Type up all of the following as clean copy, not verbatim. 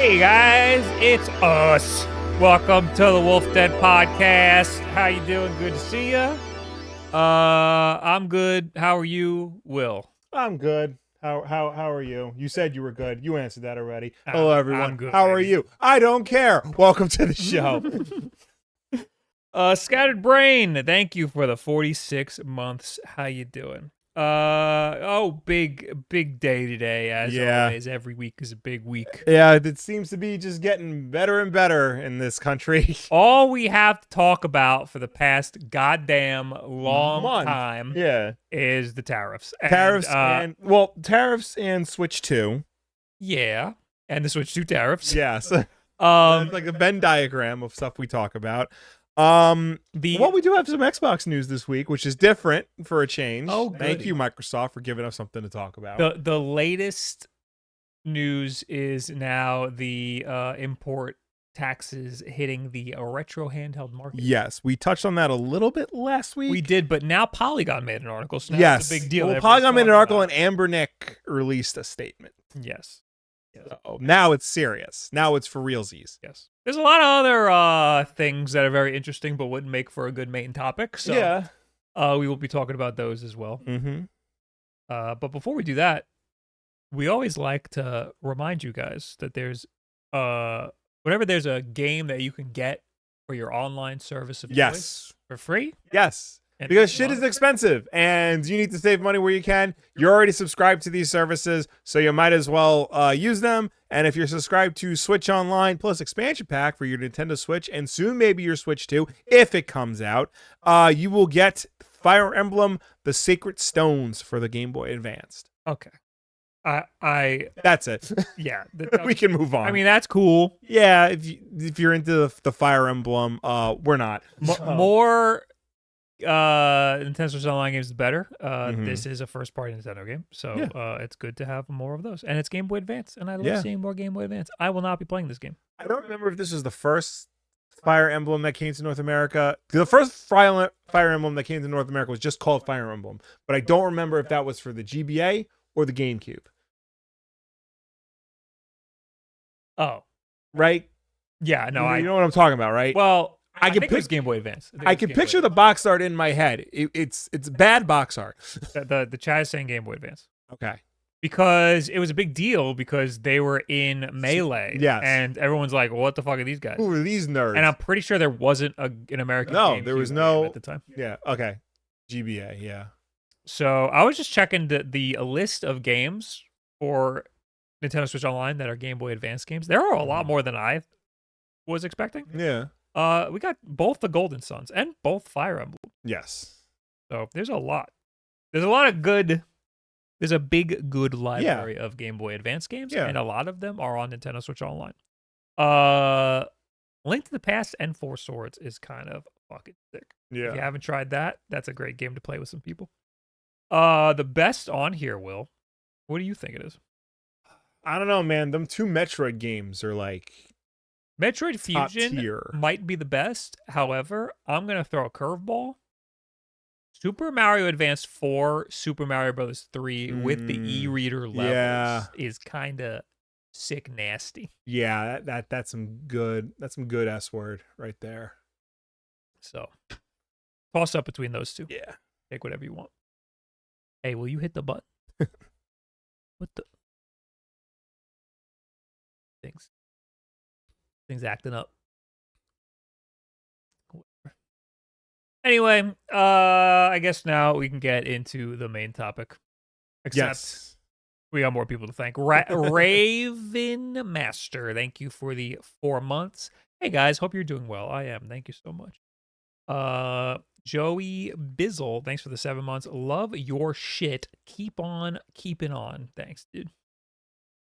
Hey guys, it's us. Welcome to the WULFF DEN Podcast. How you doing? Good to see you. I'm good. How are you, Will? I'm good. How are you? You said you were good. You answered that already. Hello, everyone. I'm good, How are baby. you? I don't care. Welcome to the show. Scattered Brain, thank you for the 46 months. How you doing? Big day today, as always. Every week is a big week. Yeah, it seems to be just getting better and better in this country. All we have to talk about for the past goddamn long time is the tariffs. Tariffs and Switch 2. Yeah, and the Switch 2 tariffs. Yes. It's like a Venn diagram of stuff we talk about. We do have some Xbox news this week, which is different for a change. Thank you, Microsoft, for giving us something to talk about. The latest news is now the import taxes hitting the retro handheld market. Yes, we touched on that a little bit last week. We did, but now Polygon made an article, so now it's a big deal. Well, Polygon made an article and Anbernic released a statement. Yes. So now it's serious. Now it's for realsies. Yes. There's a lot of other things that are very interesting but wouldn't make for a good main topic. So we will be talking about those as well. Mm-hmm. But before we do that, we always like to remind you guys that there's whenever there's a game that you can get for your online service of choice for free. Yes. Because shit is expensive and you need to save money where you can. You're already subscribed to these services, so you might as well use them. And if you're subscribed to Switch Online plus expansion pack for your Nintendo Switch and soon maybe your Switch 2, if it comes out, you will get Fire Emblem, the Sacred Stones for the Game Boy Advanced. Okay. That's it. Yeah. We can move on. I mean, that's cool. Yeah, if you're into the Fire Emblem, we're not. More Nintendo Switch Online games is better. This is a first-party Nintendo game, so it's good to have more of those. And it's Game Boy Advance, and I love seeing more Game Boy Advance. I will not be playing this game. I don't remember if this was the first Fire Emblem that came to North America. The first Fire Emblem that came to North America was just called Fire Emblem, but I don't remember if that was for the GBA or the GameCube. Oh. Right? Yeah, no, you know what I'm talking about, right? Well, I think it was Game Boy Advance. I can picture the box art in my head. It's bad box art. The chat is saying Game Boy Advance. Okay. Because it was a big deal because they were in Melee. Yes. And everyone's like, well, what the fuck are these guys? Who are these nerds? And I'm pretty sure there wasn't an American game. There was no at the time. Yeah, okay. GBA, yeah. So I was just checking the list of games for Nintendo Switch Online that are Game Boy Advance games. There are a lot more than I was expecting. Yeah. We got both the Golden Suns and both Fire Emblem. Yes. So there's a lot. There's a lot of good. There's a big good library of Game Boy Advance games, and a lot of them are on Nintendo Switch Online. Link to the Past and Four Swords is kind of fucking sick. Yeah. If you haven't tried that, that's a great game to play with some people. The best on here, Will. What do you think it is? I don't know, man. Them two Metroid games are like Metroid Fusion might be the best. However, I'm going to throw a curveball. Super Mario Advance 4, Super Mario Bros. 3 with the e-reader levels is kind of sick nasty. Yeah, that's some good S word right there. So, toss up between those two. Yeah. Take whatever you want. Hey, will you hit the button? What the? Things acting up. Anyway, I guess now we can get into the main topic. Except we got more people to thank. Raven Master, thank you for the 4 months. Hey guys, hope you're doing well. I am. Thank you so much. Joey Bizzle, thanks for the 7 months. Love your shit. Keep on keeping on. Thanks, dude.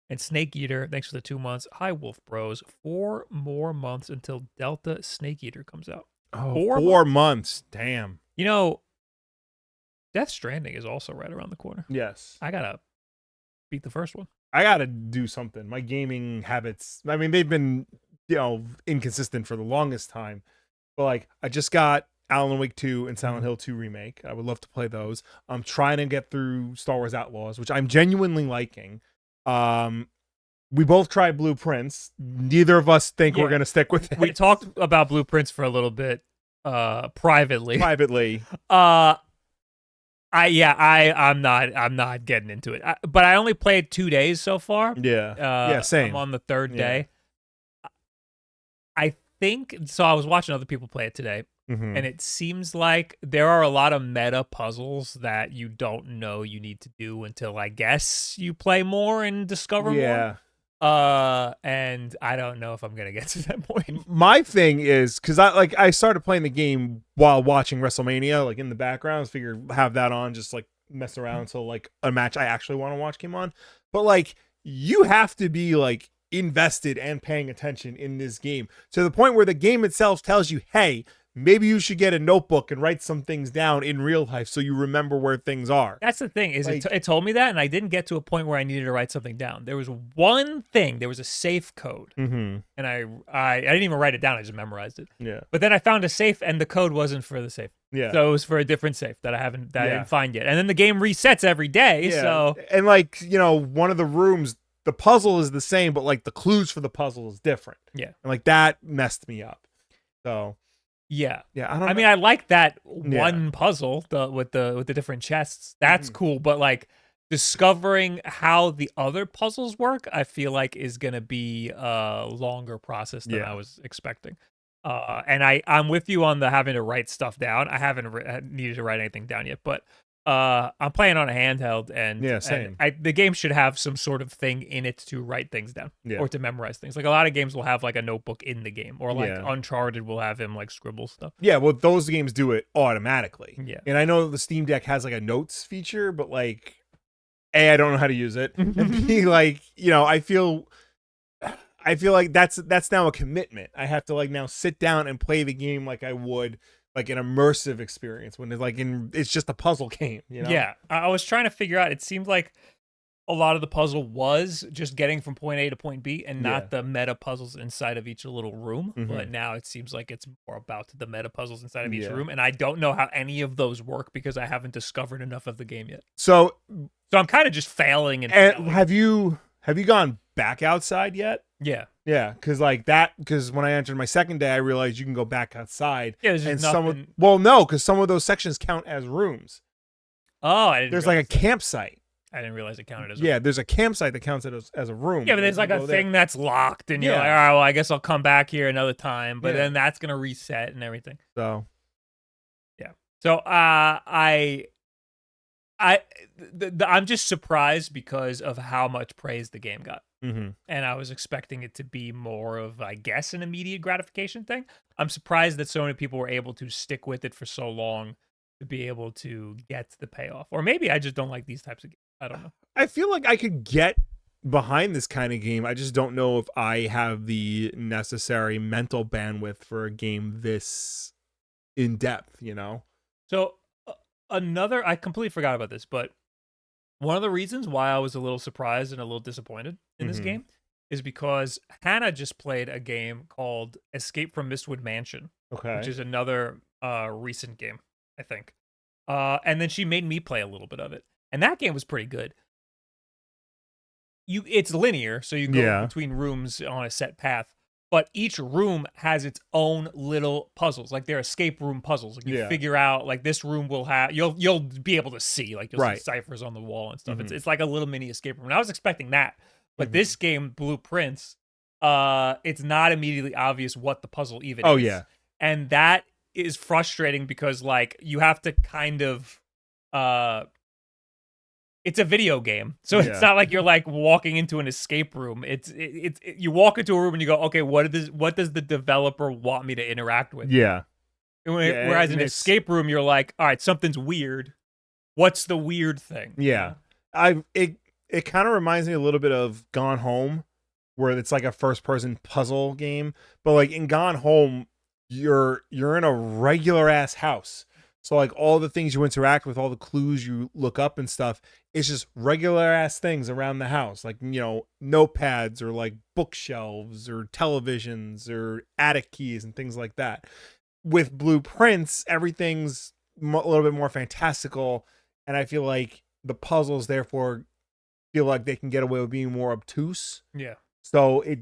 And Snake Eater, thanks for the 2 months. Hi, Wolf Bros. 4 more months until Delta Snake Eater comes out. Oh, 4 months. Damn. You know, Death Stranding is also right around the corner. Yes. I gotta beat the first one. I gotta do something. My gaming habits, I mean, they've been, inconsistent for the longest time. But like, I just got Alan Wake 2 and Silent Hill 2 Remake. I would love to play those. I'm trying to get through Star Wars Outlaws, which I'm genuinely liking. we both tried Blueprints. Neither of us think we're gonna stick with it. We talked about Blueprints for a little bit privately. I'm not getting into it. But I only played 2 days so far. Yeah, same. I'm on the third day. I think so. I was watching other people play it today, and it seems like there are a lot of meta puzzles that you don't know you need to do until I guess you play more and discover more. And I don't know if I'm gonna get to that point. My thing is because I started playing the game while watching WrestleMania, like in the background. Figured have that on, just like mess around until like a match I actually want to watch came on. But like you have to be like invested and paying attention in this game to the point where the game itself tells you, hey, maybe you should get a notebook and write some things down in real life so you remember where things are. That's the thing, is like, it told me that, and I didn't get to a point where I needed to write something down. There was one thing, there was a safe code, and I didn't even write it down, I just memorized it. Yeah. But then I found a safe, and the code wasn't for the safe. Yeah. So it was for a different safe that I didn't find yet. And then the game resets every day, so... And like, you know, one of the rooms, the puzzle is the same, but like the clues for the puzzle is different. Yeah. And like that messed me up. So... Yeah. I mean, I like that one puzzle with the different chests. That's cool, but like discovering how the other puzzles work, I feel like is going to be a longer process than I was expecting. And I'm with you on the having to write stuff down. I haven't needed to write anything down yet, but I'm playing on a handheld, and same. And the game should have some sort of thing in it to write things down or to memorize things. Like a lot of games will have like a notebook in the game, or like Uncharted will have him like scribble stuff. Yeah, well, those games do it automatically. Yeah, and I know the Steam Deck has like a notes feature, but like, A, I don't know how to use it, and B, like, you know, I feel like that's now a commitment. I have to like now sit down and play the game like I would like an immersive experience when it's like it's just a puzzle game, you know? Yeah, I was trying to figure out. It seemed like a lot of the puzzle was just getting from point A to point B, and not the meta puzzles inside of each little room. But now it seems like it's more about the meta puzzles inside of each room, and I don't know how any of those work because I haven't discovered enough of the game yet. So I'm kind of just failing. And have you gone back outside yet? Yeah, because when I entered my second day, I realized you can go back outside. Yeah, there's just nothing... because some of those sections count as rooms. Oh, I didn't. There's like a campsite. I didn't realize it counted as a room. There's a campsite that counts as a room. Yeah, but there's like a thing that's locked, and you're like, all right, well, I guess I'll come back here another time. But then that's gonna reset and everything. So, yeah. So I'm just surprised because of how much praise the game got. And I was expecting it to be more of, I guess, an immediate gratification thing. I'm surprised that so many people were able to stick with it for so long to be able to get the payoff. Or maybe I just don't like these types of games. I don't know. I feel like I could get behind this kind of game. I just don't know if I have the necessary mental bandwidth for a game this in depth, you know? So I completely forgot about this, but one of the reasons why I was a little surprised and a little disappointed in this game is because Hannah just played a game called Escape from Mistwood Mansion, which is another recent game, I think. And then she made me play a little bit of it. And that game was pretty good. It's linear, so you go between rooms on a set path, but each room has its own little puzzles. Like they're escape room puzzles. Like you figure out, like this room will have, you'll be able to see, like you'll see ciphers on the wall and stuff. It's like a little mini escape room. And I was expecting that, but this game, Blueprints, it's not immediately obvious what the puzzle even is. Oh yeah, and that is frustrating because like you have to kind of it's a video game, so it's not like you're like walking into an escape room. It's you walk into a room and you go, okay, what does the developer want me to interact with? Whereas in an escape room, you're like, all right, something's weird. What's the weird thing? Yeah, it kind of reminds me a little bit of Gone Home, where it's like a first person puzzle game, but like in Gone Home, you're in a regular ass house. So like all the things you interact with, all the clues you look up and stuff, it's just regular ass things around the house. Like, you know, notepads or like bookshelves or televisions or attic keys and things like that. With Blueprints, everything's a little bit more fantastical. And I feel like the puzzles therefore feel like they can get away with being more obtuse. Yeah. So it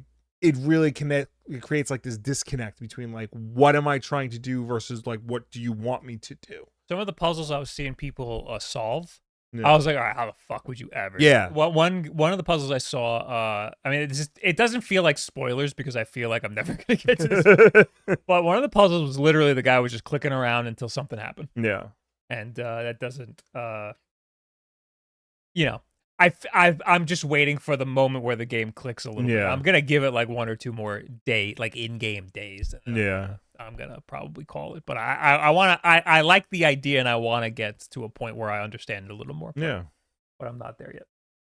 really it creates like this disconnect between like what am I trying to do versus like what do you want me to do? Some of the puzzles I was seeing people solve, Yeah. I was like, all right, how the fuck would you ever? Yeah. One of the puzzles I saw, I mean, it doesn't feel like spoilers because I feel like I'm never gonna get to this. But one of the puzzles was literally the guy was just clicking around until something happened. Yeah. And that doesn't, you know, I'm just waiting for the moment where the game clicks a little bit. I'm gonna give it like 1 or 2 more like in-game days. Yeah. I'm gonna probably call it, but I like the idea and I want to get to a point where I understand it a little more. Yeah, but I'm not there yet.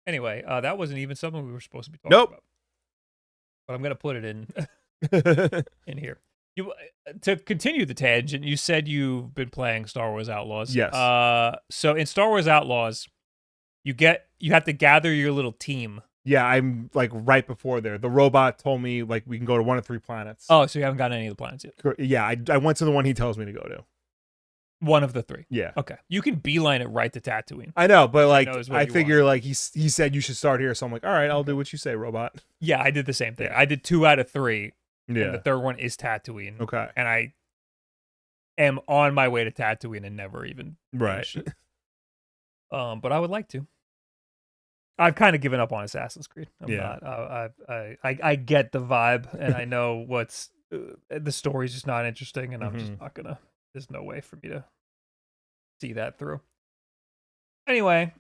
Anyway, that wasn't even something we were supposed to be talking about. But I'm gonna put it in here. You to continue the tangent. You said you've been playing Star Wars Outlaws. Yes. So in Star Wars Outlaws, you have to gather your little team. Yeah, I'm like right before there. The robot told me like we can go to 1 of 3 planets. Oh, so you haven't gotten any of the planets yet? Yeah, I went to the one he tells me to go to. 1 of the 3. Yeah. Okay. You can beeline it right to Tatooine. I know, but like I figure like he said you should start here, so I'm like, all right, I'll do what you say, robot. Yeah, I did the same thing. I did 2 out of 3. Yeah. And the 3rd one is Tatooine. Okay. And I am on my way to Tatooine and never even right. It. But I would like to. I've kind of given up on Assassin's Creed. I get the vibe, and I know what's the story's just not interesting, and I'm just not gonna. There's no way for me to see that through. Anyway,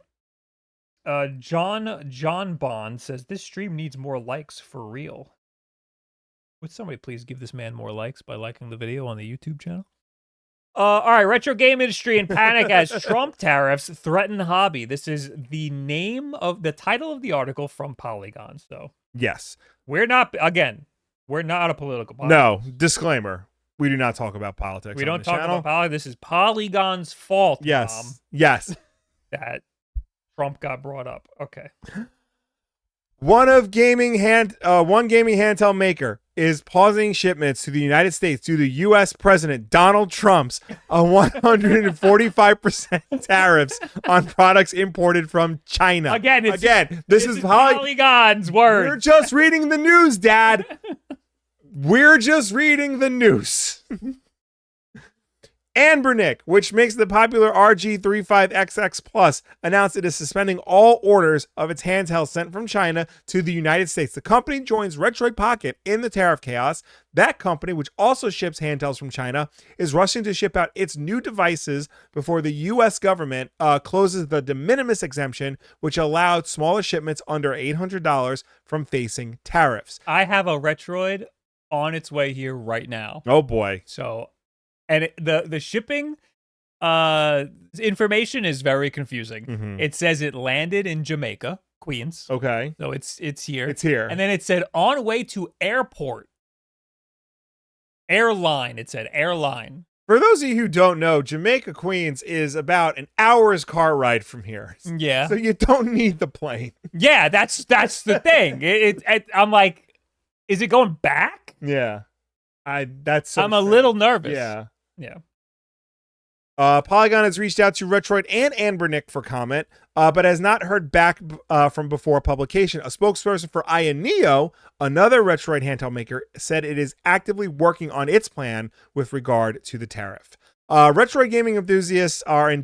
John Bond says this stream needs more likes for real. Would somebody please give this man more likes by liking the video on the YouTube channel? All right, retro game industry in panic as Trump tariffs threaten hobby. This is the title of the article from Polygon. So yes, we're not a political podcast. No, disclaimer. We do not talk about politics. We don't talk about politics. This is Polygon's fault. Yes. Mom, yes. That Trump got brought up. Okay. One gaming handheld maker is pausing shipments to the United States due to U.S. President Donald Trump's 145% tariffs on products imported from China. Again, this is Polygon's word. We're just reading the news, Dad. We're just reading the news. Anbernic, which makes the popular RG35XX Plus, announced it is suspending all orders of its handheld sent from China to the United States. The company joins Retroid Pocket in the tariff chaos. That company, which also ships handhelds from China, is rushing to ship out its new devices before the U.S. government closes the de minimis exemption, which allowed smaller shipments under $800 from facing tariffs. I have a Retroid on its way here right now. Oh, boy. So... And the shipping information is very confusing. Mm-hmm. It says it landed in Jamaica, Queens. Okay. So it's here. It's here. And then it said on way to airport. Airline. It said airline. For those of you who don't know, Jamaica, Queens is about an hour's car ride from here. Yeah. So you don't need the plane. Yeah, that's the thing. I'm like, is it going back? Yeah. I'm a little nervous. Yeah. Yeah. Polygon has reached out to Retroid and Anbernic for comment, but has not heard back from before publication. A spokesperson for Ioneo, another Retroid handheld maker, said it is actively working on its plan with regard to the tariff. Retroid gaming enthusiasts are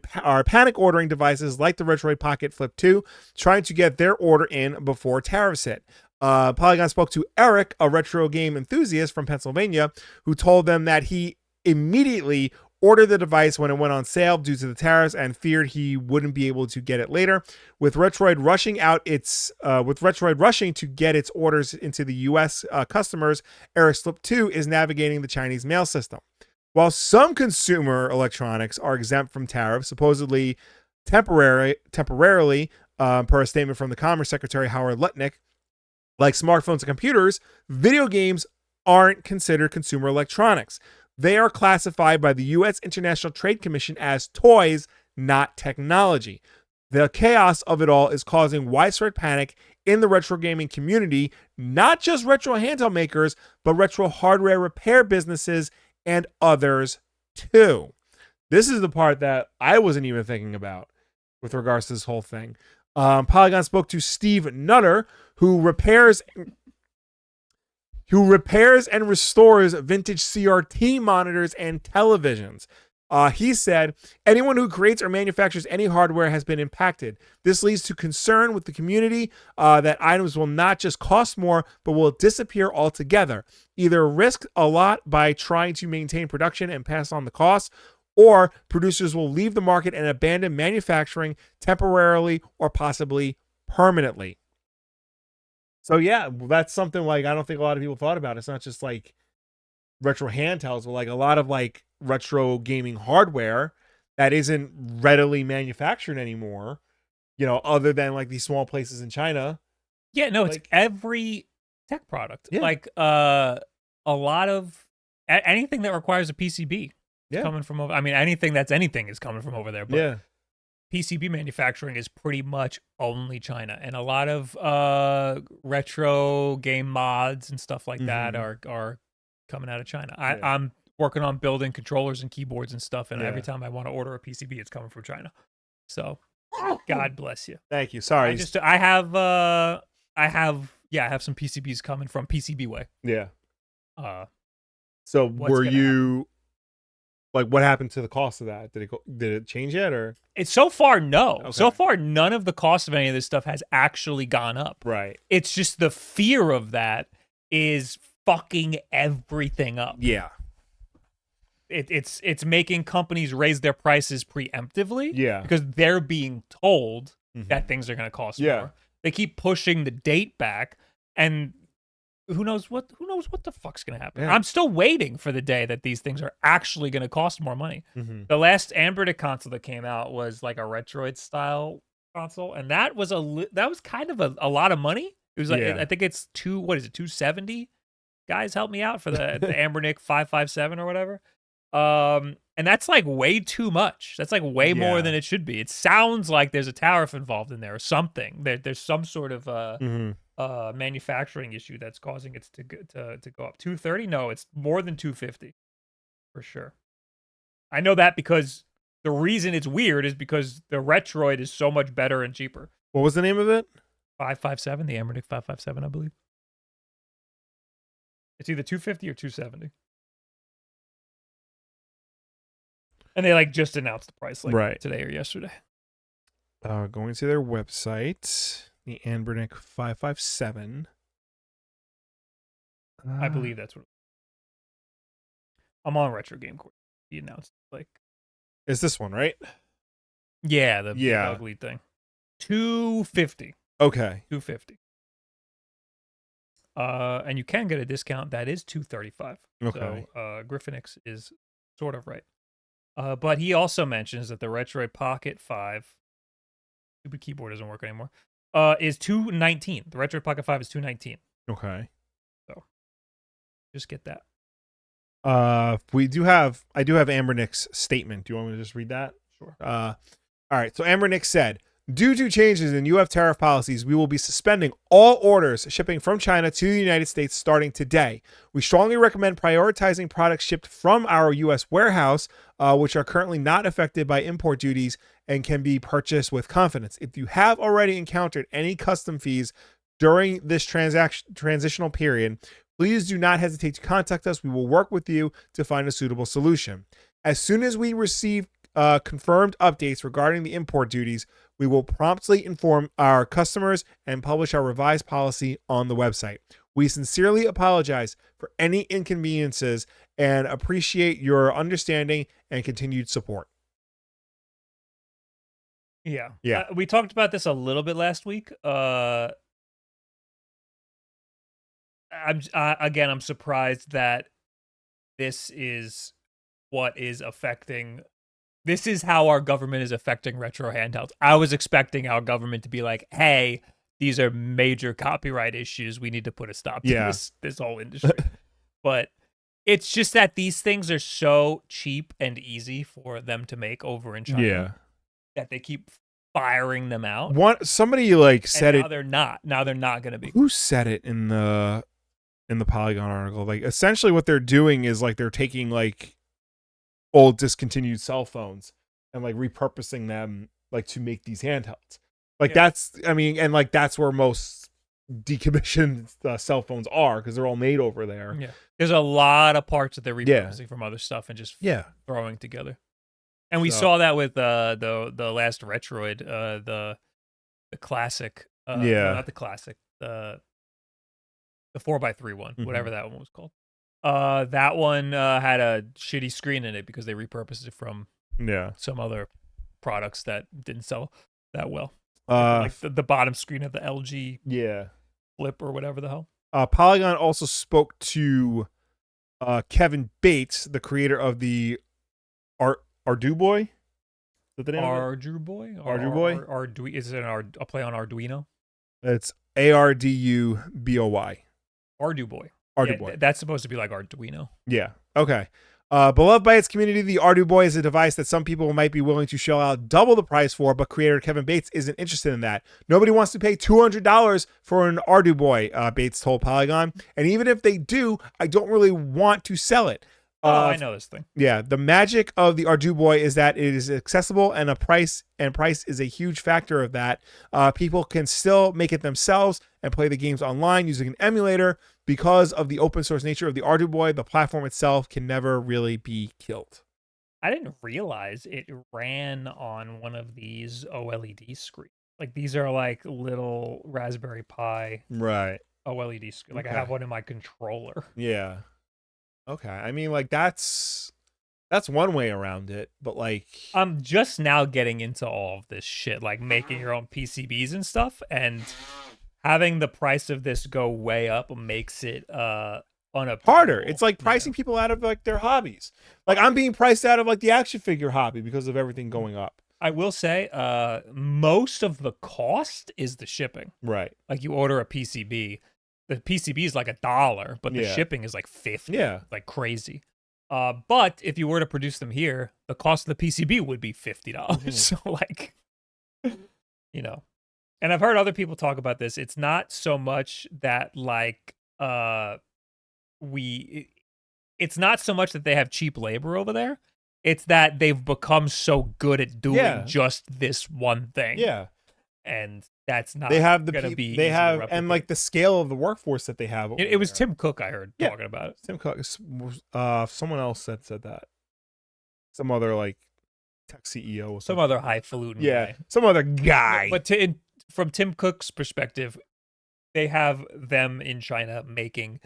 panic ordering devices like the Retroid Pocket Flip 2, trying to get their order in before tariffs hit. Polygon spoke to Eric, a retro game enthusiast from Pennsylvania, who told them that he immediately ordered the device when it went on sale due to the tariffs and feared he wouldn't be able to get it later. With Retroid rushing to get its orders into the U.S. Customers, Eric's Flip 2 is navigating the Chinese mail system. While some consumer electronics are exempt from tariffs, supposedly temporarily, per a statement from the Commerce Secretary Howard Lutnick, like smartphones and computers, video games aren't considered consumer electronics. They are classified by the U.S. International Trade Commission as toys, not technology. The chaos of it all is causing widespread panic in the retro gaming community, not just retro handheld makers, but retro hardware repair businesses and others too. This is the part that I wasn't even thinking about with regards to this whole thing. Polygon spoke to Steve Nutter, who repairs and restores vintage CRT monitors and televisions. He said, anyone who creates or manufactures any hardware has been impacted. This leads to concern with the community that items will not just cost more, but will disappear altogether. Either risk a lot by trying to maintain production and pass on the costs, or producers will leave the market and abandon manufacturing temporarily or possibly permanently. So yeah, that's something like I don't think a lot of people thought about. It's not just like retro handhelds, but like a lot of like retro gaming hardware that isn't readily manufactured anymore, other than like these small places in China. Yeah, no, it's every tech product. Yeah. Like a lot of anything that requires a PCB is coming from over. I mean, anything is coming from over there. But PCB manufacturing is pretty much only China, and a lot of retro game mods and stuff like that are coming out of China. I'm working on building controllers and keyboards and stuff, and every time I want to order a PCB, it's coming from China. So, God bless you. Thank you. Sorry, I have some PCBs coming from PCBWay. Yeah. So were you like, what happened to the cost of that? Did it change yet, or? It's so far no. Okay. So far, none of the cost of any of this stuff has actually gone up. Right. It's just the fear of that is fucking everything up. Yeah. It's making companies raise their prices preemptively. Yeah. Because they're being told that things are going to cost more. They keep pushing the date back, and who knows what the fuck's going to happen. Yeah. I'm still waiting for the day that these things are actually going to cost more money. The last Anbernic console that came out was like a Retroid style console, and that was kind of a lot of money. It was like I think it's $270. Guys, help me out for the Anbernic 557 or whatever. And that's like way too much. That's like way more than it should be. It sounds like there's a tariff involved in there or something. There's some sort of manufacturing issue that's causing it to go up. 230? No, it's more than 250 for sure. I know that because the reason it's weird is because the Retroid is so much better and cheaper. What was the name of it? 557, the Anbernic 557, I believe. It's either 250 or 270. And they like just announced the price today or yesterday. Going to their website, the Anbernic 557. I believe that's what. I'm on Retro Game Court. He announced Is this one right? Yeah, the ugly thing. 250. Okay. 250. And you can get a discount that is $235. Okay. So Griffinix is sort of right. But he also mentions that the Retroid Pocket 5, stupid keyboard doesn't work anymore, is $219. The Retroid Pocket 5 is $219. Okay. So just get that. I do have Anbernic's statement. Do you want me to just read that? Sure. All right. So Anbernic said, due to changes in UF tariff policies, we will be suspending all orders shipping from China to the United States starting today. We strongly recommend prioritizing products shipped from our U.S. warehouse, which are currently not affected by import duties and can be purchased with confidence. If you have already encountered any custom fees during this transitional period, please do not hesitate to contact us. We will work with you to find a suitable solution. As soon as we receive confirmed updates regarding the import duties, we will promptly inform our customers and publish our revised policy on the website. We sincerely apologize for any inconveniences and appreciate your understanding and continued support. Yeah. Yeah. We talked about this a little bit last week. I'm surprised that this is what is affecting. This is how our government is affecting retro handhelds. I was expecting our government to be like, hey, these are major copyright issues. We need to put a stop to this whole industry. But it's just that these things are so cheap and easy for them to make over in China that they keep firing them out. Somebody said it. They're not. Now they're not going to be. Who said it in the Polygon article? Like, essentially what they're doing is they're taking old discontinued cell phones and repurposing them to make these handhelds. Like that's where most decommissioned cell phones are, because they're all made over there. Yeah, there's a lot of parts that they're repurposing from other stuff and just throwing together. And we saw that with the last Retroid, the classic. No, not the classic. The 4x3 one, whatever that one was called. That one had a shitty screen in it because they repurposed it from some other products that didn't sell that well. Like the bottom screen of the LG Flip or whatever the hell. Polygon also spoke to Kevin Bates, the creator of the Arduboy. Is that the name Arduboy? Arduboy? Is it a play on Arduino? It's ARDUBOY. Arduboy. Arduboy. Yeah, that's supposed to be like Arduino. Yeah. Okay. Beloved by its community, the Arduboy is a device that some people might be willing to shell out double the price for, but creator Kevin Bates isn't interested in that. Nobody wants to pay $200 for an Arduboy, Bates told Polygon. And even if they do, I don't really want to sell it. I know this thing. Yeah, the magic of the Arduboy is that it is accessible, and price is a huge factor of that. People can still make it themselves and play the games online using an emulator. Because of the open source nature of the Arduboy, the platform itself can never really be killed. I didn't realize it ran on one of these OLED screens. Like these are like little Raspberry Pi OLED screens. Like I have one in my controller. Yeah. Okay. I mean, like that's one way around it, but like I'm just now getting into all of this shit, like making your own PCBs and stuff, and having the price of this go way up makes it harder. It's like pricing people out of like their hobbies. Like I'm being priced out of like the action figure hobby because of everything going up. I will say most of the cost is the shipping. Right. Like you order a PCB, the PCB is like $1, but the shipping is like $50. Yeah. Like crazy. But if you were to produce them here, the cost of the PCB would be $50. So like, you know. And I've heard other people talk about this. It's not so much that like it's not so much that they have cheap labor over there. It's that they've become so good at doing just this one thing. Yeah. And that's not they have gonna be they have and like the scale of the workforce that they have. It was Tim Cook I heard talking about it. Tim Cook. Someone else said that. Some other like tech CEO or some other highfalutin guy. Some other guy. But from Tim Cook's perspective, they have them in China making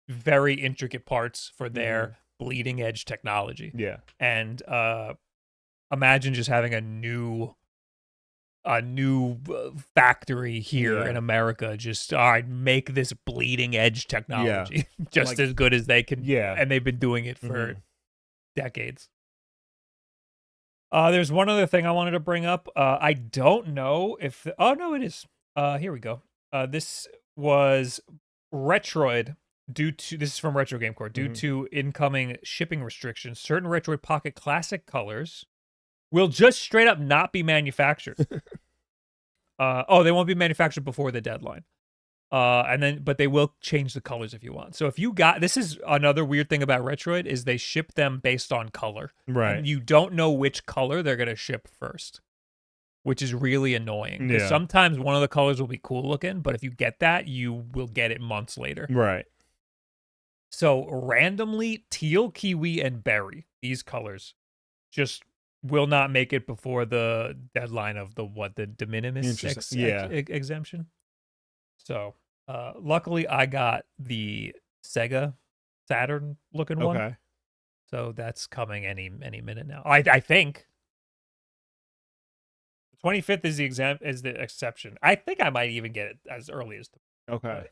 very intricate parts for their bleeding edge technology. Yeah. And imagine just having a new factory here in America. Just make this bleeding edge technology just like, as good as they can. Yeah. And they've been doing it for decades. There's one other thing I wanted to bring up. I don't know if... Oh, no, it is. Here we go. This was Retroid due to... This is from Retro Game Corps. Due to incoming shipping restrictions, certain Retroid Pocket Classic colors will just straight up not be manufactured. They won't be manufactured before the deadline. But they will change the colors if you want. So if you got, this is another weird thing about Retroid is they ship them based on color. Right. And you don't know which color they're going to ship first, which is really annoying. Because sometimes one of the colors will be cool looking, but if you get that, you will get it months later. Right. So randomly, teal, kiwi, and berry, these colors just will not make it before the deadline of the de minimis exemption. So luckily I got the Sega Saturn looking one. Okay. So that's coming any minute now. I think. The 25th is the exception. I think I might even get it as early as okay.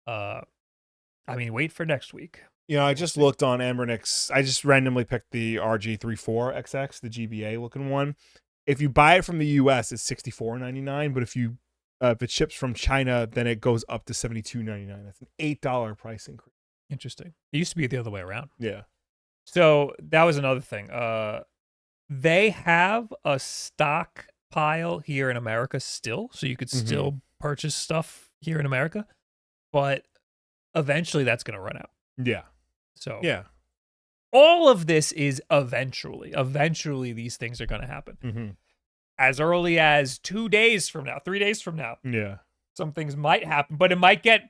I mean, wait for next week. You know, I just looked on Anbernic's. I just randomly picked the RG34XX, the GBA looking one. If you buy it from the US, it's $64.99, but if it ships from China, then it goes up to $72.99. That's an $8 price increase. Interesting. It used to be the other way around. Yeah. So that was another thing. They have a stockpile here in America still, so you could still purchase stuff here in America, but eventually that's going to run out. Yeah. So yeah, all of this is eventually these things are going to happen. as early as 2 days from now, 3 days from now. Yeah. Some things might happen, but it might get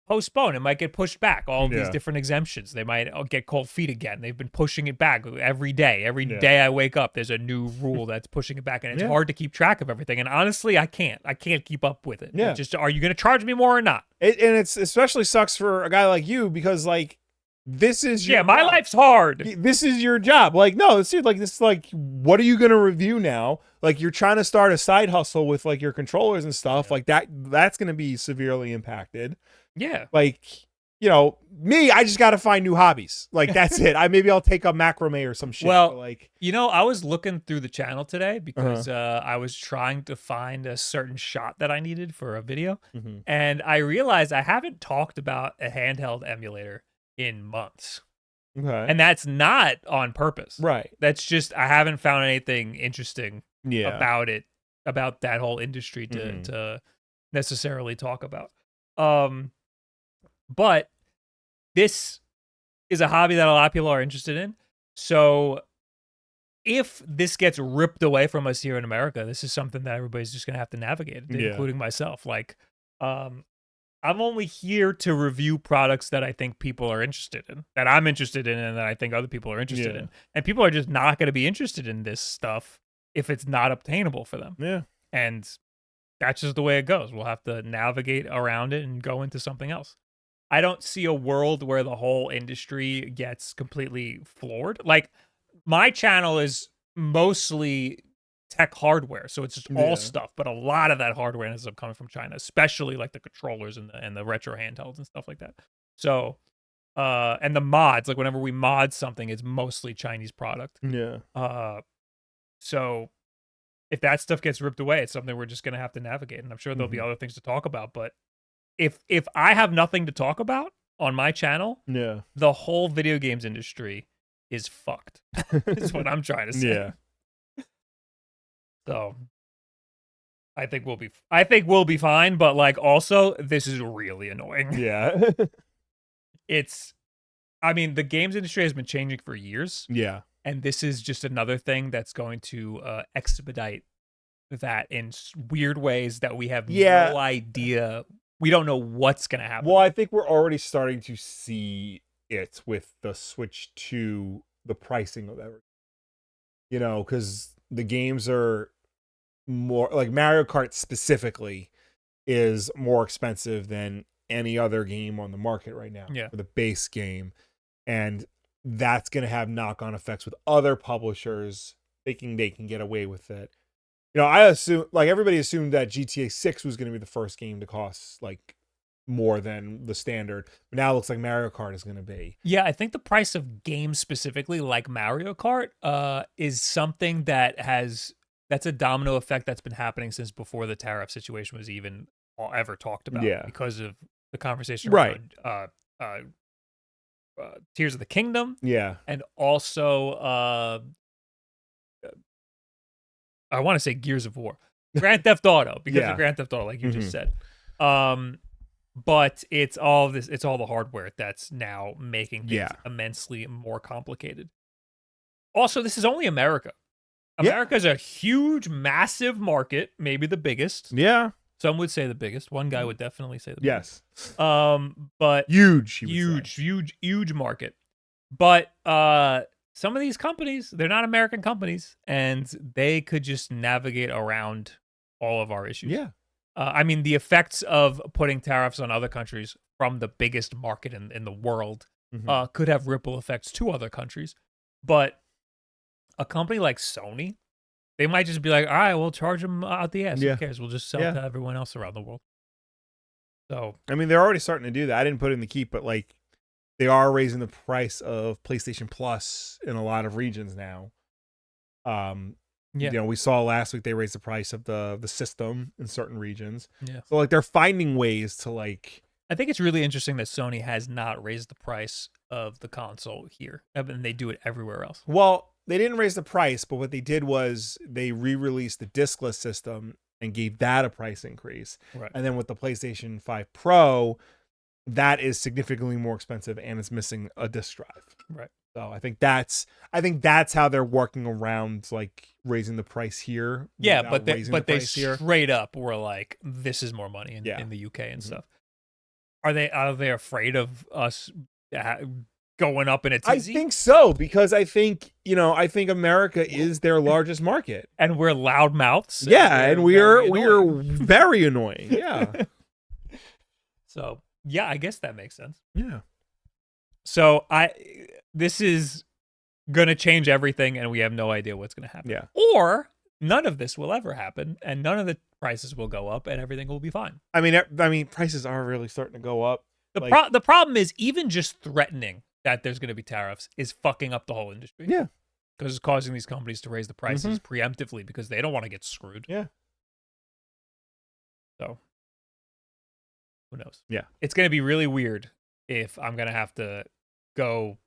postponed. It might get pushed back. All these different exemptions. They might get cold feet again. They've been pushing it back every day. Every day I wake up, there's a new rule that's pushing it back, and it's hard to keep track of everything. And honestly, I can't keep up with it. Yeah. It's just, are you going to charge me more or not? And it's especially sucks for a guy like you because like this is your my job. life's hard. This is your job. Like, no, dude, like this is like, what are you gonna review now? Like, you're trying to start a side hustle with like your controllers and stuff. Like that's gonna be severely impacted. Yeah. Like, you know, me, I just gotta find new hobbies. Like that's it. Maybe I'll take up macrame or some shit. Well, like, you know, I was looking through the channel today because I was trying to find a certain shot that I needed for a video, and I realized I haven't talked about a handheld emulator in months. Okay. And that's not on purpose. Right. That's just, I haven't found anything interesting about it, about that whole industry to necessarily talk about. But this is a hobby that a lot of people are interested in. So if this gets ripped away from us here in America, this is something that everybody's just going to have to navigate, including myself. Like, I'm only here to review products that I think people are interested in, that I'm interested in, and that I think other people are interested in. And people are just not going to be interested in this stuff if it's not obtainable for them. Yeah. And that's just the way it goes. We'll have to navigate around it and go into something else. I don't see a world where the whole industry gets completely floored. Like, my channel is mostly tech hardware, so it's just all stuff, but a lot of that hardware ends up coming from China, especially like the controllers and the retro handhelds and stuff like that. So and the mods, like whenever we mod something, it's mostly Chinese product. So if that stuff gets ripped away, it's something we're just gonna have to navigate, and I'm sure there'll be other things to talk about. But if I have nothing to talk about on my channel, the whole video games industry is fucked. Is what I'm trying to say. So I think we'll be fine, but like also this is really annoying. Yeah. I mean, the games industry has been changing for years. Yeah. And this is just another thing that's going to expedite that in weird ways that we have no idea. We don't know what's going to happen. Well, I think we're already starting to see it with the switch to the pricing of everything. You know, because the games are more like Mario Kart specifically is more expensive than any other game on the market right now for the base game. And that's going to have knock-on effects with other publishers thinking they can get away with it. You know, I assume, like, everybody assumed that GTA 6 was going to be the first game to cost like more than the standard, but now it looks like Mario Kart is going to be. Yeah, I think the price of games specifically like Mario Kart is something that's a domino effect that's been happening since before the tariff situation was even ever talked about. Because of the conversation around Tears of the Kingdom. And also I want to say Gears of War. Grand Theft Auto, because of Grand Theft Auto, like you just said. But it's all the hardware that's now making things immensely more complicated. Also, this is only America. America is a huge, massive market, maybe the biggest. Some would say the biggest. One guy would definitely say the biggest. But huge market. But some of these companies, they're not American companies, and they could just navigate around all of our issues. I mean, the effects of putting tariffs on other countries from the biggest market in the world could have ripple effects to other countries. But a company like Sony, they might just be like, all right, we'll charge them out the ass. Who cares? We'll just sell to everyone else around the world. So, I mean, they're already starting to do that. I didn't put it in the keep, but like they are raising the price of PlayStation Plus in a lot of regions now. You know, we saw last week they raised the price of the system in certain regions. So like they're finding ways to like. I think it's really interesting that Sony has not raised the price of the console here, and they do it everywhere else. Well, they didn't raise the price, but what they did was they re-released the discless system and gave that a price increase. And then with the PlayStation 5 Pro, that is significantly more expensive and it's missing a disc drive. So I think that's how they're working around like raising the price here. Yeah, but they straight up were like, this is more money in the UK and stuff. Are they afraid of us going up in a tizzy? I think so, because I think America is their largest market, and we're loud mouths. Yeah, and we are very annoying. Yeah. So yeah, I guess that makes sense. Yeah. So this is gonna change everything, and we have no idea what's gonna happen. Yeah. Or none of this will ever happen, and none of the prices will go up, and everything will be fine. I mean, prices are really starting to go up. The problem is even just threatening that there's going to be tariffs is fucking up the whole industry. Yeah. Because it's causing these companies to raise the prices preemptively because they don't want to get screwed. Yeah. So, who knows? Yeah. It's going to be really weird if I'm going to have to go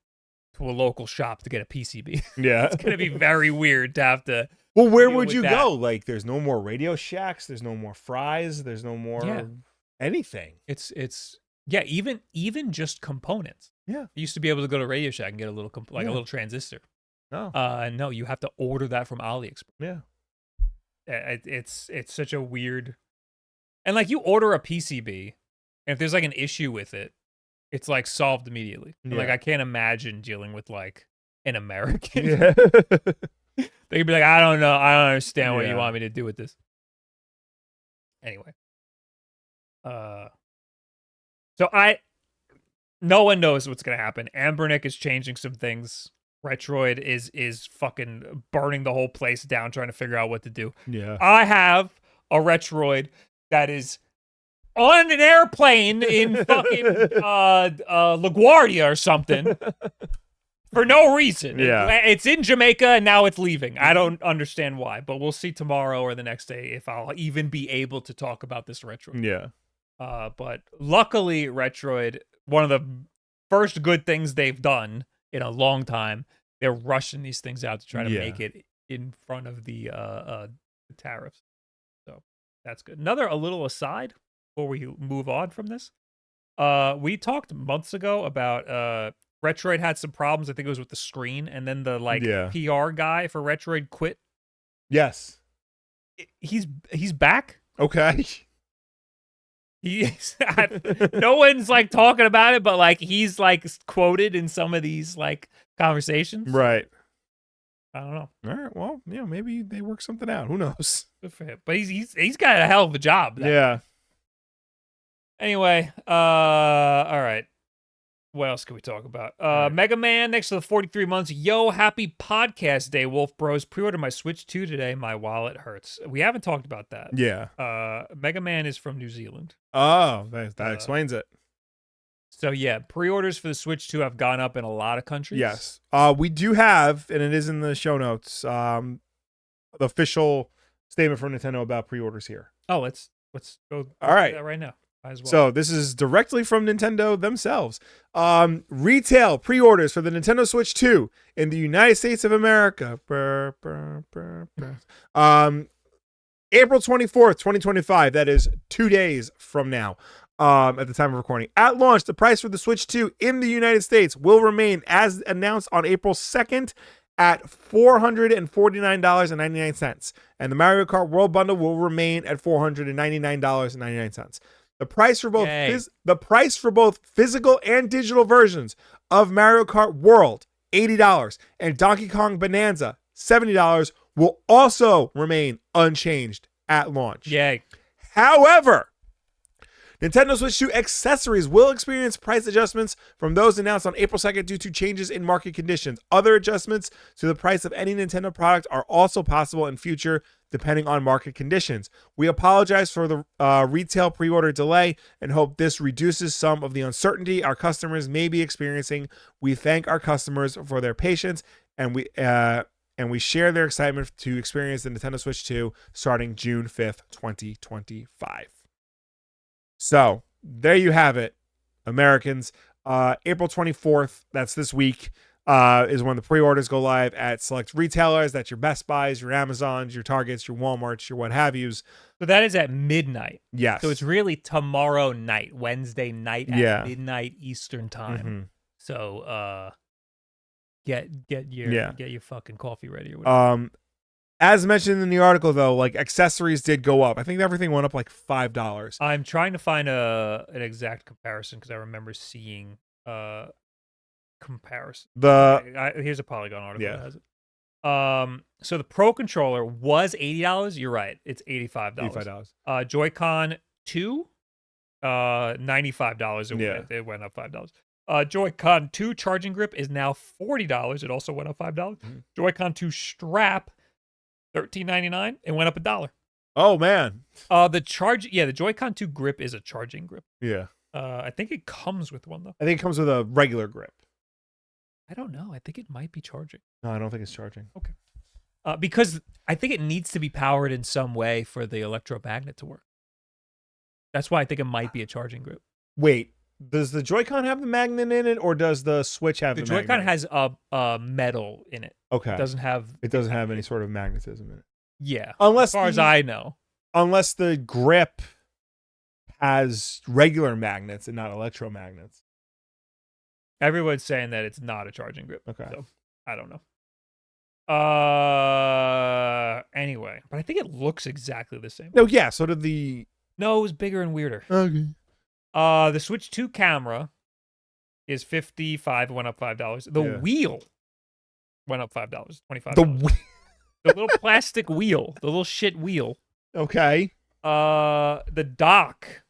to a local shop to get a PCB. Yeah. It's going to be very weird to have to. Well, where would you go? Like, there's no more Radio Shacks. There's no more Fry's. There's no more anything. It's even just components. Yeah. You used to be able to go to Radio Shack and get a little a little transistor. No. No, you have to order that from AliExpress. Yeah. It's such a weird, and like you order a PCB, and if there's like an issue with it, it's like solved immediately. Yeah. Like I can't imagine dealing with like an American. Yeah. They could be like, I don't know, I don't understand what you want me to do with this. Anyway. So no one knows what's gonna happen. Anbernic is changing some things. Retroid is fucking burning the whole place down, trying to figure out what to do. Yeah. I have a Retroid that is on an airplane in fucking LaGuardia or something for no reason. Yeah. It's in Jamaica and now it's leaving. I don't understand why, but we'll see tomorrow or the next day if I'll even be able to talk about this Retroid. Yeah. But luckily, Retroid, one of the first good things they've done in a long time, they're rushing these things out to try to make it in front of the tariffs. So that's good. A little aside before we move on from this. We talked months ago about Retroid had some problems. I think it was with the screen, and then the PR guy for Retroid quit. Yes. He's back. Okay. No one's like talking about it, but like he's like quoted in some of these like conversations. Right. I don't know. All right. Well, maybe they work something out. Who knows? Good for him. But he's got a hell of a job. Yeah. Anyway, all right. What else can we talk about? Mega Man next to the 43 months. Yo, happy podcast day, Wolf Bros. Pre-ordered my Switch 2 today. My wallet hurts. We haven't talked about that. Yeah. Mega Man is from New Zealand. Oh, that explains it. So yeah, pre-orders for the Switch 2 have gone up in a lot of countries. Yes. We do have, and it is in the show notes, the official statement from Nintendo about pre-orders here. Oh, let's go. All right. Do that right now. Well. So this is directly from Nintendo themselves. Retail pre-orders for the Nintendo Switch 2 in the United States of America. April 24th, 2025. That is 2 days from now. At the time of recording. At launch, the price for the Switch 2 in the United States will remain as announced on April 2nd at $449.99. And the Mario Kart World Bundle will remain at $499.99. The price for both physical and digital versions of Mario Kart World, $80, and Donkey Kong Bonanza, $70, will also remain unchanged at launch. Yay. However, Nintendo Switch 2 accessories will experience price adjustments from those announced on April 2nd due to changes in market conditions. Other adjustments to the price of any Nintendo product are also possible in future, depending on market conditions. We apologize for the retail pre-order delay and hope this reduces some of the uncertainty our customers may be experiencing. We thank our customers for their patience, and we share their excitement to experience the Nintendo Switch 2 starting June 5th, 2025. So there you have it, Americans. April 24th, that's this week, is when the pre-orders go live at select retailers. That's your Best Buys, your Amazons, your Targets, your Walmarts, your what have yous. So that is at midnight. Yes. So it's really tomorrow night, Wednesday night at midnight Eastern time. Mm-hmm. So get your fucking coffee ready or whatever. As mentioned in the article, though, like accessories did go up. I think everything went up like $5. I'm trying to find an exact comparison because I remember seeing comparison. Here's a Polygon article that has it. So the Pro controller was $80. You're right. It's $85. Joy-Con 2, $95. It went up $5. Joy-Con 2 charging grip is now $40. It also went up $5. Mm-hmm. Joy-Con 2 strap, $13.99. It went up $1. Oh man. The Joy-Con 2 grip is a charging grip. Yeah. I think it comes with one though. I think it comes with a regular grip. I don't know. I think it might be charging. No, I don't think it's charging. Okay. Because I think it needs to be powered in some way for the electromagnet to work. That's why I think it might be a charging grip. Wait, does the Joy-Con have the magnet in it, or does the Switch have the magnet? The Joy-Con has a metal in it. Okay. It doesn't have any sort of magnetism in it. Yeah. Unless as far as I know. Unless the grip has regular magnets and not electromagnets. Everyone's saying that it's not a charging grip. Okay. So I don't know. Anyway, but I think it looks exactly the same. No, yeah. So did the. No, it was bigger and weirder. Okay. The Switch 2 camera is $55. It went up $5. The wheel went up $5. $25. The little plastic wheel, the little shit wheel. Okay. The dock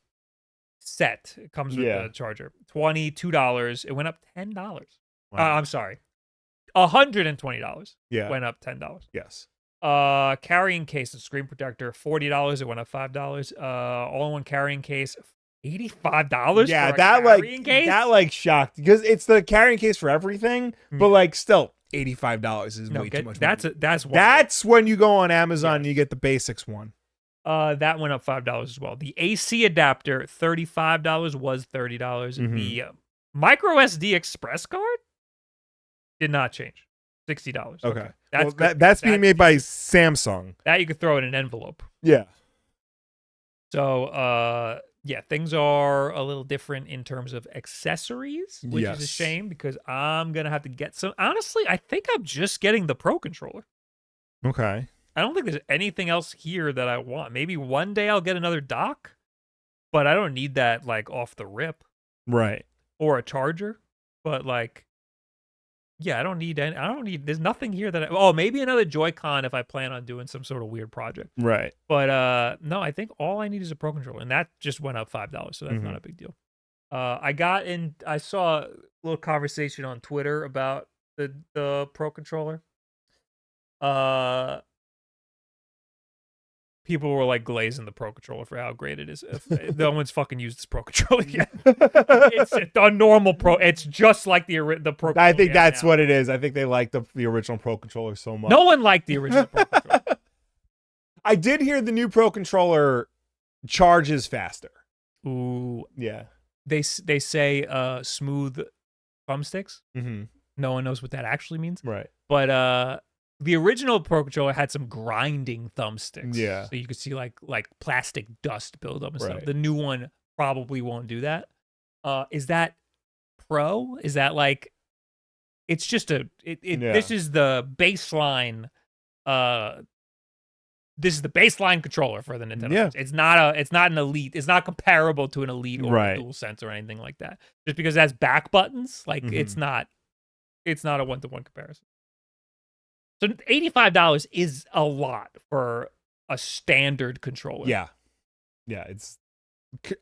set, it comes with the charger, $22. It went up $10. Wow. I'm sorry, $120. Yeah, went up $10. Yes. Carrying case and screen protector, $40. It went up $5. All-in-one carrying case, $85. Yeah, for a case? That like shocked because it's the carrying case for everything, but like still $85 is way too much. That's when you go on Amazon and you get the basics one. That went up $5 as well. The AC adapter, $35 was $30. Mm-hmm. The micro SD express card did not change. $60. Okay. That's being made by Samsung. That you could throw in an envelope. Yeah. So, things are a little different in terms of accessories, which is a shame because I'm going to have to get some. Honestly, I think I'm just getting the Pro controller. Okay. I don't think there's anything else here that I want. Maybe one day I'll get another dock, but I don't need that like off the rip. Right. Or a charger. But like, I don't need there's nothing here that maybe another Joy-Con if I plan on doing some sort of weird project. Right. But no, I think all I need is a Pro controller, and that just went up $5, so that's not a big deal. I saw a little conversation on Twitter about the Pro controller. People were like glazing the Pro controller for how great it is. No one's fucking used this Pro controller yet. It's a normal Pro. It's just like the Pro. I think that's what it is. I think they like the original Pro controller so much. No one liked the original Pro controller. I did hear the new Pro controller charges faster. Ooh, yeah. They say smooth thumbsticks. Mm-hmm. No one knows what that actually means. Right. But the original Pro controller had some grinding thumbsticks. Yeah. So you could see like plastic dust build up and stuff. Right. The new one probably won't do that. Is that Pro? Is that like it's just this is the baseline this is the baseline controller for the Nintendo. Yeah. It's not an Elite. It's not comparable to an Elite or a DualSense or anything like that. Just because it has back buttons, like it's not a one-to-one comparison. So $85 is a lot for a standard controller. Yeah. Yeah,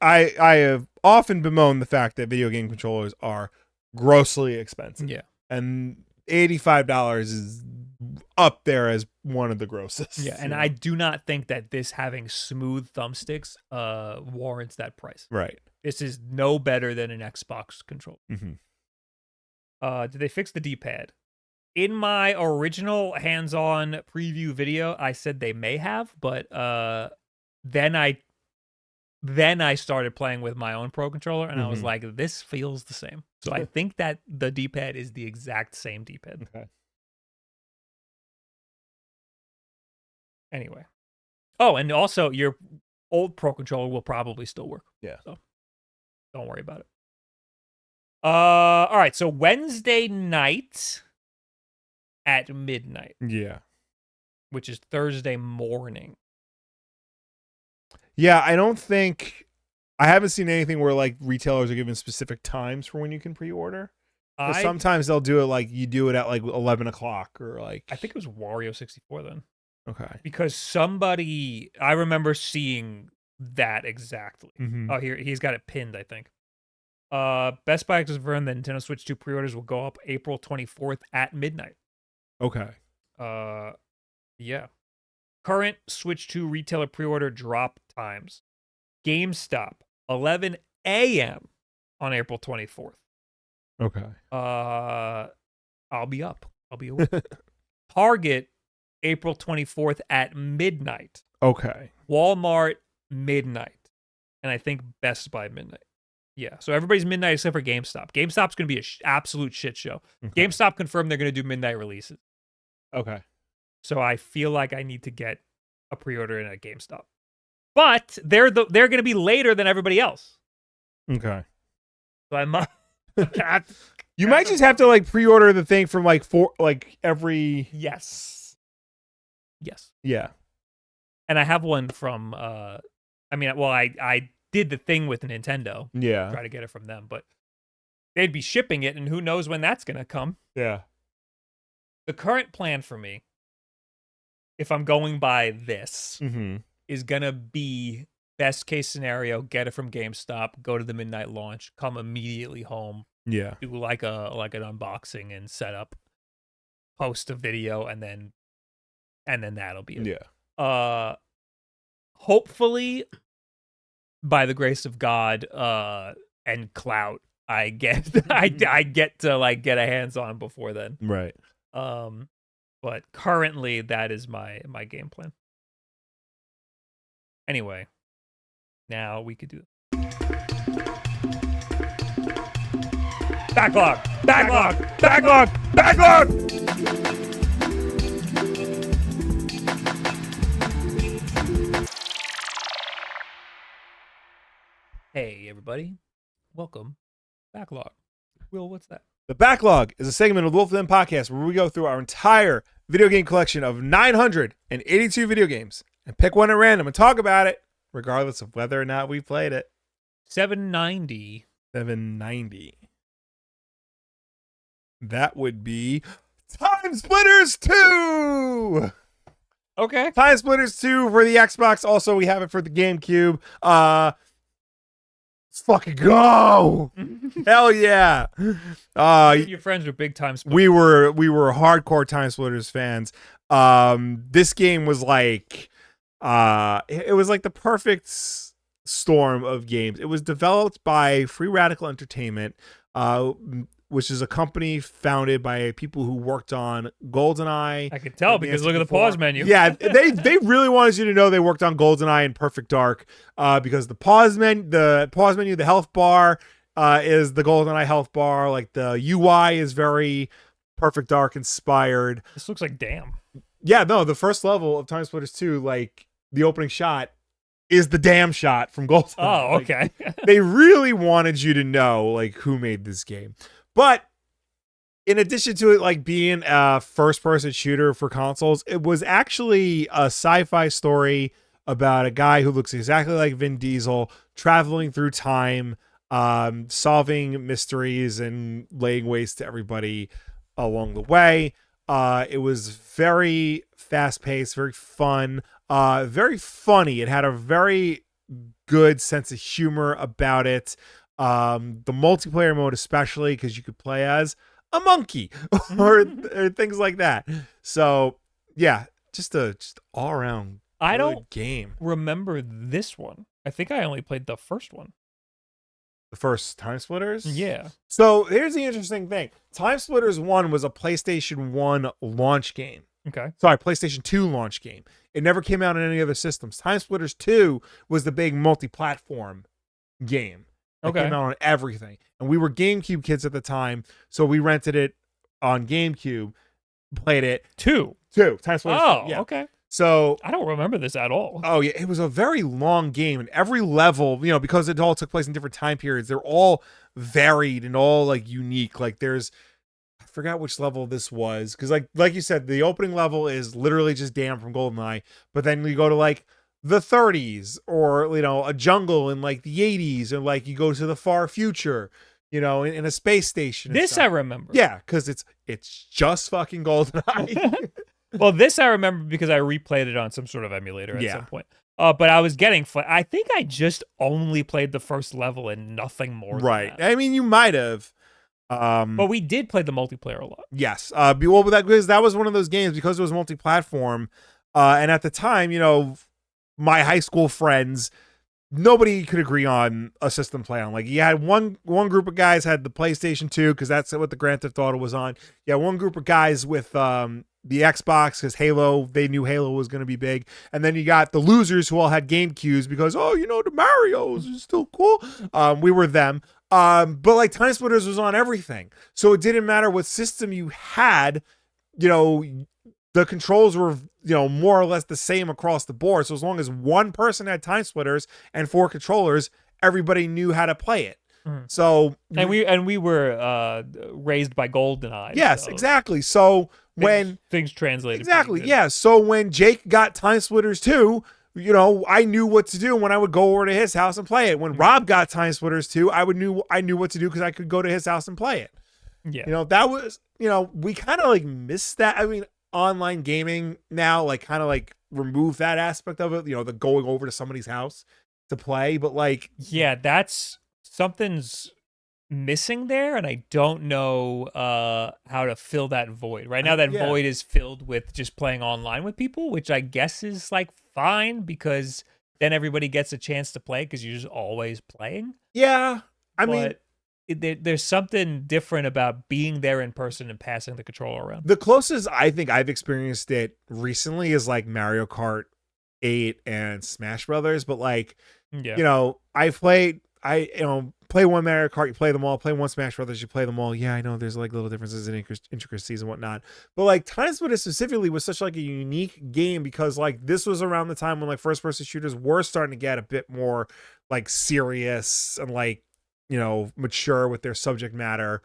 I have often bemoaned the fact that video game controllers are grossly expensive. Yeah. And $85 is up there as one of the grossest. Yeah, and I do not think that this having smooth thumbsticks warrants that price. Right. This is no better than an Xbox controller. Mm-hmm. Did they fix the D-pad? In my original hands-on preview video, I said they may have, but then I started playing with my own Pro controller, and I was like, this feels the same. So I think that the D-pad is the exact same D-pad. Okay. Anyway. Oh, and also your old Pro controller will probably still work. Yeah. So don't worry about it. All right. So Wednesday night, at midnight. Yeah. Which is Thursday morning. Yeah, I haven't seen anything where like retailers are given specific times for when you can pre-order. Sometimes they'll do it like you do it at like 11 o'clock or like. I think it was Wario 64 then. Okay. Because I remember seeing that exactly. Mm-hmm. Oh, here he's got it pinned, I think. Best Buy has confirmed that Nintendo Switch 2 pre-orders will go up April 24th at midnight. Okay. Yeah. Current Switch 2 retailer pre-order drop times. GameStop, 11 a.m. on April 24th. Okay. I'll be up. I'll be awake. Target, April 24th at midnight. Okay. Walmart, midnight. And I think Best Buy, midnight. Yeah. So everybody's midnight except for GameStop. GameStop's going to be an absolute shit show. Okay. GameStop confirmed they're going to do midnight releases. Okay. So I feel like I need to get a pre-order in at GameStop. But they're going to be later than everybody else. Okay. So I might. You might just have to like pre-order the thing from like every. Yes. Yeah. And I have one from. I did the thing with Nintendo. Yeah. Try to get it from them, but they'd be shipping it, and who knows when that's going to come. Yeah. The current plan for me, if I'm going by this, is going to be best case scenario, get it from GameStop, go to the midnight launch, come immediately home. Yeah. Do like an unboxing and setup, post a video, and then that'll be it. Yeah. Hopefully, by the grace of God, and clout, I get to like get a hands on before then. Right. But currently that is my game plan. Anyway, now we could do it. Backlog. Hey everybody, welcome. Backlog. Will, what's that? The Backlog is a segment of the WULFF DEN Podcast where we go through our entire video game collection of 982 video games and pick one at random and talk about it, regardless of whether or not we played it. 790. That would be Time Splitters 2! Okay. Time Splitters 2 for the Xbox. Also, we have it for the GameCube. Let's fucking go! Hell yeah! Your friends were big Time Splitters. We were hardcore Time Splitters fans. This game was like, it was like the perfect storm of games. It was developed by Free Radical Entertainment, which is a company founded by people who worked on GoldenEye. I could tell because look at the pause menu. Yeah, they really wanted you to know they worked on GoldenEye and Perfect Dark, because the pause menu, the health bar is the GoldenEye health bar. Like the UI is very Perfect Dark inspired. This looks like Damn. Yeah, no, the first level of Time Splitters 2, like the opening shot is the Damn shot from GoldenEye. Oh, okay. They really wanted you to know like who made this game. But in addition to it like being a first-person shooter for consoles, it was actually a sci-fi story about a guy who looks exactly like Vin Diesel traveling through time, solving mysteries and laying waste to everybody along the way. It was very fast-paced, very fun, very funny. It had a very good sense of humor about it. The multiplayer mode especially, because you could play as a monkey or things like that. So yeah, just all around I don't game. Remember this one. I think I only played the first one. The first Time Splitters? Yeah. So here's the interesting thing. Time Splitters 1 was a PlayStation 1 launch game. Okay. Sorry, PlayStation 2 launch game. It never came out on any other systems. Time Splitters 2 was the big multi-platform game. It came out on everything. And we were GameCube kids at the time, so we rented it on GameCube, played it. Two. Time Splitters 2. Yeah. Okay. So I don't remember this at all. Oh yeah, it was a very long game, and every level, because it all took place in different time periods, they're all varied and all like unique. Like there's forgot which level this was, because like you said, the opening level is literally just Dan from GoldenEye, but then you go to like the 30s, or a jungle in like the 80s, or like you go to the far future, in a space station. This I remember. Yeah, because it's just fucking GoldenEye. Well, this I remember because I replayed it on some sort of emulator at some point. But I was getting I think I just only played the first level and nothing more than Right. that. I mean, you might have. But we did play the multiplayer a lot. Yes. Because that was one of those games, because it was multi-platform. And at the time, my high school friends, nobody could agree on a system play on. Like, you had one group of guys had the PlayStation 2, because that's what the Grand Theft Auto was on. Yeah, one group of guys with the Xbox, because Halo, they knew Halo was going to be big. And then you got the losers who all had GameCubes because, the Marios is still cool. We were them. But like Time Splitters was on everything. So it didn't matter what system you had, the controls were, more or less the same across the board. So as long as one person had Time Splitters and 4 controllers, everybody knew how to play it. So and we were raised by GoldenEye. Yes, exactly. So when things translated exactly, yeah. So when Jake got Time Splitters 2, I knew what to do when I would go over to his house and play it. When Rob got Time Splitters 2, I knew what to do, because I could go to his house and play it. Yeah. That was, we kind of like missed that. I mean, online gaming now like kind of like remove that aspect of it, the going over to somebody's house to play, but like, yeah, that's something's missing there, and I don't know how to fill that void. Right now that void is filled with just playing online with people, which I guess is like fine, because then everybody gets a chance to play because you're just always playing. Yeah. I mean, there's something different about being there in person and passing the controller around. The closest I think I've experienced it recently is like Mario Kart 8 and Smash Brothers, but like, play one Mario Kart, you play them all. Play one Smash Brothers, you play them all. Yeah, I know there's like little differences in intricacies and whatnot, but like Time Splitters specifically was such like a unique game, because like this was around the time when like first person shooters were starting to get a bit more like serious and like mature with their subject matter,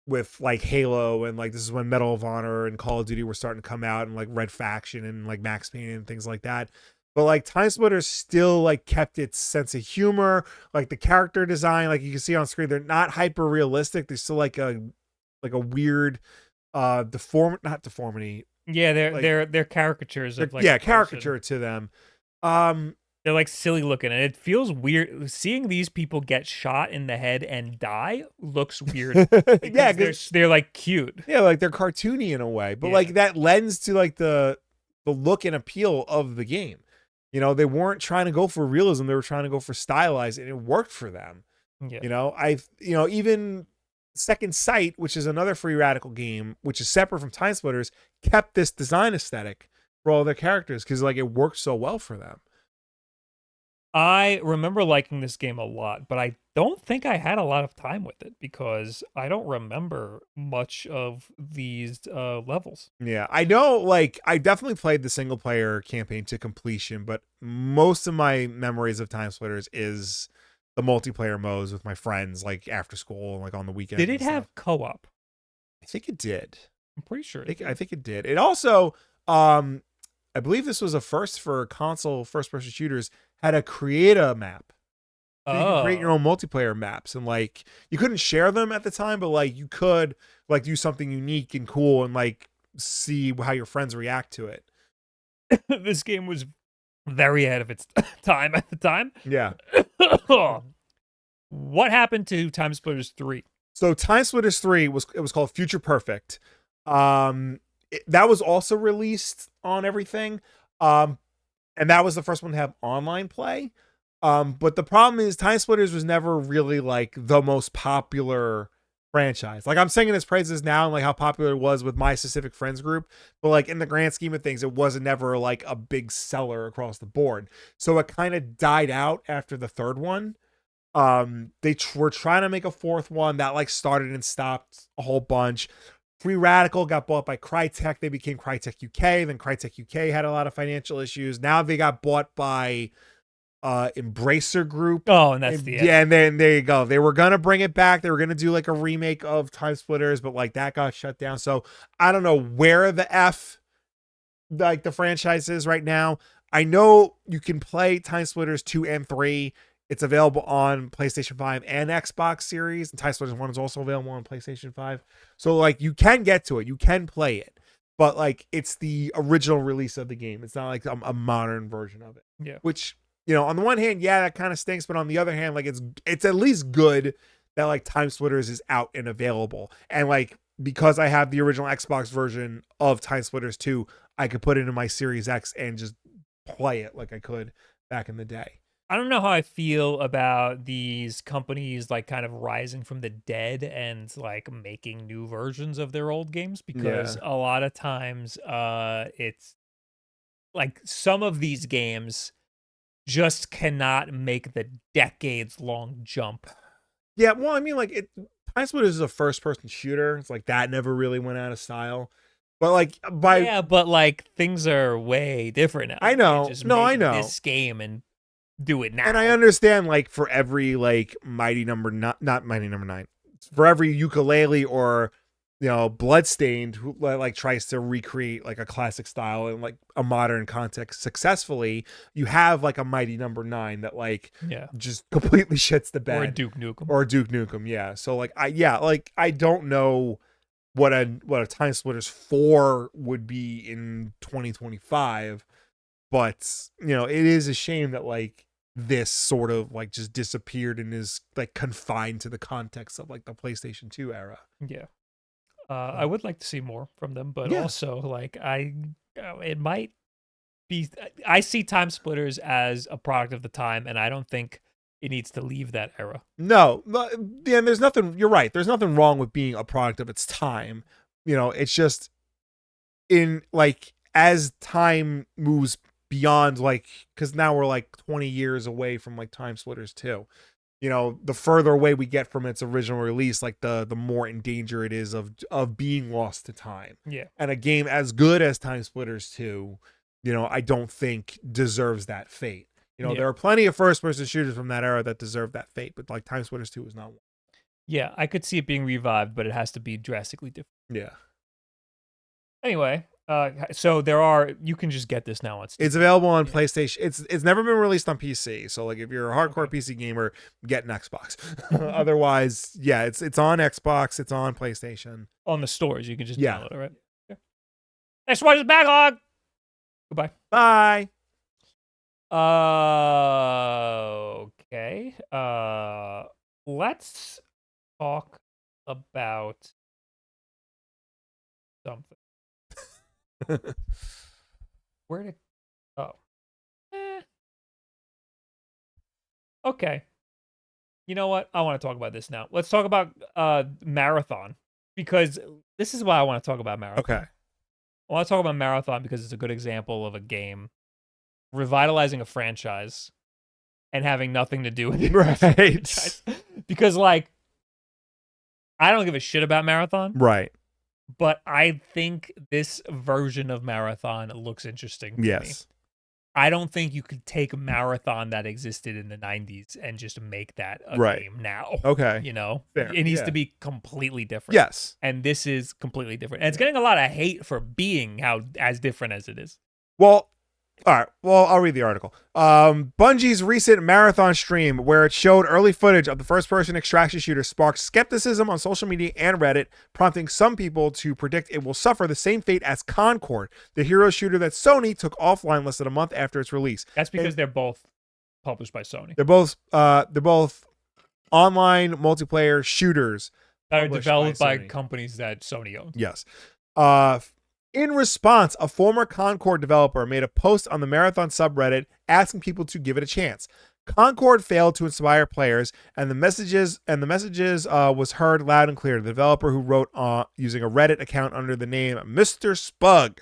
with like Halo, and like this is when Medal of Honor and Call of Duty were starting to come out, and like Red Faction and like Max Payne and things like that. But like Time Splitters still like kept its sense of humor, like the character design, like you can see on screen, they're not hyper realistic. They're still like a weird not deformity. Yeah, they're caricatures of like caricature to them. They're like silly looking, and it feels weird seeing these people get shot in the head and die. Looks weird. Yeah, they're like cute. Yeah, like they're cartoony in a way, but like that lends to like the look and appeal of the game. They weren't trying to go for realism; they were trying to go for stylized, and it worked for them. Yeah. Even Second Sight, which is another Free Radical game, which is separate from Time Splitters, kept this design aesthetic for all their characters because like it worked so well for them. I remember liking this game a lot, but I don't think I had a lot of time with it because I don't remember much of these levels. Yeah, I know, like, I definitely played the single player campaign to completion, but most of my memories of Time Splitters is the multiplayer modes with my friends, like after school and like on the weekends. Did it have co-op? I think it did. I'm pretty sure. I think it did. It also, I believe this was a first for console first-person shooters, had a create-a map. So you could create your own multiplayer maps, and like you couldn't share them at the time, but like you could like do something unique and cool and like see how your friends react to it. This game was very ahead of its time at the time. Yeah. What happened to Time Splitters 3? So Time Splitters 3 was called Future Perfect. That was also released on everything. And that was the first one to have online play. But the problem is Time Splitters was never really like the most popular franchise. Like I'm singing its praises now and like how popular it was with my specific friends group, but like in the grand scheme of things, it wasn't never like a big seller across the board. So it kind of died out after the third one. They were trying to make a fourth one that like started and stopped a whole bunch. Free Radical got bought by Crytek. They became Crytek UK. Then Crytek UK had a lot of financial issues. Now they got bought by Embracer Group. Oh, and that's yeah, and then there you go. They were gonna bring it back. They were gonna do like a remake of Time Splitters, but like that got shut down. So I don't know where the like the franchise is right now. I know you can play Time Splitters 2 and 3. It's available on PlayStation 5 and Xbox Series. And Time Splitters 1 is also available on PlayStation 5. So like you can get to it. You can play it. But like it's the original release of the game. It's not like a modern version of it. Yeah. Which, you know, on the one hand, yeah, that kind of stinks, but on the other hand, like it's at least good that like Time Splitters is out and available. And like because I have the original Xbox version of Time Splitters 2, I could put it in my Series X and just play it like I could back in the day. I don't know how I feel about these companies like kind of rising from the dead and like making new versions of their old games, because a lot of times it's like some of these games just cannot make the decades long jump. Yeah, well, I mean, like Time Splitters is a first person shooter. It's like that never really went out of style. But like but like things are way different now. I know. I know. This game and do it now. And I understand, like, for every like Mighty Number not Mighty Number 9, for every Ukulele or, you know, Bloodstained who like tries to recreate like a classic style in like a modern context successfully, you have like a Mighty Number 9 that like just completely shits the bed. Or Duke Nukem. Yeah. So like I don't know what a Time Splitters 4 would be in 2025, but you know, it is a shame that like this sort of like just disappeared and is like confined to the context of like the PlayStation 2 era. Yeah. I would like to see more from them, but also like it might be, I see Time Splitters as a product of the time, and I don't think it needs to leave that era. No, and there's nothing, you're right. There's nothing wrong with being a product of its time. You know, it's just in like, as time moves beyond like, because now we're like 20 years away from like Time Splitters 2. You know, the further away we get from its original release, like the more in danger it is of being lost to time. Yeah. And a game as good as Time Splitters 2, you know, I don't think deserves that fate. You know, there are plenty of first-person shooters from that era that deserve that fate, but like Time Splitters 2 is not one. Yeah, I could see it being revived, but it has to be drastically different. Yeah. Anyway, so you can just get this now on Steam. It's available on PlayStation. It's never been released on PC. So like if you're a hardcore PC gamer, get an Xbox. Otherwise, yeah, it's on Xbox, it's on PlayStation. On the stores, you can just download it, right? Yeah. Next one is Backlog. Goodbye. Bye. Okay. Let's talk about something. Where did okay. You know what? I want to talk about this now. Let's talk about Marathon, because this is why I want to talk about Marathon. Okay. I want to talk about Marathon because it's a good example of a game revitalizing a franchise and having nothing to do with it. Right. Because like I don't give a shit about Marathon. Right. But I think this version of Marathon looks interesting to me. I don't think you could take Marathon that existed in the 90s and just make that a game now. Okay. You know? Fair. It needs to be completely different. Yes. And this is completely different. And it's getting a lot of hate for being as different as it is. Well, all right. Well, I'll read the article. Bungie's recent Marathon stream, where it showed early footage of the first-person extraction shooter, sparked skepticism on social media and Reddit, prompting some people to predict it will suffer the same fate as Concord, the hero shooter that Sony took offline less than a month after its release. That's because they're both published by Sony. They're both online multiplayer shooters that are developed by companies that Sony owns. Yes. In response, a former Concord developer made a post on the Marathon subreddit asking people to give it a chance. Concord failed to inspire players, and the messages was heard loud and clear. The developer, who wrote using a Reddit account under the name Mr. Spug.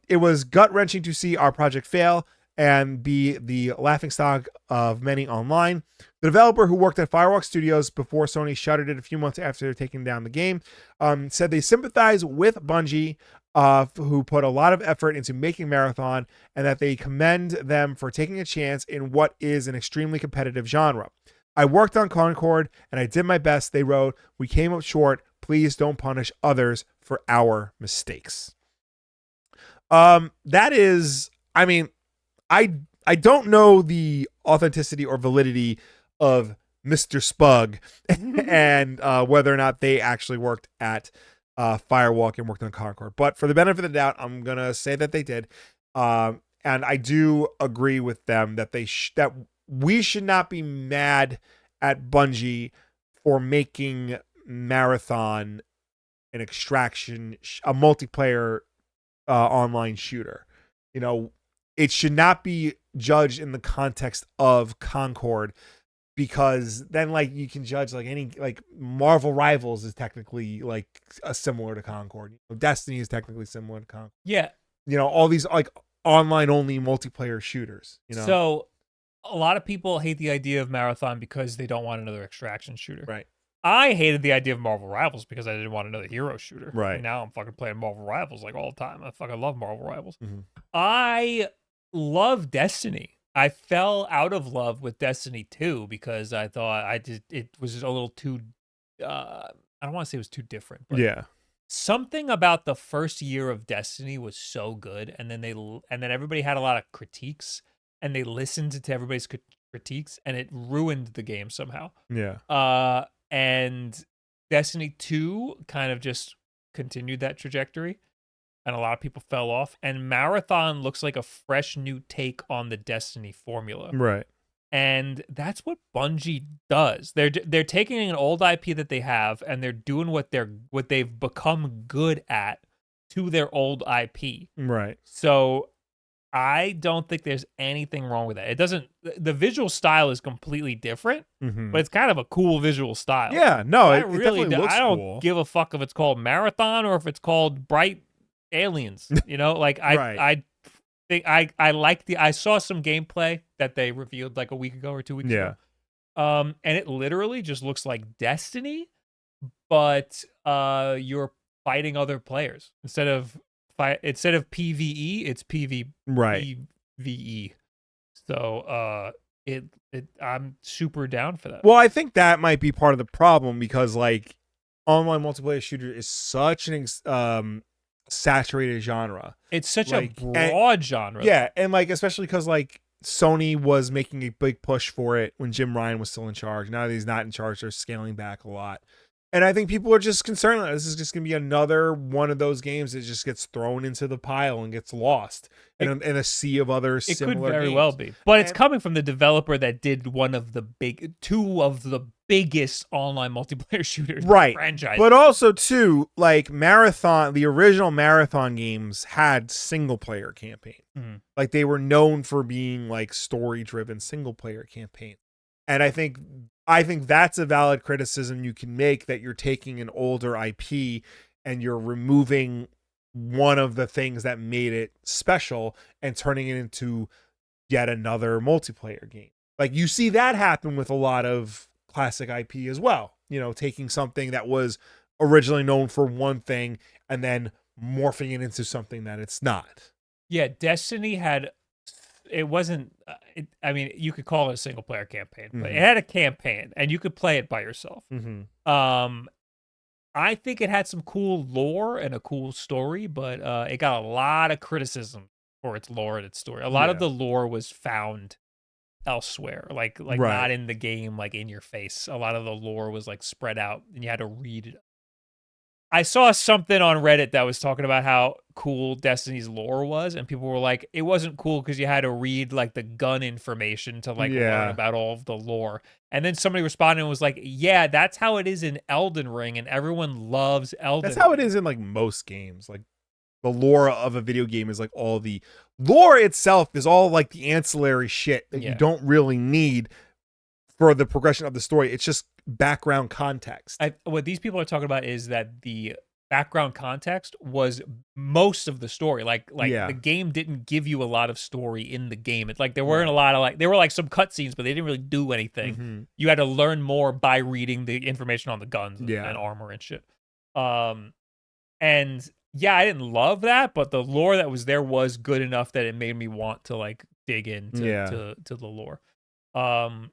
It was gut-wrenching to see our project fail, and be the laughingstock of many online. The developer, who worked at Firewalk Studios before Sony shuttered it a few months after taking down the game, said they sympathize with Bungie, who put a lot of effort into making Marathon, and that they commend them for taking a chance in what is an extremely competitive genre. I worked on Concord, and I did my best, they wrote. We came up short. Please don't punish others for our mistakes. That is, I mean, I don't know the authenticity or validity of Mr. Spug and whether or not they actually worked at Firewalk and worked on Concord. But for the benefit of the doubt, I'm going to say that they did. And I do agree with them that that we should not be mad at Bungie for making Marathon an extraction, a multiplayer online shooter. You know, it should not be judged in the context of Concord, because then like you can judge like any, like Marvel Rivals is technically like similar to Concord. Destiny is technically similar to Concord. Yeah. You know, all these like online only multiplayer shooters, you know. So a lot of people hate the idea of Marathon because they don't want another extraction shooter. Right. I hated the idea of Marvel Rivals because I didn't want another hero shooter. Right. And now I'm fucking playing Marvel Rivals like all the time. I fucking love Marvel Rivals. Mm-hmm. I love Destiny. I fell out of love with Destiny 2 because I thought it was a little too I don't want to say it was too different, but yeah. Something about the first year of Destiny was so good, and then everybody had a lot of critiques, and they listened to everybody's critiques, and it ruined the game somehow. Yeah. And Destiny 2 kind of just continued that trajectory, and a lot of people fell off. And Marathon looks like a fresh new take on the Destiny formula. Right. And that's what Bungie does. They're taking an old IP that they have, and they're doing what they've become good at to their old IP. Right. So I don't think there's anything wrong with that. It doesn't. The visual style is completely different, but it's kind of a cool visual style. Yeah. No, I it definitely looks I don't cool. give a fuck if it's called Marathon or if it's called Bright Aliens. You know, like I think I like I saw some gameplay that they revealed like a week ago or 2 weeks ago. And it literally just looks like Destiny, but you're fighting other players instead of PvE, it's PvE. Right. PvE. So I'm super down for that. Well, I think that might be part of the problem, because like online multiplayer shooter is such an saturated genre. It's such a broad genre. Yeah, and like especially because like Sony was making a big push for it when Jim Ryan was still in charge. Now that he's not in charge, they're scaling back a lot. And I think people are just concerned that this is just going to be another one of those games that just gets thrown into the pile and gets lost in a sea of other similar games. It could very well be. But it's coming from the developer that did two of the biggest online multiplayer shooters franchise. But also, too, like Marathon, the original Marathon games had single-player campaign. Mm-hmm. Like they were known for being like story-driven single-player campaign. And I think that's a valid criticism you can make, that you're taking an older IP and you're removing one of the things that made it special and turning it into yet another multiplayer game. Like you see that happen with a lot of classic IP as well. You know, taking something that was originally known for one thing and then morphing it into something that it's not. Yeah, Destiny had... It wasn't, I mean, you could call it a single player campaign, but it had a campaign and you could play it by yourself. I think it had some cool lore and a cool story, but it got a lot of criticism for its lore and its story. A lot of the lore was found elsewhere, like not in the game, like in your face. A lot of the lore was like spread out and you had to read it. I saw something on Reddit that was talking about how cool Destiny's lore was, and people were like, it wasn't cool because you had to read like the gun information to like learn about all of the lore. And then somebody responded and was like, yeah, that's how it is in Elden Ring, and everyone loves Elden Ring. That's how it is in like most games. Like the lore of a video game is like all the lore itself is all like the ancillary shit that you don't really need for the progression of the story. It's just background context. What these people are talking about is that the background context was most of the story. Like Yeah. the game didn't give you a lot of story in the game. It's like there weren't a lot of there were like some cutscenes, but they didn't really do anything. Mm-hmm. You had to learn more by reading the information on the guns and Yeah. armor and shit. And yeah, I didn't love that, but the lore that was there was good enough that it made me want to like dig into to the lore. My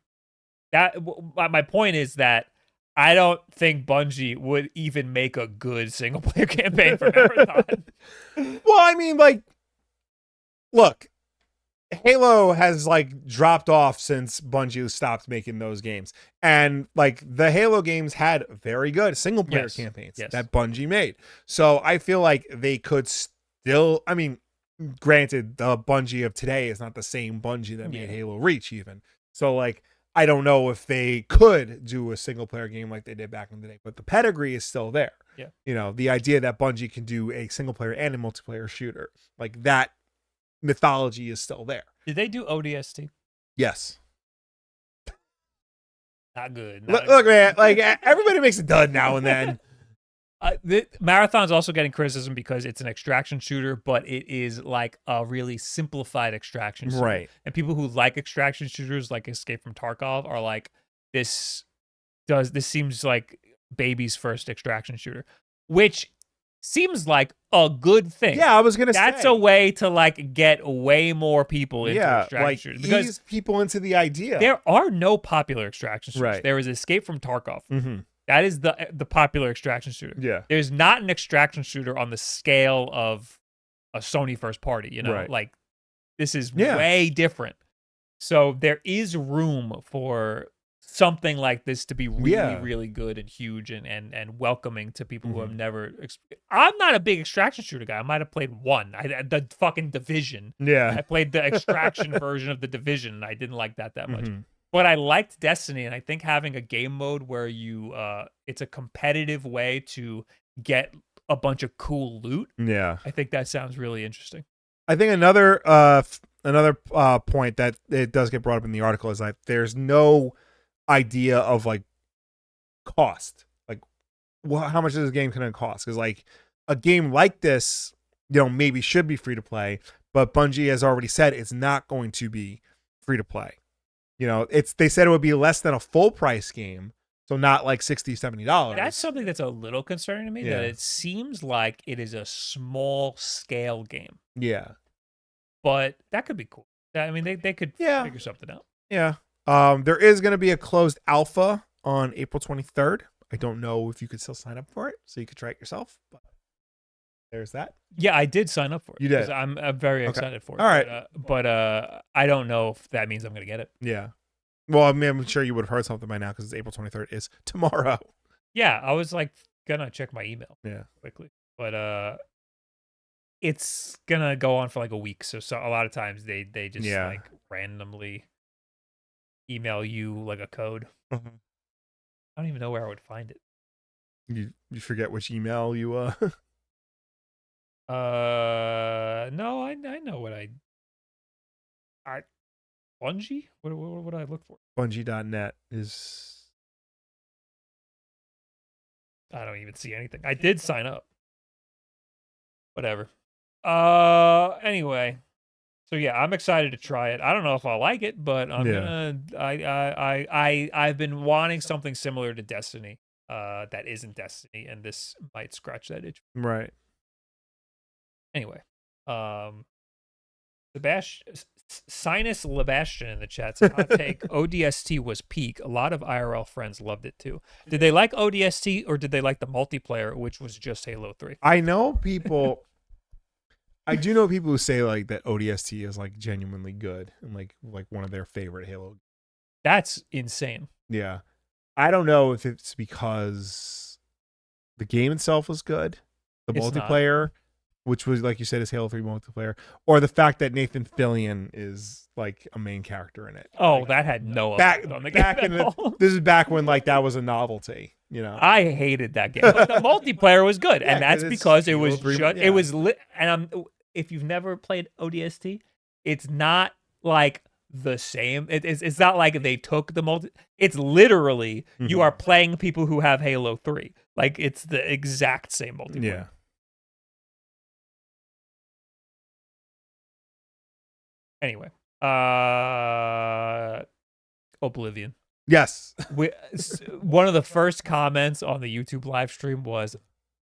point is that I don't think Bungie would even make a good single player campaign for Marathon. Well, I mean, like, look, Halo has like dropped off since Bungie stopped making those games, and like the Halo games had very good single player campaigns that Bungie made. So I feel like they could still. I mean, granted, the Bungie of today is not the same Bungie that made Halo Reach, even. So like, I don't know if they could do a single player game like they did back in the day, but the pedigree is still there. Yeah, you know, the idea that Bungie can do a single player and a multiplayer shooter, like that mythology is still there. Did they do ODST? Yes. Not good. Look, man, like everybody makes a dud now and then. Marathon's also getting criticism because it's an extraction shooter, but it is like a really simplified extraction shooter. Right. And people who like extraction shooters like Escape from Tarkov are like, this seems like baby's first extraction shooter, which seems like a good thing. Yeah, I was gonna say that's a way to like get way more people into extraction shooters, because ease people into the idea. There are no popular extraction shooters. Right. There is Escape from Tarkov. Mm-hmm. That is the popular extraction shooter. Yeah. There's not an extraction shooter on the scale of a Sony first party, you know? Right. Like, this is way different. So there is room for something like this to be really, really good and huge and welcoming to people who have never... I'm not a big extraction shooter guy. I might have played one. The fucking Division. Yeah. I played the extraction version of the Division, and I didn't like that much. But I liked Destiny, and I think having a game mode where you it's a competitive way to get a bunch of cool loot. Yeah. I think that sounds really interesting. I think another point that it does get brought up in the article is like there's no idea of like cost. Like how much is this game going to cost? Because like a game like this, you know, maybe should be free to play, but Bungie has already said it's not going to be free to play. You know, they said it would be less than a full price game, so not like $60, $70. That's something that's a little concerning to me, that it seems like it is a small scale game. Yeah. But that could be cool. I mean, they could figure something out. Yeah. There is going to be a closed alpha on April 23rd. I don't know if you could still sign up for it, so you could try it yourself, but there's that. Yeah, I did sign up for it. You did? I'm very excited for it. All right. But I don't know if that means I'm going to get it. Yeah. Well, I mean, I'm sure you would have heard something by now because April 23rd is tomorrow. Yeah, I was like going to check my email quickly. But it's going to go on for like a week. So a lot of times they just like randomly email you like a code. I don't even know where I would find it. You forget which email you no, I know what I Bungie? What would I look for? Bungie.net is... I don't even see anything. I did sign up. Whatever. Anyway. So yeah, I'm excited to try it. I don't know if I'll like it, but I'm gonna I've been wanting something similar to Destiny, that isn't Destiny, and this might scratch that itch. Right. Anyway, Sinus Lebastian in the chat said, hot take, ODST was peak. A lot of IRL friends loved it too. Did they like ODST or did they like the multiplayer, which was just Halo 3? I know people... I do know people who say like that ODST is like genuinely good and like one of their favorite Halo. That's insane. Yeah. I don't know if it's because the game itself was good, the multiplayer, which was, like you said, is Halo 3 multiplayer, or the fact that Nathan Fillion is like a main character in it. Oh, like, that had no effect on the game. This is back when like that was a novelty, you know. I hated that game, but the multiplayer was good, and that's because it was it was lit. And if you've never played ODST, it's not like the same. It's not like they took the multi. It's literally you are playing people who have Halo 3. Like it's the exact same multiplayer. Yeah. Anyway, Oblivion. Yes. One of the first comments on the YouTube live stream was,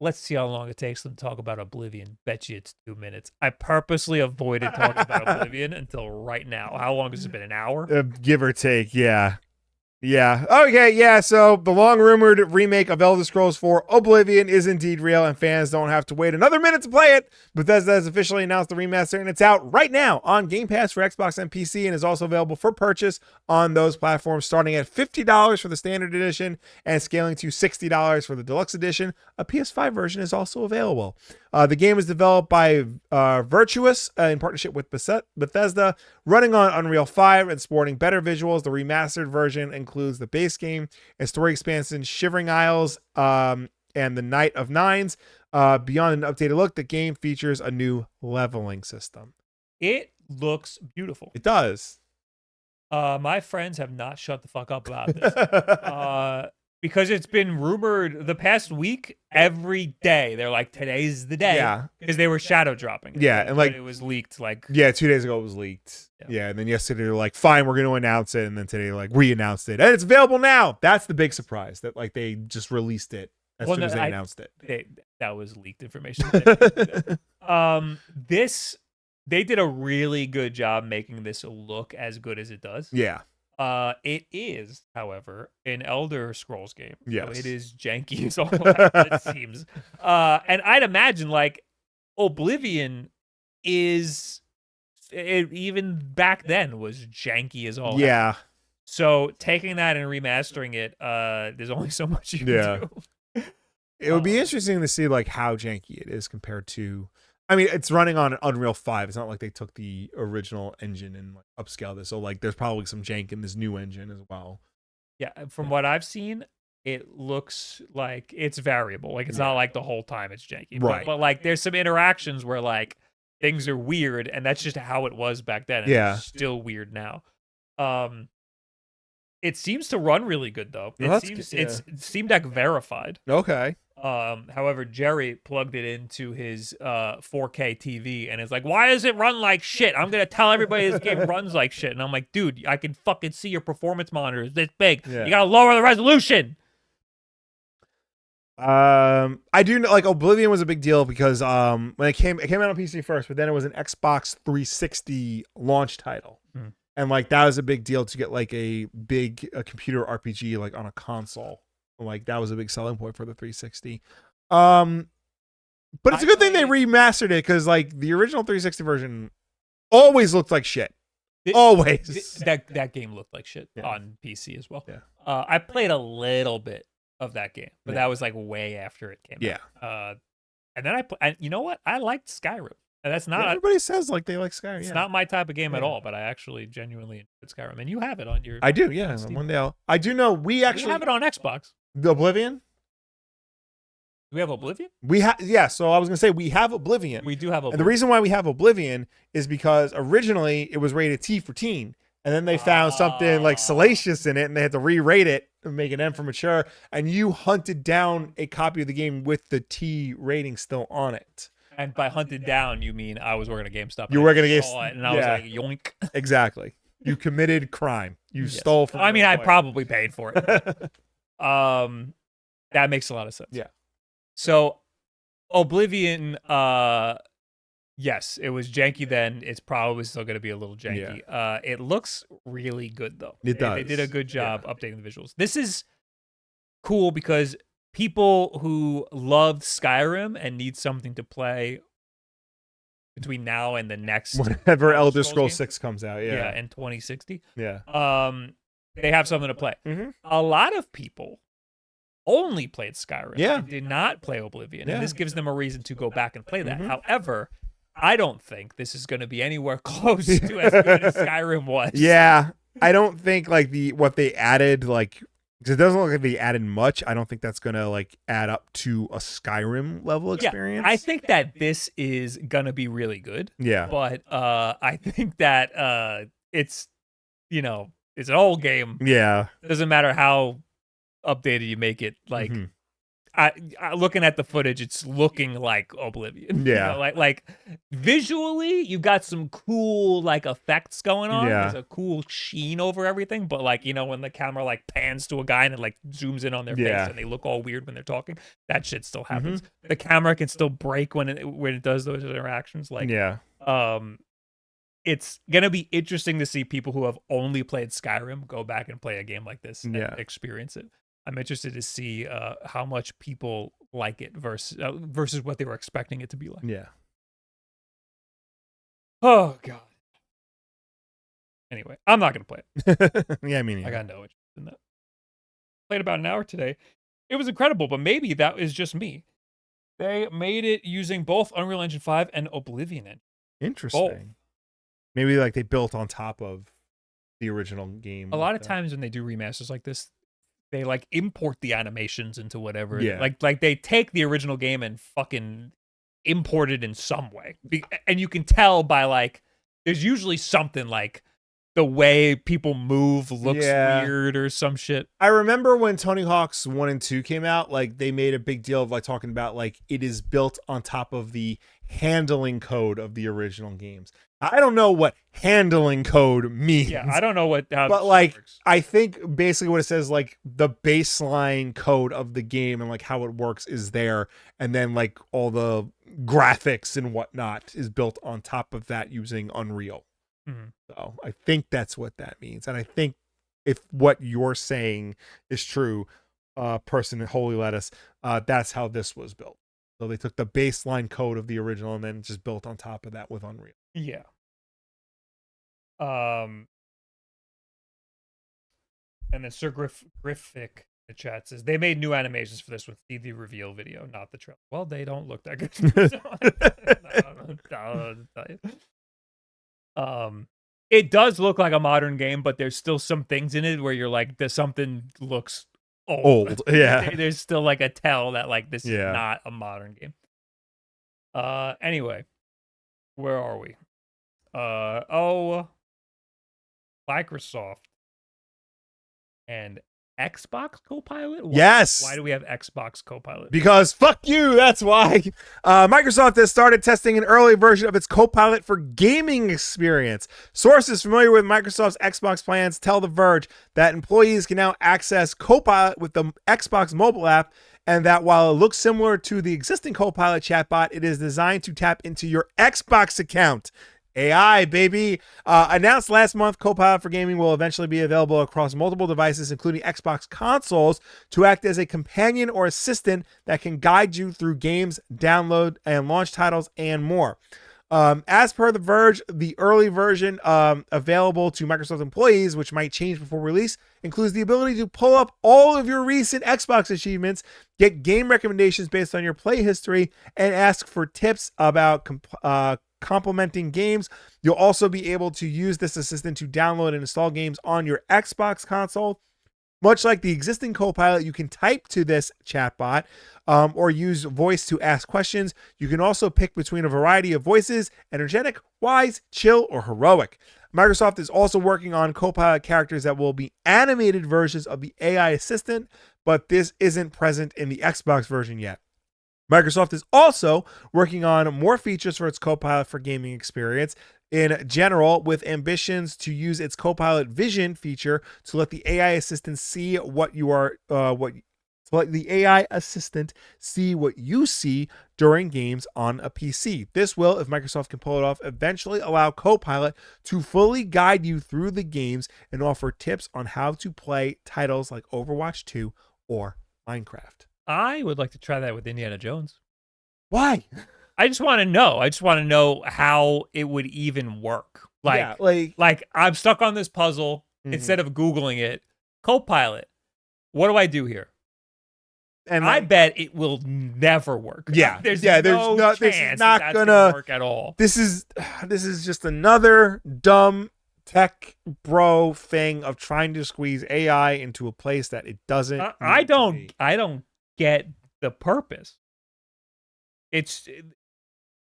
let's see how long it takes them to talk about Oblivion. Bet you it's 2 minutes. I purposely avoided talking about Oblivion until right now. How long has it been? An hour? Give or take, yeah. Yeah. Okay, yeah, so the long-rumored remake of Elder Scrolls 4 Oblivion is indeed real, and fans don't have to wait another minute to play it. Bethesda has officially announced the remaster, and it's out right now on Game Pass for Xbox and PC, and is also available for purchase on those platforms, starting at $50 for the standard edition and scaling to $60 for the deluxe edition. A PS5 version is also available. The game is developed by Virtuous in partnership with Bethesda, running on Unreal 5 and sporting better visuals. The remastered version includes the base game and story expansion Shivering Isles and the Night of Nines. Beyond an updated look, the game features a new leveling system. It looks beautiful. It does. My friends have not shut the fuck up about this. Because it's been rumored the past week, every day they're like, today's the day. Yeah. Because they were shadow dropping it. Yeah, and like it was leaked like 2 days ago it was leaked. Yeah, and then yesterday they're like, fine, we're gonna announce it, and then today like we-announced it. And it's available now. That's the big surprise. That like they just released it as soon as they announced it. That was leaked information. They did a really good job making this look as good as it does. Yeah. It is, however, an Elder Scrolls game. Yes. So it is janky as all that, it seems. And I'd imagine, like, Oblivion even back then was janky as all Yeah. that. So taking that and remastering it, there's only so much you can do. It would be interesting to see, like, how janky it is compared to... I mean, it's running on Unreal 5. It's not like they took the original engine and like upscaled it. So like, there's probably some jank in this new engine as well. Yeah, from what I've seen, it looks like it's variable. Like it's not like the whole time it's janky. Right. But like, there's some interactions where like things are weird, and that's just how it was back then. And it's still weird now. It seems to run really good though. It's Steam Deck verified. Okay. However, Jerry plugged it into his 4K TV and is like, why does it run like shit? I'm going to tell everybody this game runs like shit. And I'm like, dude, I can fucking see your performance monitors this big. Yeah. You got to lower the resolution. I do know, like, Oblivion was a big deal because when it came out on PC first, but then it was an Xbox 360 launch title. And like, that was a big deal to get like a computer RPG like on a console. Like that was a big selling point for the 360. But it's a good thing they remastered it, because like the original 360 version always looked like shit. Always. That game looked like shit on PC as well. Yeah. I played a little bit of that game, but that was like way after it came out. And then you know what? I liked Skyrim. And that's not everybody says like they like Skyrim. It's not my type of game at all, but I actually genuinely enjoyed Skyrim. And you have it on your I do, yeah. One day I do know we actually have it on Xbox. The Oblivion? Do we have Oblivion? We have, yeah. So I was gonna say we have Oblivion. We do have Oblivion. And the reason why we have Oblivion is because originally it was rated T for teen, and then they found something like salacious in it, and they had to re-rate it and make an M for mature. And you hunted down a copy of the game with the T rating still on it. And by hunted down, you mean I was working at GameStop. You were working at GameStop, and I was like, yoink. Exactly. You committed crime. You stole from. I mean, I probably paid for it. That makes a lot of sense. Yeah. So, Oblivion, yes, it was janky then. It's probably still going to be a little janky. Yeah. It looks really good though. It does. They did a good job updating the visuals. This is cool because people who loved Skyrim and need something to play between now and the next whenever Elder Scrolls 6 comes out, in 2060, they have something to play. A lot of people only played Skyrim and did not play Oblivion, and this gives them a reason to go back and play that. However, I don't think this is going to be anywhere close to as good as Skyrim was. Yeah, I don't think like what they added, like, because it doesn't look like they added much. I don't think that's going to like add up to a Skyrim level experience. I think that this is going to be really good. Yeah. But I think that it's an old game. Yeah. It doesn't matter how updated you make it. Like, looking at the footage, it's looking like Oblivion. Yeah. Like visually, you've got some cool like effects going on. Yeah. There's a cool sheen over everything. But like, when the camera like pans to a guy and it like zooms in on their face and they look all weird when they're talking, that shit still happens. The camera can still break when it does those interactions. Like, it's gonna be interesting to see people who have only played Skyrim go back and play a game like this and experience it. I'm interested to see how much people like it versus what they were expecting it to be like. Yeah. Oh god. Anyway, I'm not gonna play it. Yeah, I mean, I got no interest in that. Played about an hour today. It was incredible, but maybe that is just me. They made it using both Unreal Engine 5 and Oblivion Engine. Interesting. Both. Maybe like they built on top of the original game. A lot of times when they do remasters like this, they like import the animations into whatever. Yeah. Like they take the original game and fucking import it in some way. And you can tell by like, there's usually something like the way people move looks weird or some shit. I remember when Tony Hawk's 1 and 2 came out, like they made a big deal of like talking about like it is built on top of the handling code of the original games. I don't know what handling code means. Yeah, I don't know but like works. I think basically what it says, like the baseline code of the game and like how it works is there, and then like all the graphics and whatnot is built on top of that using Unreal. So I think that's what that means, and I think if what you're saying is true, person at Holy Lettuce, that's how this was built. So they took the baseline code of the original and then just built on top of that with Unreal. Yeah. And then Sir Griffic in the chat says they made new animations for this with the reveal video, not the trailer. Well, they don't look that good. It does look like a modern game, but there's still some things in it where you're like, there's something looks old. Yeah. There's still like a tell that like this is not a modern game. Anyway, where are we? Microsoft and Xbox Copilot? Yes. Why do we have Xbox Copilot? Because fuck you, that's why. Microsoft has started testing an early version of its Copilot for gaming experience. Sources familiar with Microsoft's Xbox plans tell The Verge that employees can now access Copilot with the Xbox mobile app, and that while it looks similar to the existing Copilot chatbot, it is designed to tap into your Xbox account. AI, baby. Announced last month, Copilot for Gaming will eventually be available across multiple devices, including Xbox consoles, to act as a companion or assistant that can guide you through games, download and launch titles, and more. As per The Verge, the early version available to Microsoft employees, which might change before release, includes the ability to pull up all of your recent Xbox achievements, get game recommendations based on your play history, and ask for tips about complementing games. You'll also be able to use this assistant to download and install games on your Xbox console. Much like the existing Copilot, you can type to this chatbot or use voice to ask questions. You can also pick between a variety of voices: energetic, wise, chill, or heroic. Microsoft is also working on Copilot characters that will be animated versions of the AI assistant, but this isn't present in the Xbox version yet. Microsoft is also working on more features for its Copilot for Gaming experience in general, with ambitions to use its Copilot Vision feature to let the AI assistant see what you are, let the AI assistant see what you see during games on a PC. This will, if Microsoft can pull it off, eventually allow Copilot to fully guide you through the games and offer tips on how to play titles like Overwatch 2 or Minecraft. I would like to try that with Indiana Jones. Why? I just want to know. I just want to know how it would even work. Like I'm stuck on this puzzle. Instead of Googling it, Copilot, what do I do here? And I bet it will never work. Yeah, there's no chance this is not that's gonna work at all. This is just another dumb tech bro thing of trying to squeeze AI into a place that it doesn't. I don't get the purpose.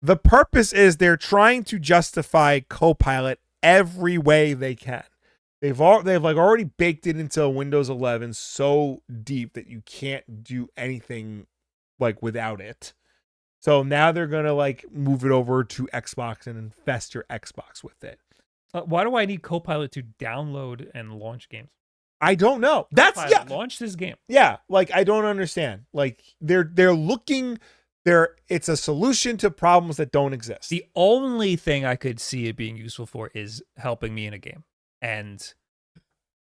The purpose is they're trying to justify Copilot every way they can. They've like already baked it into Windows 11 so deep that you can't do anything like without it. So now they're gonna like move it over to Xbox and infest your Xbox with it. Why do I need Copilot to download and launch games? I don't know. That's Copilot, launch this game. Yeah, like I don't understand. Like they're looking there. It's a solution to problems that don't exist. The only thing I could see it being useful for is helping me in a game. And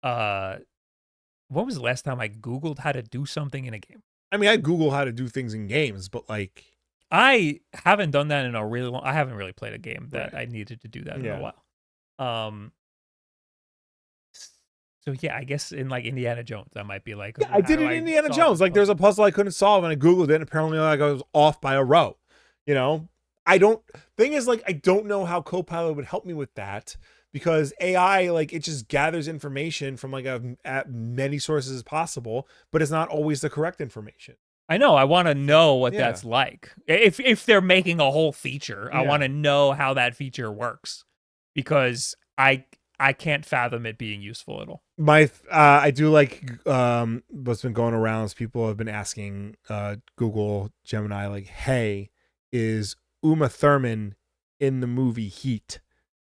when was the last time I Googled how to do something in a game? I mean, I Google how to do things in games, but like I haven't done that in a really long. I haven't really played a game that I needed to do that in a while. So yeah, I guess in like Indiana Jones, I might be like, yeah, I did it in Indiana Jones. Like there's a puzzle I couldn't solve and I Googled it and apparently like I was off by a row. You know, thing is like, I don't know how Copilot would help me with that because AI, like it just gathers information from like at many sources as possible, but it's not always the correct information. I know. I want to know what that's like. If they're making a whole feature, I want to know how that feature works because I can't fathom it being useful at all. I do like what's been going around is people have been asking Google Gemini like, hey, is Uma Thurman in the movie Heat?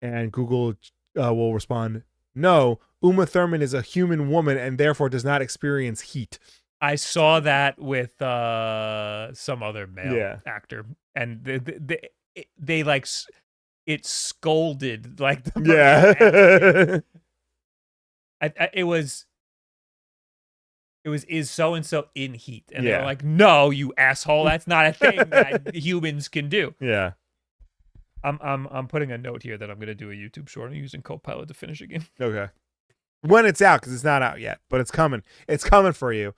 And Google will respond, no, Uma Thurman is a human woman and therefore does not experience heat. I saw that with some other male actor, and they like it scolded like the it was is so and so in heat, and they're like, no, you asshole, that's not a thing that humans can do. Yeah. I'm putting a note here that I'm gonna do a YouTube short on using Copilot to finish a game. Okay. When it's out, because it's not out yet, but it's coming. It's coming for you.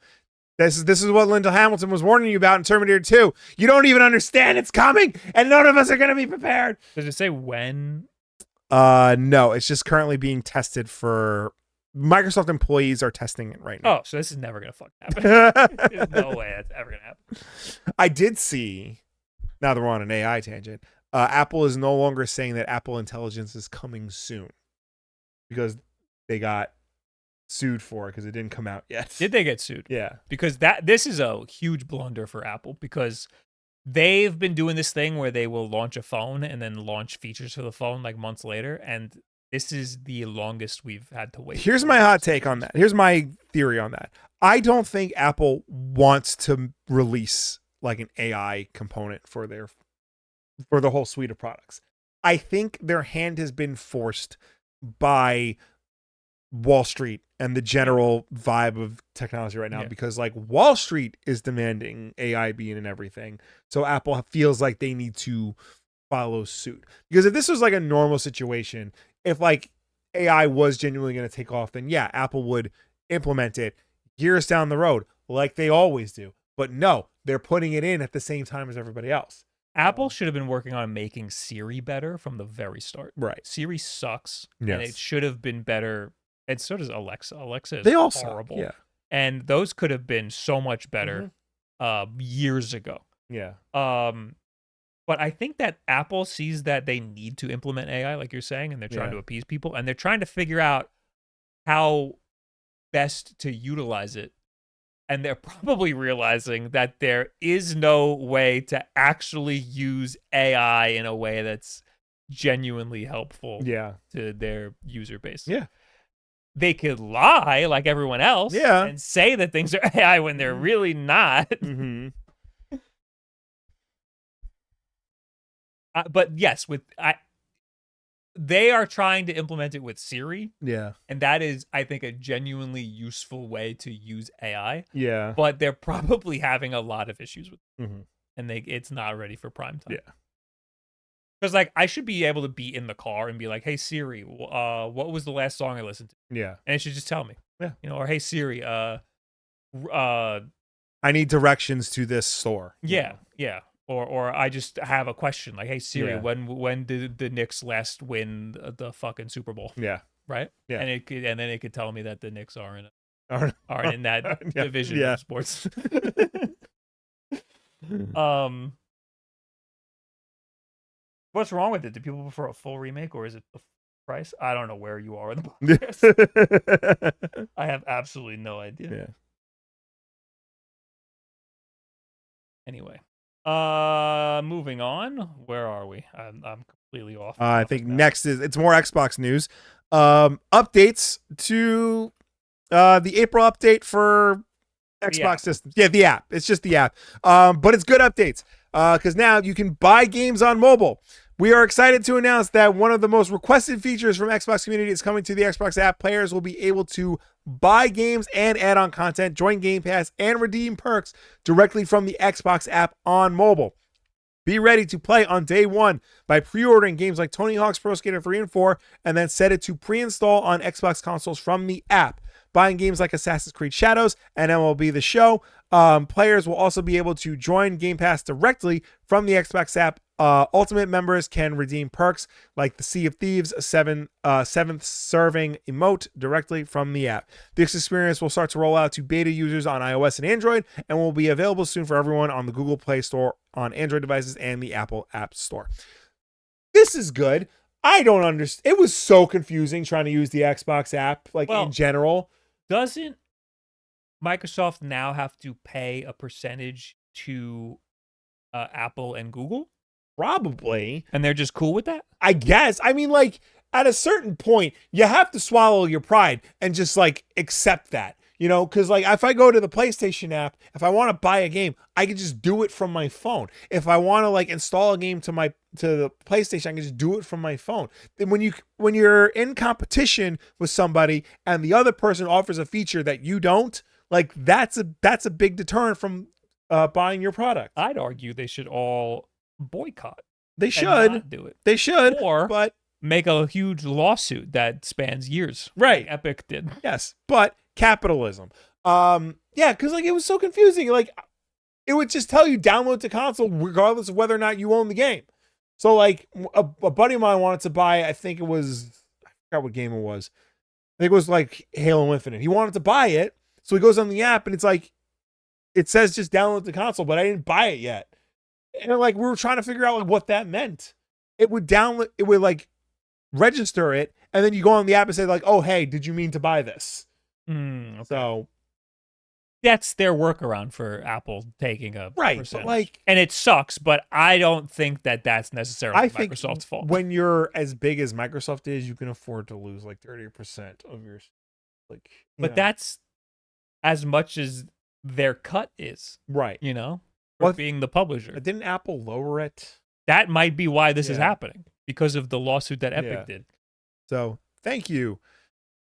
This is what Linda Hamilton was warning you about in Terminator 2. You don't even understand it's coming, and none of us are going to be prepared. Does it say when? No, it's just currently being tested for... Microsoft employees are testing it right now. Oh, so this is never going to fucking happen. There's no way that's ever going to happen. I did see, now that we're on an AI tangent, Apple is no longer saying that Apple Intelligence is coming soon because they got sued for it because it didn't come out yet. Did they get sued? Yeah. Because this is a huge blunder for Apple because they've been doing this thing where they will launch a phone and then launch features for the phone like months later, and this is the longest we've had to wait. Here's my hot take on that. Here's my theory on that. I don't think Apple wants to release like an AI component for the whole suite of products. I think their hand has been forced by Wall Street and the general vibe of technology right now because like Wall Street is demanding AI being in everything. So Apple feels like they need to follow suit. Because if this was like a normal situation, if like AI was genuinely going to take off, then yeah, Apple would implement it years down the road like they always do. But no, they're putting it in at the same time as everybody else. Apple should have been working on making Siri better from the very start. Right. Siri sucks. Yes. And it should have been better. And so does Alexa. Alexa is they all horrible. Suck. Yeah. And those could have been so much better years ago. Yeah. But I think that Apple sees that they need to implement AI, like you're saying, and they're trying to appease people, and they're trying to figure out how best to utilize it. And they're probably realizing that there is no way to actually use AI in a way that's genuinely helpful to their user base. Yeah. They could lie like everyone else and say that things are AI when they're really not. Mm-hmm. But yes, they are trying to implement it with Siri. Yeah. And that is, I think, a genuinely useful way to use AI. Yeah. But they're probably having a lot of issues with it. And it's not ready for prime time. Yeah. Because, like, I should be able to be in the car and be like, hey, Siri, what was the last song I listened to? Yeah. And it should just tell me. Yeah. You know, or hey, Siri, I need directions to this store. Yeah. Yeah. Or I just have a question like, hey, Siri, when did the Knicks last win the fucking Super Bowl? Yeah. Right? Yeah. And then it could tell me that the Knicks are in that division of sports. What's wrong with it? Do people prefer a full remake or is it the price? I don't know where you are in the podcast. I have absolutely no idea. Yeah. Anyway, moving on. Where are we? I'm completely off. I think next it's more Xbox news. Updates to the April update for Xbox systems. Yeah, the app. It's just the app. But it's good updates because now you can buy games on mobile. We are excited to announce that one of the most requested features from Xbox community is coming to the Xbox app. Players will be able to buy games and add-on content, join Game Pass, and redeem perks directly from the Xbox app on mobile. Be ready to play on day one by pre-ordering games like Tony Hawk's Pro Skater 3 and 4, and then set it to pre-install on Xbox consoles from the app. Buying games like Assassin's Creed Shadows and MLB The Show. Players will also be able to join Game Pass directly from the Xbox app. Ultimate members can redeem perks like the Sea of Thieves 7th serving emote directly from the app. This experience will start to roll out to beta users on iOS and Android and will be available soon for everyone on the Google Play Store on Android devices and the Apple App Store. This is good. I don't understand. It was so confusing trying to use the Xbox app, in general. Doesn't Microsoft now have to pay a percentage to Apple and Google? Probably. And they're just cool with that? I guess. I mean, at a certain point, you have to swallow your pride and just, accept that. You know, because, if I go to the PlayStation app, if I want to buy a game, I can just do it from my phone. If I want to, install a game to the PlayStation, I can just do it from my phone. Then when you're in competition with somebody and the other person offers a feature that you don't, that's a big deterrent from buying your product. I'd argue they should all boycott. They should not do it. They should, but make a huge lawsuit that spans years, right? Like Epic did. Yes, but capitalism. Yeah, because it was so confusing. It would just tell you download to console regardless of whether or not you own the game. So a buddy of mine wanted to buy. I forgot what game it was. I think it was Halo Infinite. He wanted to buy it, so he goes on the app and it's it says just download the console, but I didn't buy it yet. And we were trying to figure out what that meant. It would download, it would register it, and then you go on the app and say oh, hey, did you mean to buy this? Okay. So that's their workaround for Apple taking a percentage. But and it sucks, but I don't think that that's necessarily Microsoft's fault. When you're as big as Microsoft is, you can afford to lose 30% of your that's as much as their cut is, right? For being the publisher. Didn't Apple lower it? That might be why this is happening, because of the lawsuit that Epic did. So thank you,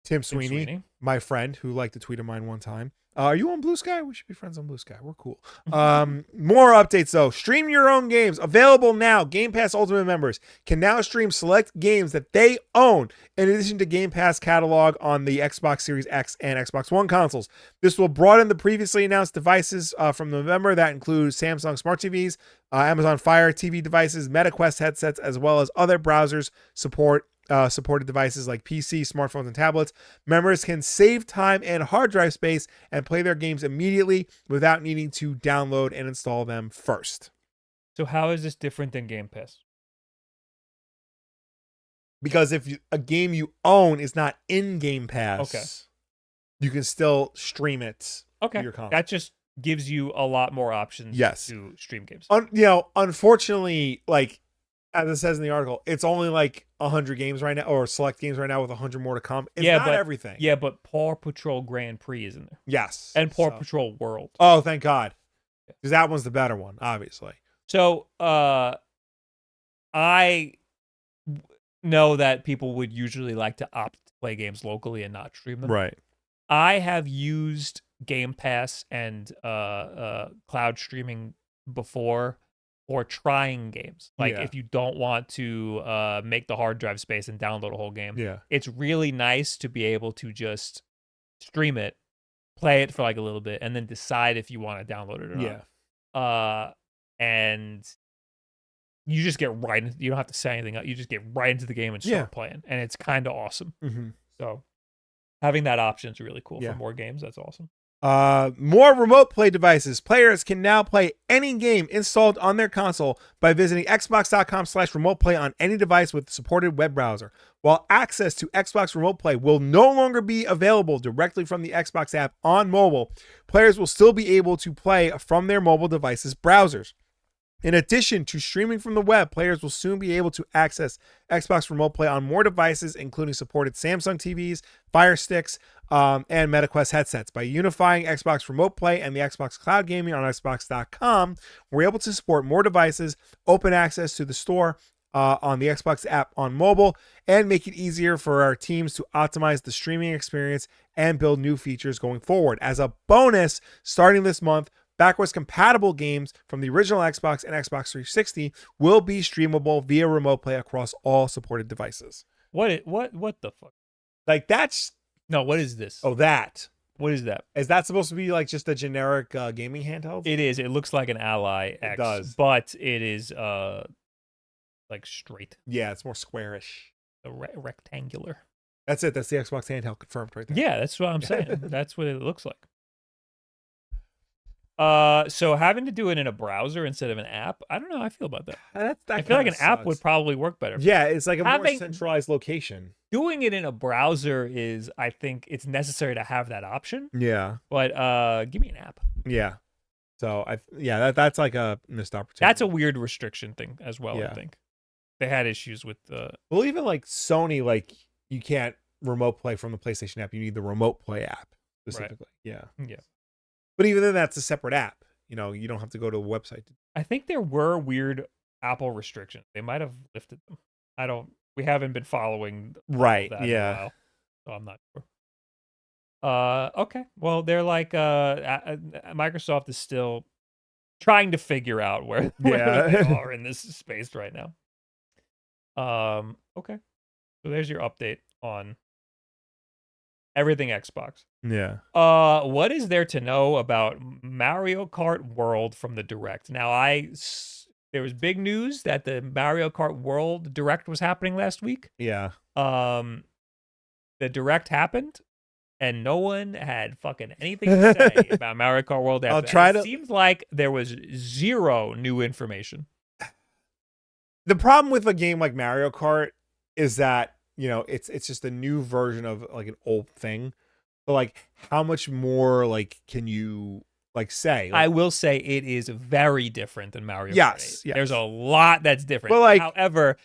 Tim Sweeney, my friend who liked to tweet of mine one time. Are you on Blue Sky? We should be friends on Blue Sky. We're cool. More updates though. Stream your own games. Available now. Game Pass Ultimate members can now stream select games that they own in addition to Game Pass catalog on the Xbox Series X and Xbox One consoles. This will broaden the previously announced devices from November that include Samsung Smart TVs, Amazon Fire TV devices, MetaQuest headsets, as well as other browsers supported devices like PC, smartphones, and tablets. Members can save time and hard drive space and play their games immediately without needing to download and install them first. So how is this different than Game Pass? Because if a game you own is not in Game Pass, you can still stream it to your console. That just gives you a lot more options to stream games. Unfortunately, as it says in the article, it's only 100 games right now, or select games right now with 100 more to come. It's not everything. Yeah, but Paw Patrol Grand Prix is in there. Yes. And Paw Patrol World. Oh, thank God. Because that one's the better one, obviously. So, I know that people would usually like to opt to play games locally and not stream them. Right. I have used Game Pass and cloud streaming before for trying games. If you don't want to make the hard drive space and download a whole game. Yeah. It's really nice to be able to just stream it, play it for a little bit, and then decide if you want to download it or not. Yeah. And you just get right into, you don't have to say anything else. You just get right into the game and start playing. And it's kind of awesome. Mm-hmm. So having that option is really cool for more games. That's awesome. More remote play devices. Players can now play any game installed on their console by visiting xbox.com/remote play on any device with supported web browser. While access to Xbox Remote Play will no longer be available directly from the Xbox app on mobile, players will still be able to play from their mobile devices' browsers. In addition to streaming from the web, players will soon be able to access Xbox Remote Play on more devices, including supported Samsung TVs, Fire Sticks, and MetaQuest headsets. By unifying Xbox Remote Play and the Xbox Cloud Gaming on Xbox.com, we're able to support more devices, open access to the store on the Xbox app on mobile, and make it easier for our teams to optimize the streaming experience and build new features going forward. As a bonus, starting this month, backwards compatible games from the original Xbox and Xbox 360 will be streamable via remote play across all supported devices. What the fuck? Like that's no. What is this? Oh, that. What is that? Is that supposed to be like just a generic gaming handheld? It is. It looks like an Ally X. It does, but it is like straight. Yeah, it's more squarish. Rectangular. That's it. That's the Xbox handheld confirmed right there. Yeah, that's what I'm saying. That's what it looks like. So having to do it in a browser instead of an app, I don't know how I feel about that. I feel like an app would probably work better. Yeah, it's like a more centralized location. Doing it in a browser is, I think it's necessary to have that option. Yeah. But give me an app. Yeah. So that's like a missed opportunity. That's a weird restriction thing as well, I think. They had issues with well, even like Sony, like you can't remote play from the PlayStation app. You need the remote play app specifically. Right. Yeah. But even then, that's a separate app. You know, you don't have to go to a website. I think there were weird Apple restrictions. They might have lifted them. We haven't been following that in a while, so I'm not sure. Okay. Well, they're like Microsoft is still trying to figure out where they are in this space right now. Okay. So there's your update on everything Xbox. Yeah. What is there to know about Mario Kart World from the Direct? Now, there was big news that the Mario Kart World Direct was happening last week. Yeah. The Direct happened, and no one had fucking anything to say about Mario Kart World. It seems like there was zero new information. The problem with a game like Mario Kart is that, you know, it's just a new version of like an old thing. So like, how much more like can you like say? Like, I will say it is very different than Mario Kart 8. Yes. There's a lot that's different. But like, however,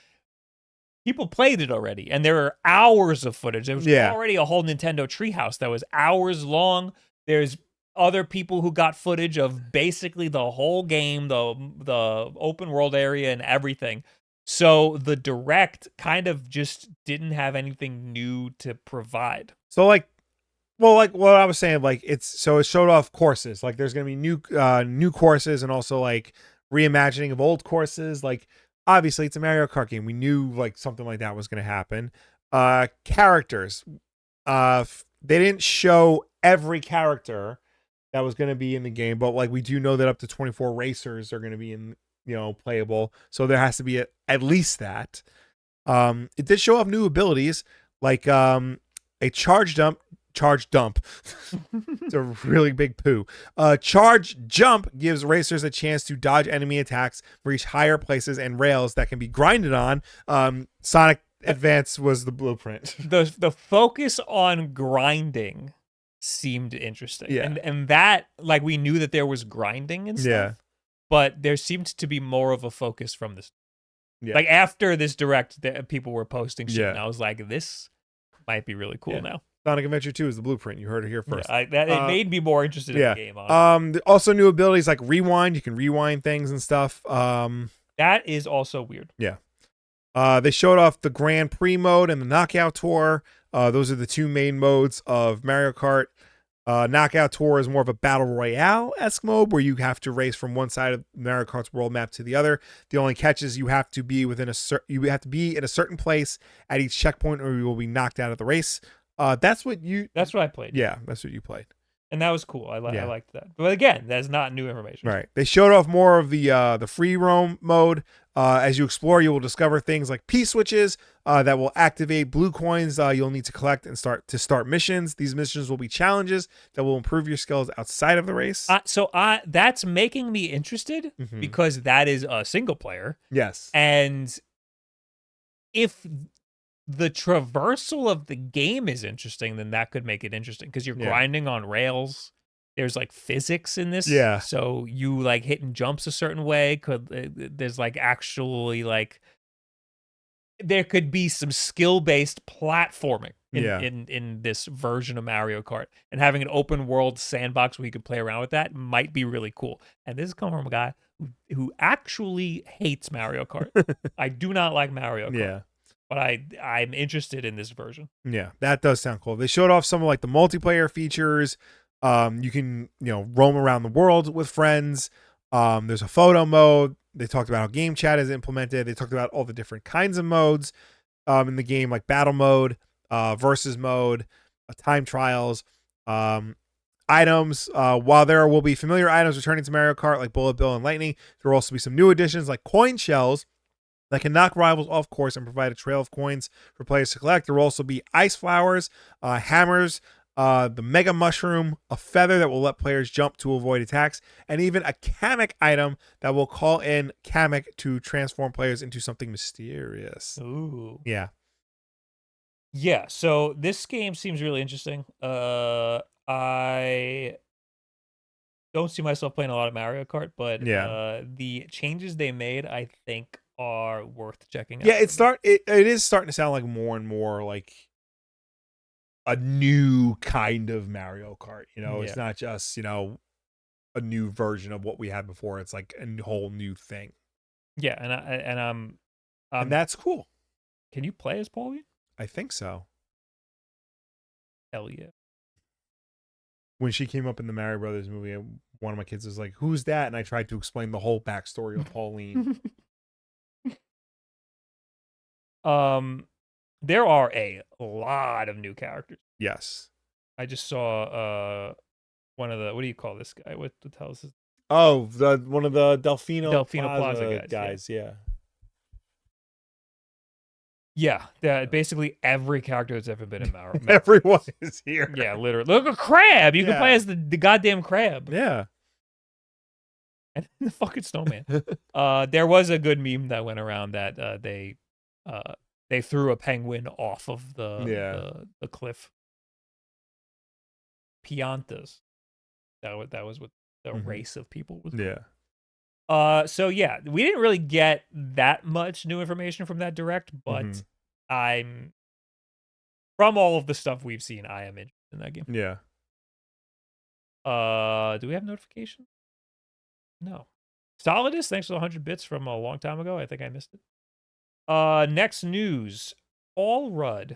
people played it already, and there are hours of footage. There was already a whole Nintendo Treehouse that was hours long. There's other people who got footage of basically the whole game, the open world area and everything. So the Direct kind of just didn't have anything new to provide. So like, well, like what I was saying, like it showed off courses. Like there's gonna be new courses, and also like reimagining of old courses. Like obviously it's a Mario Kart game. We knew like something like that was gonna happen. Characters. They didn't show every character that was gonna be in the game, but like we do know that up to 24 racers are gonna be in, you know, playable. So there has to be at least that. It did show off new abilities like a charge dump. It's a really big poo. Charge jump gives racers a chance to dodge enemy attacks, reach higher places and rails that can be grinded on. Sonic Advance was the blueprint. The focus on grinding seemed interesting. Yeah. And that, like, we knew that there was grinding and stuff. Yeah. But there seemed to be more of a focus from this. Yeah. Like after this Direct, people were posting shit, Yeah. and I was like, this might be really cool now. Sonic Adventure 2 is the blueprint. You heard it here first. Yeah, it made me more interested in the game. Honestly. Also new abilities like rewind. You can rewind things and stuff. That is also weird. Yeah. They showed off the Grand Prix mode and the Knockout Tour. Those are the two main modes of Mario Kart. Knockout Tour is more of a battle royale-esque mode where you have to race from one side of Mario Kart's world map to the other. The only catch is you have to be in a certain place at each checkpoint, or you will be knocked out of the race. That's what I played. Yeah, that's what you played. And that was cool. I Yeah. liked that. But again, that's not new information. Right. They showed off more of the free roam mode. As you explore, you will discover things like P switches that will activate blue coins you'll need to collect and start missions. These missions will be challenges that will improve your skills outside of the race. So that's making me interested because that is a single player. Yes. And if the traversal of the game is interesting, then that could make it interesting because you're grinding on rails. There's like physics in this. Yeah. So you like hitting jumps a certain way. There's like actually like there could be some skill-based platforming in this version of Mario Kart, and having an open world sandbox where you could play around with that might be really cool. And this is coming from a guy who actually hates Mario Kart. I do not like Mario Kart. Yeah. But I'm interested in this version. Yeah, that does sound cool. They showed off some of like the multiplayer features. You can, roam around the world with friends. There's a photo mode. They talked about how game chat is implemented. They talked about all the different kinds of modes in the game, like battle mode, versus mode, time trials, items. While there will be familiar items returning to Mario Kart like Bullet Bill and Lightning, there will also be some new additions like coin shells that can knock rivals off course and provide a trail of coins for players to collect. There will also be ice flowers, hammers, the mega mushroom, a feather that will let players jump to avoid attacks, and even a Kamek item that will call in Kamek to transform players into something mysterious. Ooh. Yeah. Yeah, so this game seems really interesting. I don't see myself playing a lot of Mario Kart, but the changes they made, I think, are worth checking out. Yeah, it is starting to sound like more and more like a new kind of Mario Kart. It's not just, a new version of what we had before. It's like a whole new thing. Yeah, and that's cool. Can you play as Pauline? I think so. Hell yeah. When she came up in the Mario Brothers movie, one of my kids was like, "Who's that?" And I tried to explain the whole backstory of Pauline. There are a lot of new characters. Yes. I just saw one of the, what do you call this guy? What the hell is this? Oh, one of the Delfino Plaza guys. Yeah. Yeah, basically every character that's ever been in Mario. Everyone is here. Yeah, literally. Look, a crab. You can play as the goddamn crab. Yeah. And the fucking snowman. There was a good meme that went around that they threw a penguin off of the cliff. Piantas. That was what the race of people was. Yeah. So yeah, we didn't really get that much new information from that direct, but I'm, from all of the stuff we've seen, I am interested in that game. Yeah. Do we have notification? No. Solidus, thanks for the 100 bits from a long time ago. I think I missed it. Next news. Paul Rudd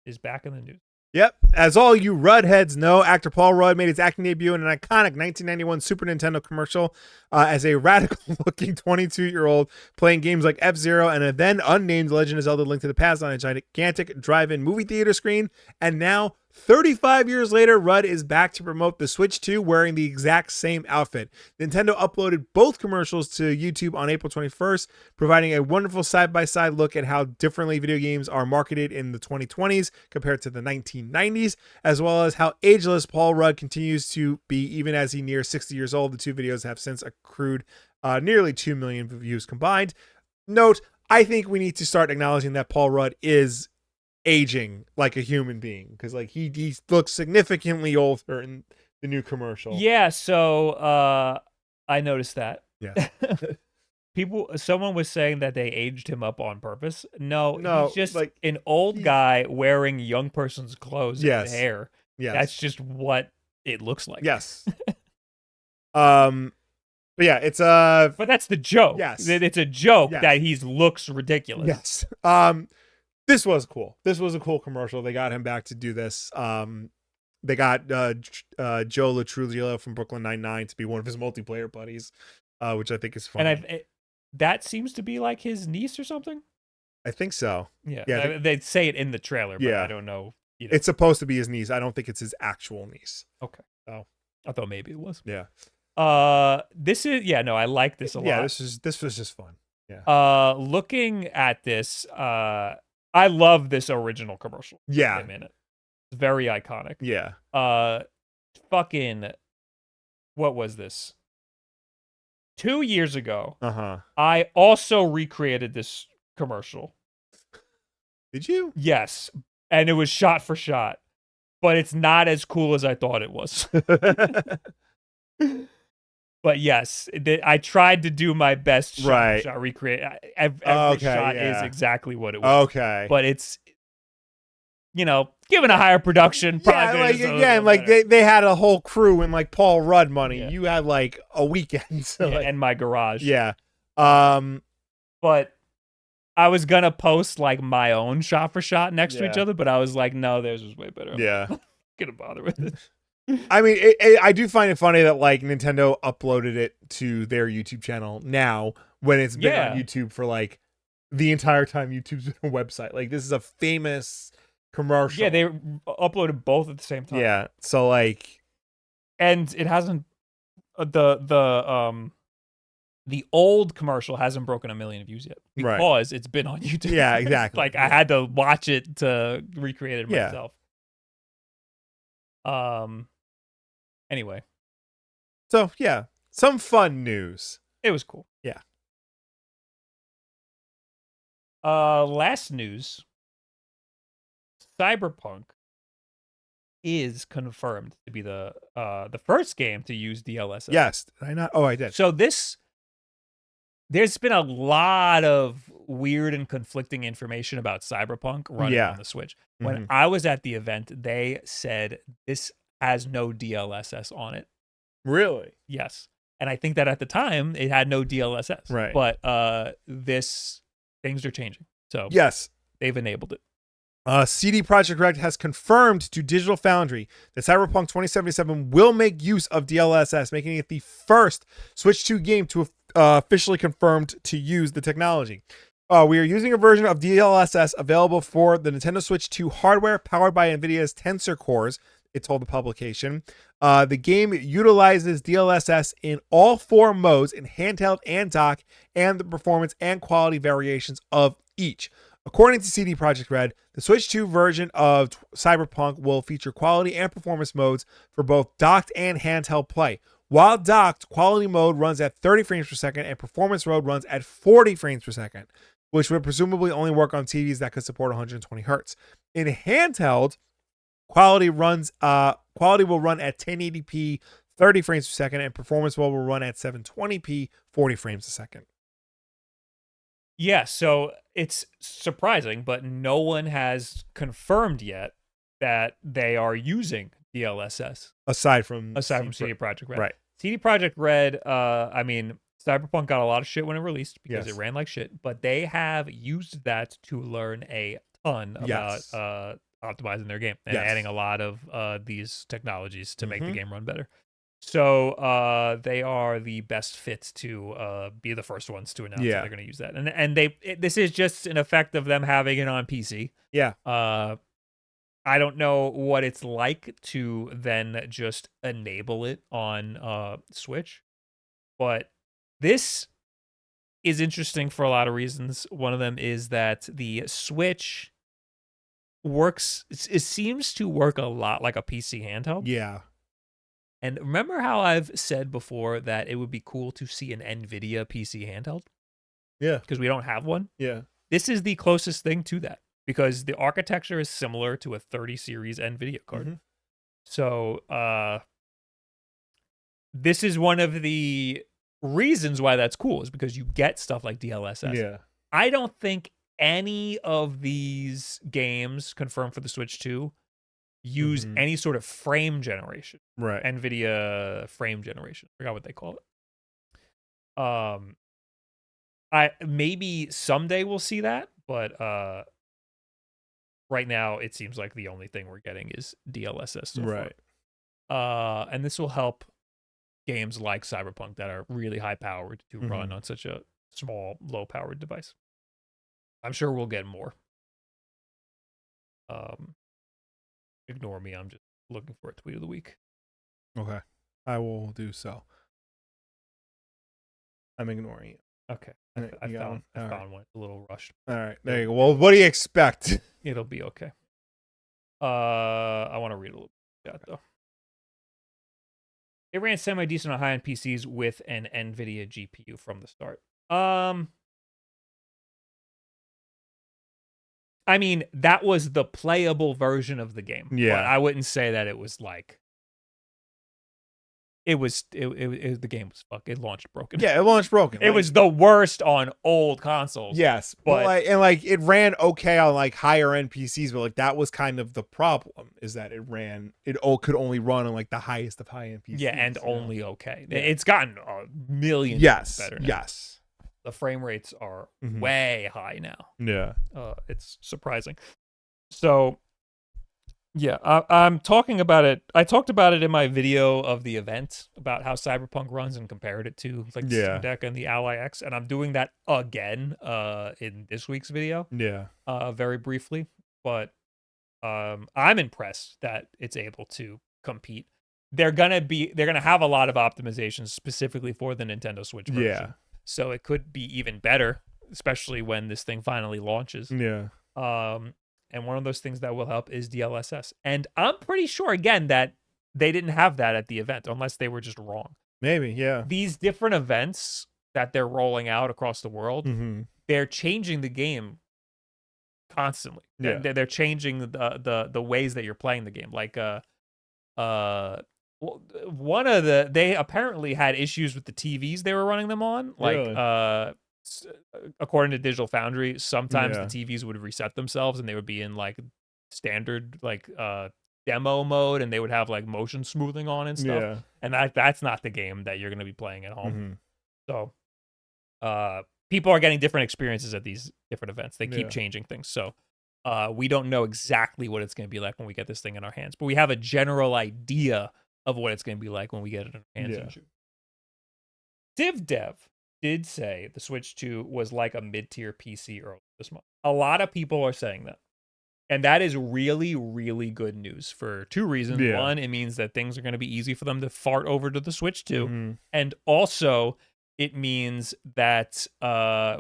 is back in the news. Yep. As all you Rudd heads know, actor Paul Rudd made his acting debut in an iconic 1991 Super Nintendo commercial as a radical-looking 22-year-old playing games like F-Zero and a then unnamed Legend of Zelda: Link to the Past on a gigantic drive-in movie theater screen. And now, 35 years later, Rudd is back to promote the Switch 2 wearing the exact same outfit. Nintendo uploaded both commercials to YouTube on April 21st, providing a wonderful side-by-side look at how differently video games are marketed in the 2020s compared to the 1990s, as well as how ageless Paul Rudd continues to be even as he nears 60 years old. The two videos have since accrued nearly 2 million views combined. Note, I think we need to start acknowledging that Paul Rudd is aging like a human being, because like he looks significantly older in the new commercial. Yeah, so I noticed that. Yeah. Someone was saying that they aged him up on purpose. No, he's just like an old guy wearing young person's clothes and hair. Yes. That's just what it looks like. Yes. But yeah, it's but that's the joke. Yes. It's a joke that he looks ridiculous. Yes. This was cool. This was a cool commercial. They got him back to do this. They got Joe Latrulio from Brooklyn Nine-Nine to be one of his multiplayer buddies, which I think is fun. And that seems to be like his niece or something. I think so. Yeah. They say it in the trailer, but I don't know. It's supposed to be his niece. I don't think it's his actual niece. Okay. Oh, I thought maybe it was. yeah. This is I like this a lot. Yeah, this was just fun. Yeah. Looking at this, I love this original commercial. Yeah. In a minute. It's very iconic. Yeah. Fucking, what was this? 2 years ago, I also recreated this commercial. Did you? Yes, and it was shot for shot, but it's not as cool as I thought it was. But yes, I tried to do my best shot for shot recreate. Every shot is exactly what it was. Okay. But it's, given a higher production, they had a whole crew and like Paul Rudd money. Yeah. You had like a weekend. So and my garage. Yeah. But I was gonna post like my own shot for shot next to each other, but I was like, no, theirs was way better. Yeah. I'm not gonna bother with it. I mean, I do find it funny that like Nintendo uploaded it to their YouTube channel now when it's been on YouTube for like the entire time YouTube's been a website. Like this is a famous commercial. Yeah, they uploaded both at the same time. Yeah, so like, and it hasn't the old commercial hasn't broken 1 million views yet because it's been on YouTube. Yeah, exactly. Like I had to watch it to recreate it myself. Anyway. So, yeah. Some fun news. It was cool. Yeah. Last news. Cyberpunk is confirmed to be the first game to use DLSS. Yes. Did I not? Oh, I did. So there's been a lot of weird and conflicting information about Cyberpunk running on the Switch. When I was at the event, they said this has no DLSS on it. Really? Yes. And I think that at the time it had no DLSS. Right. But things are changing. So yes, they've enabled it. CD Projekt Red has confirmed to Digital Foundry that Cyberpunk 2077 will make use of DLSS, making it the first Switch 2 game to officially confirmed to use the technology. We are using a version of DLSS available for the Nintendo Switch 2 hardware powered by NVIDIA's Tensor cores, it told the publication. The game utilizes DLSS in all 4 modes, in handheld and dock, and the performance and quality variations of each. According to CD Projekt Red, the Switch 2 version of Cyberpunk will feature quality and performance modes for both docked and handheld play. While docked, quality mode runs at 30 frames per second and performance mode runs at 40 frames per second, which would presumably only work on TVs that could support 120 hertz. In handheld, quality will run at 1080p, 30 frames per second, and performance mode will run at 720p, 40 frames a second. Yeah, so it's surprising, but no one has confirmed yet that they are using DLSS. Aside from CD Projekt Red. Right. CD Projekt Red, Cyberpunk got a lot of shit when it released because it ran like shit, but they have used that to learn a ton about optimizing their game and adding a lot of these technologies to make the game run better. So they are the best fit to be the first ones to announce that they're going to use that. And this is just an effect of them having it on PC. Yeah. I don't know what it's like to then just enable it on Switch, but this is interesting for a lot of reasons. One of them is that the Switch it seems to work a lot like a PC handheld. Yeah. And remember how I've said before that it would be cool to see an NVIDIA PC handheld? Yeah. Because we don't have one. Yeah. This is the closest thing to that because the architecture is similar to a 30 series NVIDIA card. So this is one of the reasons why that's cool is because you get stuff like DLSS. Yeah. I don't think any of these games confirmed for the Switch 2 use any sort of frame generation. Right. NVIDIA frame generation. I forgot what they call it. Maybe someday we'll see that, but right now it seems like the only thing we're getting is DLSS so far. And this will help games like Cyberpunk that are really high powered to run on such a small, low powered device. I'm sure we'll get more. Ignore me. I'm just looking for a tweet of the week. Okay. I will do so. I'm ignoring you. Okay. I found one. A little rushed. All right. There you go. Well, what do you expect? It'll be okay. I want to read a little bit of that, though. It ran semi-decent on high-end PCs with an NVIDIA GPU from the start. I mean, that was the playable version of the game. Yeah. But I wouldn't say that it was like... the game was it launched broken. Yeah, it launched broken. It was the worst on old consoles. Yes, but it ran okay on like higher end PCs, but like that was kind of the problem, is that it could only run on like the highest of high end PCs. Yeah, and only okay. Yeah. It's gotten a million times better now. Yes. The frame rates are way high now. Yeah. It's surprising. So yeah, I'm talking about it. I talked about it in my video of the event about how Cyberpunk runs and compared it to like the Steam Deck and the Ally X, and I'm doing that again in this week's video. Yeah. Very briefly, but I'm impressed that it's able to compete. They're gonna have a lot of optimizations specifically for the Nintendo Switch version. Yeah. So it could be even better, especially when this thing finally launches. Yeah. And one of those things that will help is DLSS. And I'm pretty sure, again, that they didn't have that at the event, unless they were just wrong. Maybe, yeah. These different events that they're rolling out across the world, they're changing the game constantly. Yeah. They're changing the ways that you're playing the game. Like, they apparently had issues with the TVs they were running them on. Like, really? According to Digital Foundry, sometimes the TVs would reset themselves and they would be in like standard like demo mode, and they would have like motion smoothing on and stuff. Yeah. And that's not the game that you're going to be playing at home. So people are getting different experiences at these different events. They keep changing things. So we don't know exactly what it's going to be like when we get this thing in our hands, but we have a general idea of what it's going to be like when we get it in our hands. DivDev did say the Switch 2 was like a mid-tier PC earlier this month. A lot of people are saying that. And that is really, really good news for two reasons. Yeah. One, it means that things are going to be easy for them to fart over to the Switch 2. And also, it means that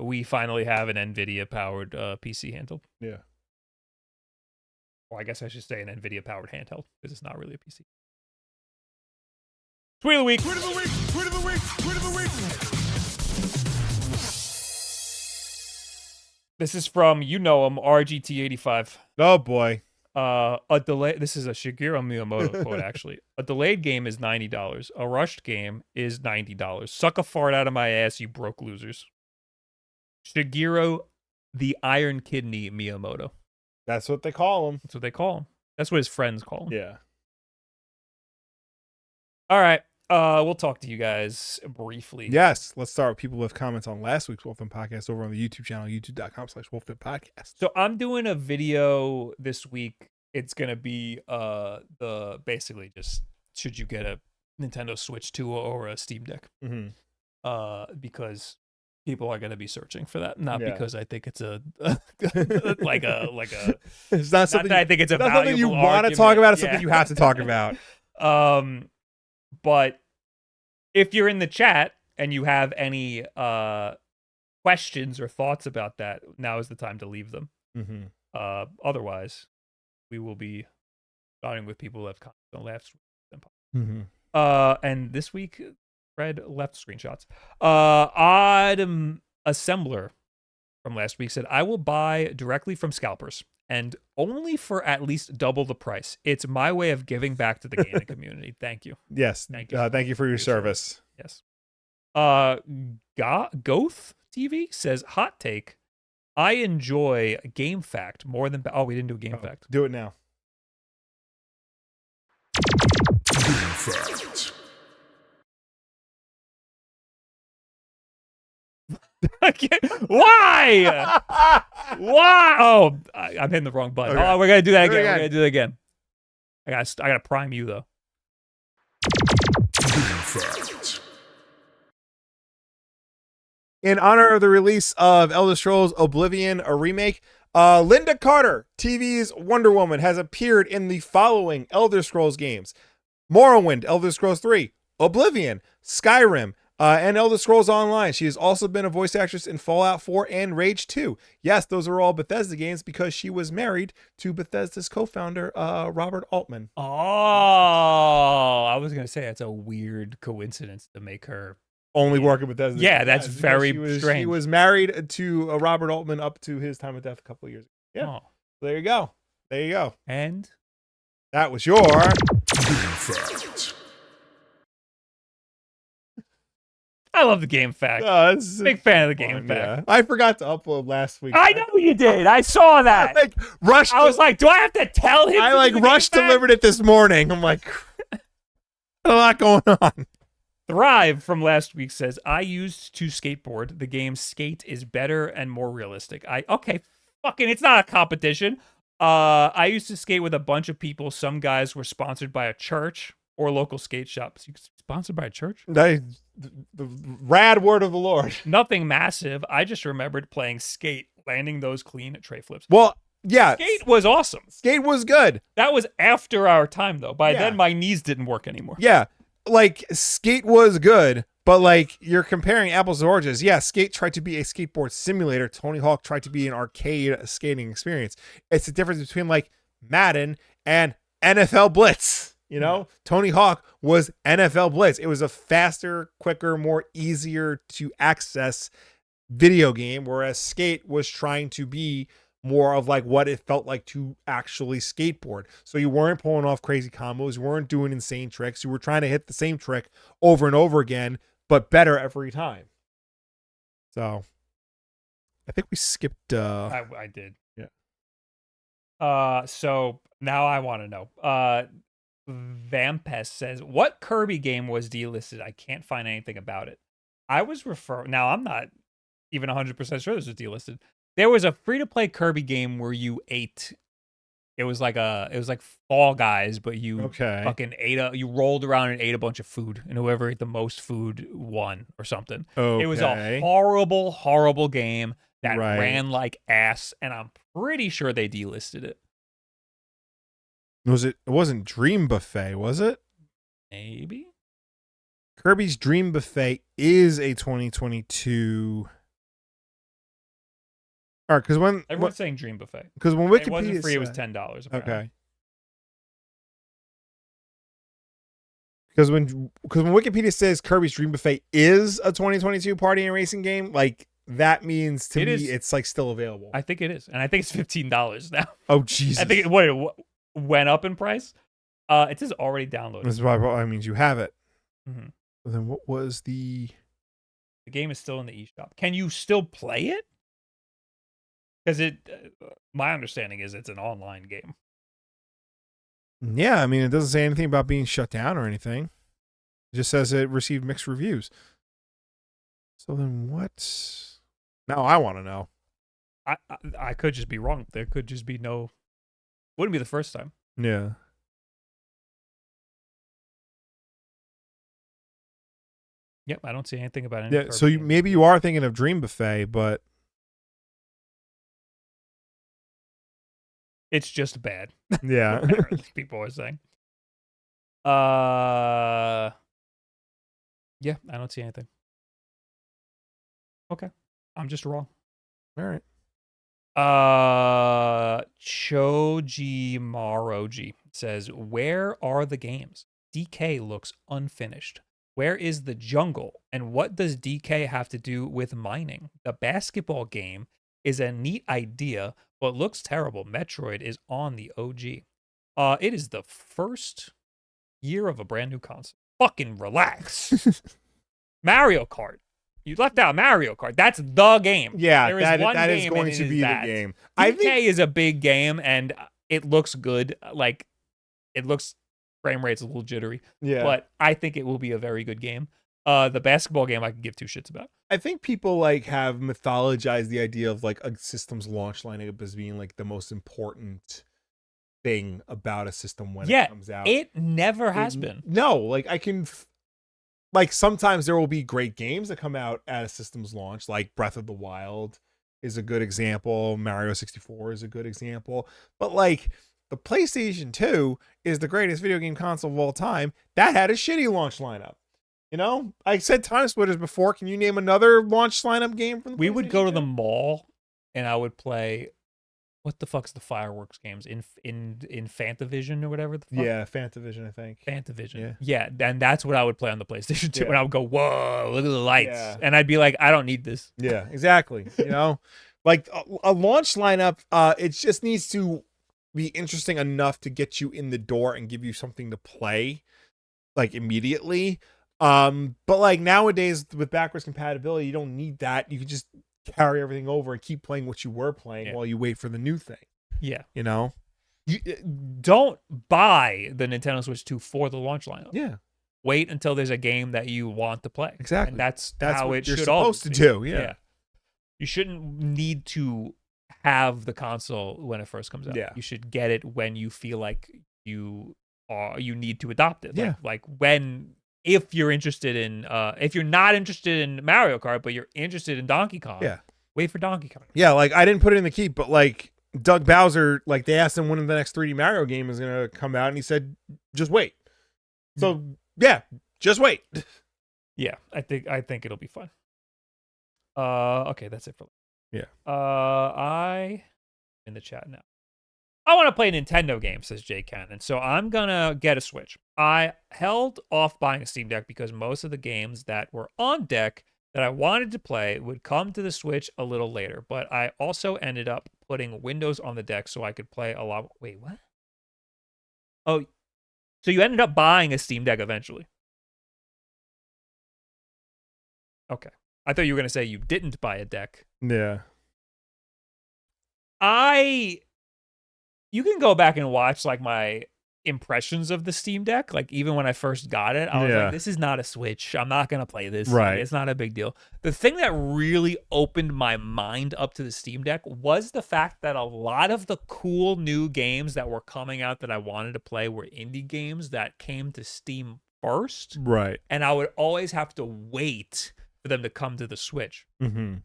we finally have an NVIDIA-powered PC handheld. Yeah. Or I guess I should say an NVIDIA-powered handheld, because it's not really a PC. Tweet of the week! Tweet of the week! Tweet of the week! Tweet of the week! This is from, you know him, RGT85. Oh, boy. This is a Shigeru Miyamoto quote, actually. A delayed game is $90. A rushed game is $90. Suck a fart out of my ass, you broke losers. Shigeru, the Iron Kidney Miyamoto. That's what they call him. That's what they call him. That's what his friends call him. Yeah. All right. We'll talk to you guys briefly. Yes. Let's start with people with comments on last week's WULFF DEN Podcast over on the YouTube channel, youtube.com/WULFF DEN Podcast. So I'm doing a video this week. It's going to be basically just, should you get a Nintendo Switch 2 or a Steam Deck? Because people are going to be searching for that. Not because I think it's a it's not something I think it's a valuable something you want to talk about. It's something you have to talk about. But if you're in the chat and you have any questions or thoughts about that, now is the time to leave them. Otherwise, we will be starting with people who have comments on left. And this week, Fred left screenshots. Odd Assembler from last week said, I will buy directly from scalpers and only for at least double the price. It's my way of giving back to the gaming community. Thank you. Yes. Thank you for your service. Yes. Goth TV says, hot take. I enjoy Game Fact more than... Oh, we didn't do a Game Fact. Do it now. Game Fact. Why? Why? Oh, I'm hitting the wrong button. Okay. Oh, we're gonna do that again. We're gonna do that again. I gotta prime you though. In honor of the release of Elder Scrolls Oblivion, a remake, Linda Carter, TV's Wonder Woman, has appeared in the following Elder Scrolls games: Morrowind, Elder Scrolls 3, Oblivion, Skyrim, and Elder Scrolls Online. She has also been a voice actress in Fallout 4 and Rage 2. Yes, those are all Bethesda games because she was married to Bethesda's co-founder, Robert Altman. Oh, I was going to say that's a weird coincidence to make her only work at Bethesda. Yeah, that's very strange. He was married to Robert Altman up to his time of death a couple of years ago. Yeah. Oh. There you go. There you go. And that was your Game fact. I love the game fact. Big fan of the game fact. I forgot to upload last week. I know you did. I saw that. I was like, do I have to tell him? I rushed delivered it this morning. I'm like, a lot going on. Thrive from last week says, I used to skateboard. The game Skate is better and more realistic. It's not a competition. I used to skate with a bunch of people. Some guys were sponsored by a church or local skate shops. You sponsored by a church? The rad word of the Lord. Nothing massive. I just remembered playing Skate, landing those clean tray flips. Well, yeah. Skate was awesome. Skate was good. That was after our time, though. By then, my knees didn't work anymore. Yeah. Skate was good, but you're comparing apples to oranges. Yeah, Skate tried to be a skateboard simulator. Tony Hawk tried to be an arcade skating experience. It's the difference between Madden and NFL Blitz. You know, Tony Hawk was NFL Blitz. It was a faster, quicker, more easier to access video game, whereas Skate was trying to be more of what it felt like to actually skateboard. So you weren't pulling off crazy combos. You weren't doing insane tricks. You were trying to hit the same trick over and over again, but better every time. So I think we skipped. I did. Yeah. So now I want to know. Vampest says, what Kirby game was delisted? I can't find anything about it. Now I'm not even 100% sure this was delisted. There was a free-to-play Kirby game where you ate. It was like Fall Guys, but you fucking you rolled around and ate a bunch of food, and whoever ate the most food won or something. Okay. It was a horrible, horrible game that ran like ass, and I'm pretty sure they delisted it. It wasn't Dream Buffet, was it? Maybe. Kirby's Dream Buffet is a 2022. All right, because everyone's saying Dream Buffet, because when Wikipedia it wasn't free, it was $10. Apparently. Okay. Because when Wikipedia says Kirby's Dream Buffet is a 2022 party and racing game, that means to me it's still available. I think it is, and I think it's $15 now. Oh Jesus! I think it went up in price. It says already downloaded. This probably means you have it. Mm-hmm. Then what was the? The game is still in the eShop. Can you still play it? Because my understanding is it's an online game. Yeah, I mean, it doesn't say anything about being shut down or anything. It just says it received mixed reviews. So then what? Now I want to know. I could just be wrong. There could just be no. Wouldn't be the first time. Yeah. Yep, I don't see anything about any. Yeah, so maybe you are thinking of Dream Buffet, but it's just bad. Yeah. Apparently, people are saying. Yeah, I don't see anything. Okay. I'm just wrong. All right. Choji Maroji says, where are the games? DK looks unfinished. Where is the jungle? And what does DK have to do with mining? The basketball game is a neat idea, but looks terrible. Metroid is on the OG. It is the first year of a brand new console. Fucking relax. Mario Kart. You left out Mario Kart. That's the game. Yeah, there is that is going to be the game. DK is a big game, and it looks good. It looks frame rate's a little jittery. Yeah, but I think it will be a very good game. The basketball game I can give two shits about. I think people have mythologized the idea of a system's launch lineup as being the most important thing about a system when it comes out. It never has been. No, I can. Sometimes there will be great games that come out at a system's launch, like Breath of the Wild is a good example. Mario 64 is a good example. But the PlayStation 2 is the greatest video game console of all time. That had a shitty launch lineup. You know, I said Time Splitters before. Can you name another launch lineup game from the We would go to the 2? mall, and I would play. What the fuck's the fireworks games in Fantavision or whatever the fuck? Yeah, Fantavision, I think. Fantavision. Yeah, and that's what I would play on the PlayStation 2. Yeah. And I would go, whoa, look at the lights. Yeah. And I'd be like, I don't need this. Yeah, exactly. You know, like a launch lineup, it just needs to be interesting enough to get you in the door and give you something to play like immediately. But like nowadays with backwards compatibility, you don't need that. You can just carry everything over and keep playing what you were playing while you wait for the new thing. Yeah. You know? You don't buy the Nintendo Switch 2 for the launch lineup. Yeah. Wait until there's a game that you want to play. Exactly. And that's how what it you're should supposed to be. do. Yeah. You shouldn't need to have the console when it first comes out. Yeah. You should get it when you feel like you need to adopt it. Yeah. Like when if you're interested in if you're not interested in Mario Kart but you're interested in Donkey Kong. Yeah. Wait for Donkey Kong. Yeah, like I didn't put it in the keep, but like Doug Bowser, like they asked him when the next 3D Mario game is gonna come out, and he said, "Just wait." So yeah, just wait. Yeah, I think it'll be fun. Okay, that's it for. Yeah. I in the chat now. I want to play Nintendo games, says Jay Cannon. So I'm gonna get a Switch. I held off buying a Steam Deck because most of the games that were on deck that I wanted to play would come to the Switch a little later. But I also ended up putting Windows on the deck so I could play a lot. Wait, what? Oh, so you ended up buying a Steam Deck eventually? Okay. I thought you were gonna say you didn't buy a deck. Yeah. You can go back and watch like my impressions of the Steam Deck. Like even when I first got it, I was like, this is not a Switch. I'm not going to play this. Right. Like, it's not a big deal. The thing that really opened my mind up to the Steam Deck was the fact that a lot of the cool new games that were coming out that I wanted to play were indie games that came to Steam first. Right. And I would always have to wait for them to come to the Switch. Mm-hmm.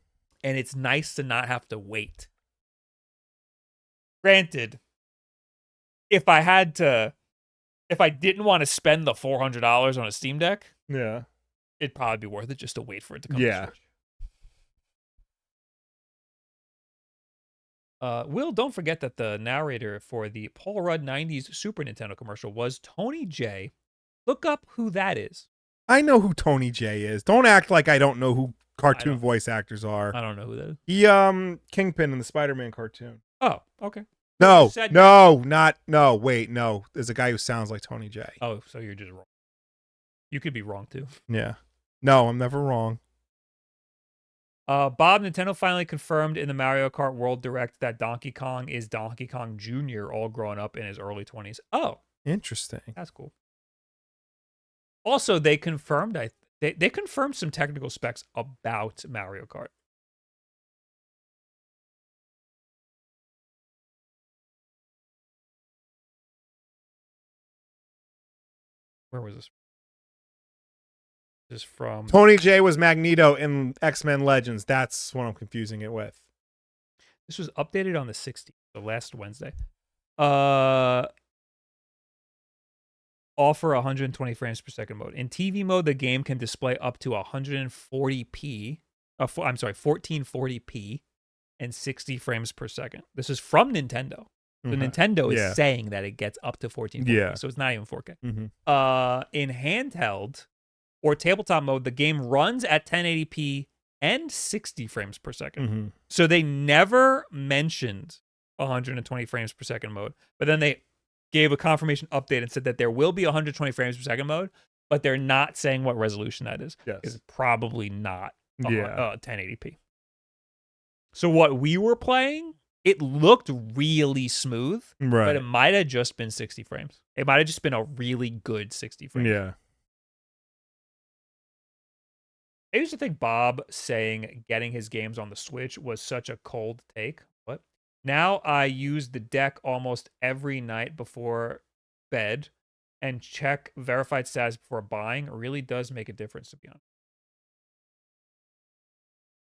And it's nice to not have to wait. Granted, if I didn't want to spend the $400 on a Steam Deck, it'd probably be worth it just to wait for it to come to the Switch. Will, don't forget that the narrator for the Paul Rudd 90s Super Nintendo commercial was Tony J. Look up who that is. I know who Tony J is. Don't act like I don't know who cartoon voice actors are. I don't know who that is. He Kingpin in the Spider-Man cartoon. Oh, okay. No. Wait, no. There's a guy who sounds like Tony J. Oh, so you're just wrong. You could be wrong too. Yeah. No, I'm never wrong. Bob, Nintendo finally confirmed in the Mario Kart World Direct that Donkey Kong is Donkey Kong Jr. all grown up in his early 20s. Oh, interesting. That's cool. Also, they confirmed they confirmed some technical specs about Mario Kart. Where was this? This is from Tony J was Magneto in X-Men Legends. That's what I'm confusing it with. This was updated on the 16th, the last Wednesday. Offer 120 frames per second mode. In TV mode, the game can display up to 140p. 1440p and 60 frames per second. This is from Nintendo. So Nintendo is saying that it gets up to 1440p, so it's not even 4K. In handheld or tabletop mode, the game runs at 1080p and 60 frames per second. So they never mentioned 120 frames per second mode, but then they gave a confirmation update and said that there will be 120 frames per second mode, but they're not saying what resolution that is. It's probably not 1080p. So what we were playing, it looked really smooth, but it might have just been 60 frames. It might have just been a really good 60 frames. Yeah. I used to think Bob saying getting his games on the Switch was such a cold take. What? Now I use the deck almost every night before bed and check verified status before buying. It really does make a difference, to be honest.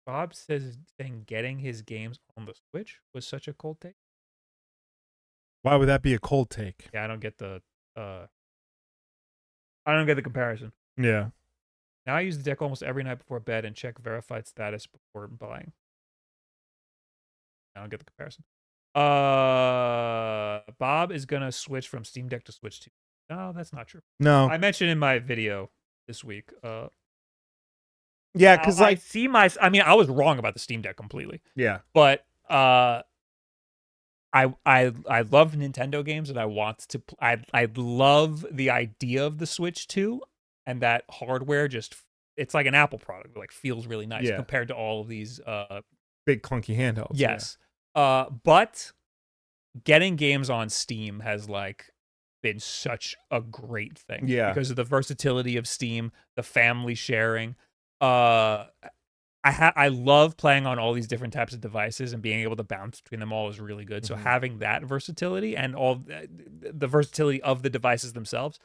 Bob says saying getting his games on the Switch was such a cold take. Why would that be a cold take? Yeah, I don't get the comparison. Yeah. Now I use the deck almost every night before bed and check verified status before buying. I don't get the comparison. Bob is gonna switch from Steam Deck to Switch 2. No, that's not true. No. I mentioned in my video this week. Yeah, because I was wrong about the Steam Deck completely. Yeah. But I love Nintendo games, and I want to. I love the idea of the Switch 2, and that hardware it's like an Apple product. It like feels really nice compared to all of these big clunky handhelds. Yes. But getting games on Steam has like been such a great thing. Yeah. Because of the versatility of Steam, the family sharing. I love playing on all these different types of devices, and being able to bounce between them all is really good. So having that versatility and all the versatility of the devices themselves,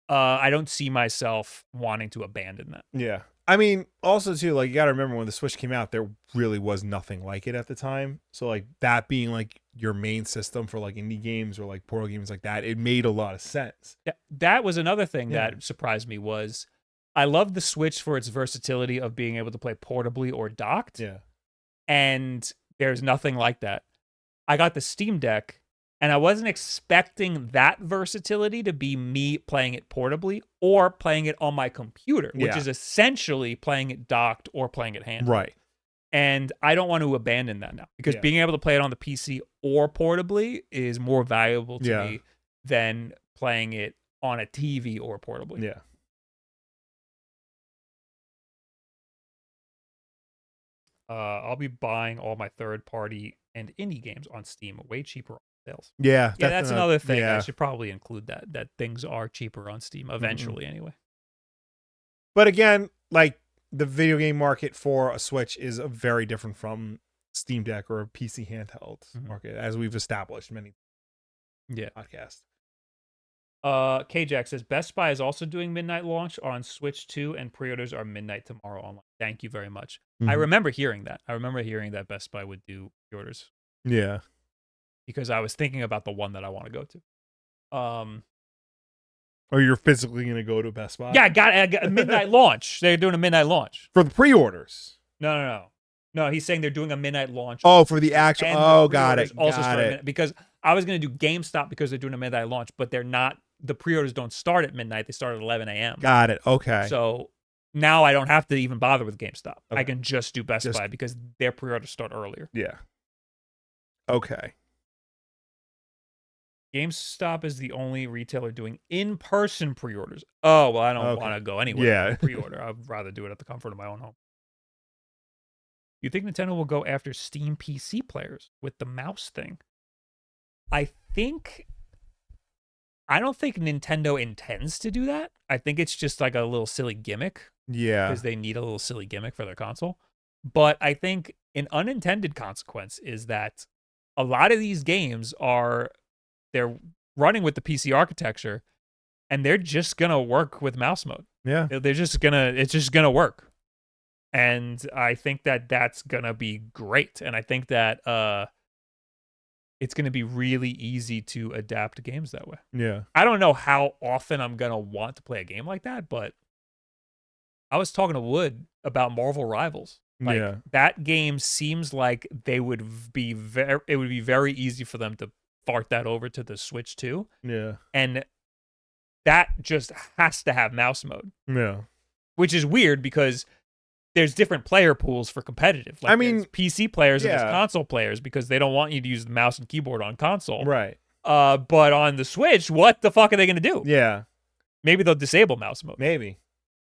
I don't see myself wanting to abandon that. Yeah. I mean, also too, like, you gotta remember when the Switch came out, there really was nothing like it at the time. So like that being like your main system for like indie games or like portal games like that, it made a lot of sense. Yeah, that was another thing that surprised me. Was I love the Switch for its versatility of being able to play portably or docked. Yeah. And there's nothing like that. I got the Steam Deck, and I wasn't expecting that versatility to be me playing it portably or playing it on my computer, which is essentially playing it docked or playing it handheld. Right. And I don't want to abandon that now, because being able to play it on the PC or portably is more valuable to me than playing it on a TV or portably. Yeah. I'll be buying all my third-party and indie games on Steam, way cheaper on sales. Yeah, that's another thing. I should probably include that things are cheaper on Steam eventually, anyway. But again, like, the video game market for a Switch is very different from Steam Deck or a PC handheld market, as we've established many podcasts. K-Jack says Best Buy is also doing midnight launch on Switch 2, and pre-orders are midnight tomorrow online. Thank you very much. I remember hearing that. I remember hearing that Best Buy would do pre-orders. Yeah. Because I was thinking about the one that I want to go to. Or you're physically going to go to Best Buy? Yeah, I got a midnight launch. They're doing a midnight launch. For the pre-orders? No. No, he's saying they're doing a midnight launch. Oh, for the actual... Oh, got it. Also got it. Because I was going to do GameStop because they're doing a midnight launch, but they're not... The pre-orders don't start at midnight. They start at 11 a.m. Got it. Okay. So now I don't have to even bother with GameStop. Okay. I can just do Best Buy because their pre-orders start earlier. Yeah. Okay. GameStop is the only retailer doing in-person pre-orders. Oh, well, I don't want to go anywhere to pre-order. I'd rather do it at the comfort of my own home. You think Nintendo will go after Steam PC players with the mouse thing? I don't think Nintendo intends to do that. I think it's just like a little silly gimmick. Yeah. Because they need a little silly gimmick for their console. But I think an unintended consequence is that a lot of these games they're running with the PC architecture, and they're just going to work with mouse mode. Yeah. It's just going to work. And I think that that's going to be great. And I think that it's going to be really easy to adapt games that way. Yeah. I don't know how often I'm going to want to play a game like that, but I was talking to Wood about Marvel Rivals. Like, that game seems like it would be very easy for them to fart that over to the Switch 2. Yeah. And that just has to have mouse mode. Yeah. Which is weird because there's different player pools for competitive. Like, I mean, PC players and there's console players, because they don't want you to use the mouse and keyboard on console. Right. But on the Switch, what the fuck are they going to do? Yeah. Maybe they'll disable mouse mode. Maybe.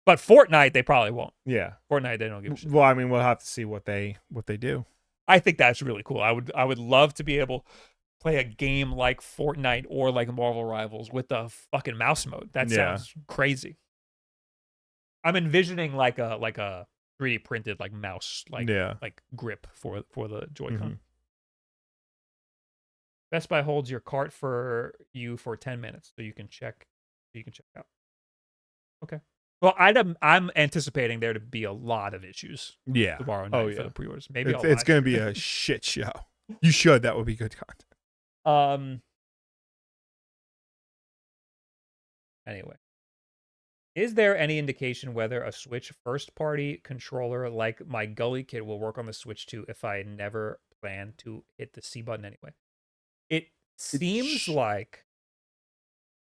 But Fortnite, they probably won't. Yeah. Fortnite, they don't give a shit. Well, I mean, we'll have to see what they do. I think that's really cool. I would love to be able to play a game like Fortnite or like Marvel Rivals with the fucking mouse mode. That sounds crazy. I'm envisioning like a 3D printed like mouse like grip for the Joy-Con. Best Buy holds your cart for you for 10 minutes, so you can check out. Okay. Well, I'm anticipating there to be a lot of issues tomorrow night for the pre-orders. Maybe it's going to be a shit show. You should. That would be good content. Anyway. Is there any indication whether a Switch first-party controller like my Gully Kit will work on the Switch 2 if I never plan to hit the C button anyway? It seems like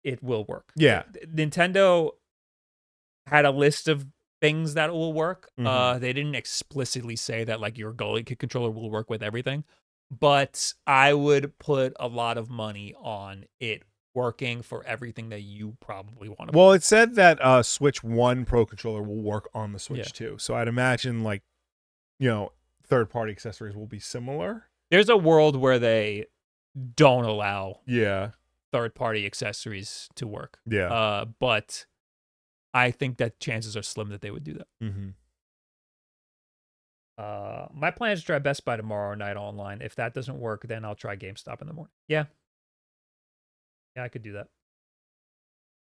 it will work. Yeah. Nintendo had a list of things that will work. Mhm. They didn't explicitly say that like your Gully Kit controller will work with everything, but I would put a lot of money on it working for everything that you probably want to. Well, it said that Switch 1 Pro controller will work on the Switch 2. So I'd imagine like, third-party accessories will be similar. There's a world where they don't allow third-party accessories to work. Yeah. But I think that chances are slim that they would do that. Mm-hmm. My plan is to try Best Buy tomorrow night online. If that doesn't work, then I'll try GameStop in the morning. Yeah, I could do that.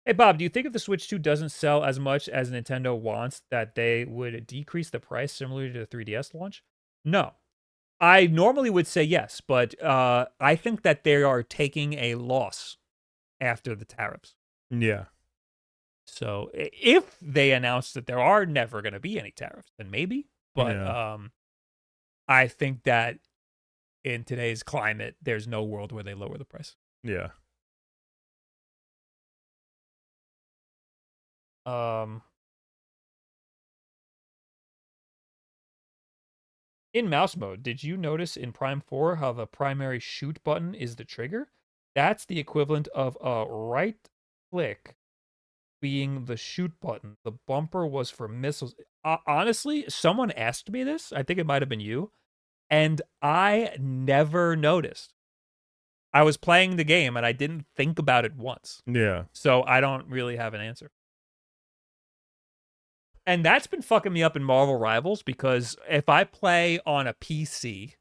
Hey, Bob, do you think if the Switch 2 doesn't sell as much as Nintendo wants, that they would decrease the price similarly to the 3DS launch? No. I normally would say yes, but I think that they are taking a loss after the tariffs. Yeah. So if they announce that there are never going to be any tariffs, then maybe. But I think that in today's climate, there's no world where they lower the price. Yeah. In mouse mode, did you notice in Prime 4 how the primary shoot button is the trigger? That's the equivalent of a right click being the shoot button. The bumper was for missiles. Honestly, someone asked me this. I think it might have been you. And I never noticed. I was playing the game and I didn't think about it once. Yeah. So I don't really have an answer. And that's been fucking me up in Marvel Rivals because if I play on a PC,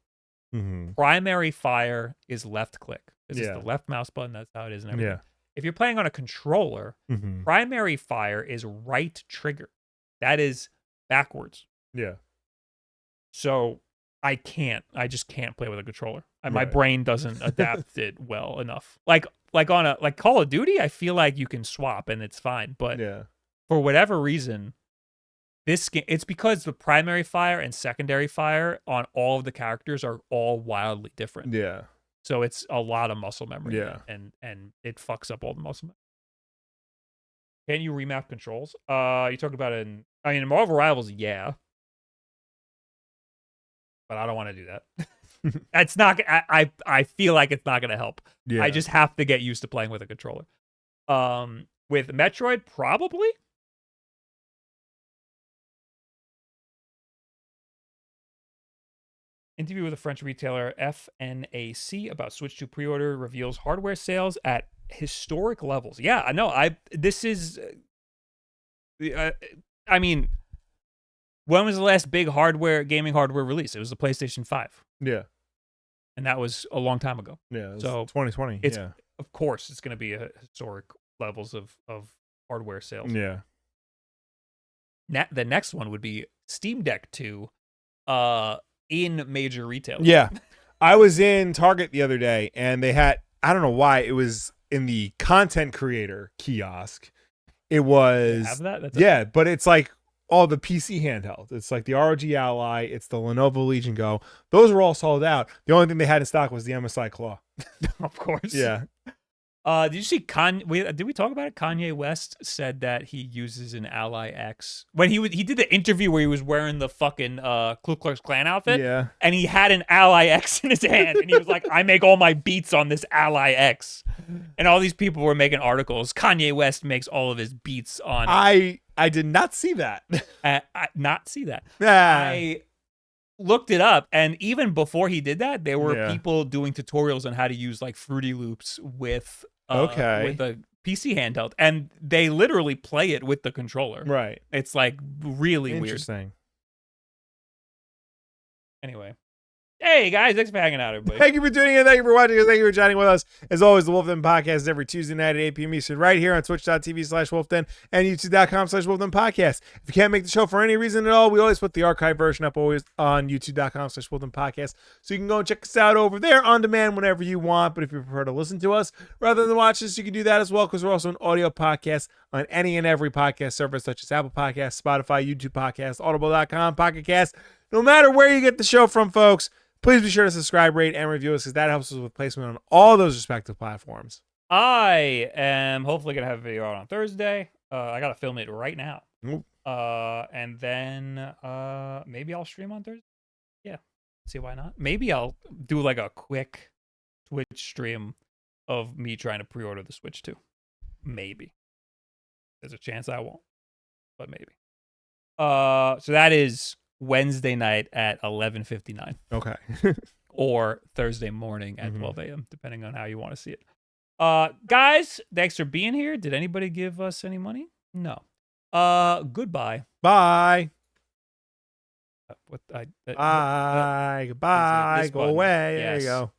primary fire is left click. This is the left mouse button. That's how it is. And everything. Yeah. If you're playing on a controller, primary fire is right trigger. That is backwards. Yeah. So I just can't play with a controller. My brain doesn't adapt it well enough. Like on like Call of Duty, I feel like you can swap and it's fine. But for whatever reason, this game, it's because the primary fire and secondary fire on all of the characters are all wildly different. Yeah. So it's a lot of muscle memory. Yeah. And it fucks up all the muscle memory. Can you remap controls? You talked about it in Marvel Rivals, yeah. But I don't want to do that. It's not. I feel like it's not going to help. Yeah. I just have to get used to playing with a controller. With Metroid, probably. Interview with a French retailer, FNAC, about Switch 2 pre-order reveals hardware sales at historic levels. Yeah, I know. This is. I mean, when was the last big gaming hardware release? It was the PlayStation 5. Yeah. And that was a long time ago. Yeah. So 2020. Of course, it's going to be historic levels of hardware sales. Yeah. The next one would be Steam Deck 2 in major retailers. Yeah. I was in Target the other day and they had, I don't know why, it was in the content creator kiosk. It was. They have that? Yeah, but it's like all the PC handheld. It's like the ROG Ally. It's the Lenovo Legion Go. Those were all sold out. The only thing they had in stock was the MSI Claw. Of course. Yeah. Did you see did we talk about it? Kanye West said that he uses an Ally X when he did the interview where he was wearing the fucking Ku Klux Klan outfit. Yeah. And he had an Ally X in his hand and he was like, I make all my beats on this Ally X. And all these people were making articles. Kanye West makes all of his beats on. I did not see that. Not see that. Ah. I looked it up, and even before he did that, there were people doing tutorials on how to use like Fruity Loops with a PC handheld, and they literally play it with the controller. Right. It's like really interesting. Weird. Anyway, Hey guys, thanks for hanging out, everybody. Thank you for tuning in. Thank you for watching. Thank you for chatting with us. As always, the Wolf Den Podcast is every Tuesday night at 8 p.m. Eastern, right here on twitch.tv/wolfden and youtube.com/wolfden podcast. If you can't make the show for any reason at all, we always put the archive version up always on youtube.com/wolfden podcast. So you can go and check us out over there on demand whenever you want. But if you prefer to listen to us rather than watch us, you can do that as well, because we're also an audio podcast on any and every podcast service, such as Apple Podcasts, Spotify, YouTube Podcasts, Audible.com, Pocket Cast. No matter where you get the show from, folks, please be sure to subscribe, rate, and review us, because that helps us with placement on all those respective platforms. I am hopefully going to have a video out on Thursday. I got to film it right now. Ooh. And then maybe I'll stream on Thursday. Yeah. See why not? Maybe I'll do like a quick Twitch stream of me trying to pre-order the Switch 2. Maybe. There's a chance I won't, but maybe. So that is Wednesday night at 11:59. Okay. Or Thursday morning at 12 a.m., depending on how you want to see it. Guys, thanks for being here. Did anybody give us any money? No. Goodbye. Bye. Bye. Goodbye. Go away. Yes. There you go.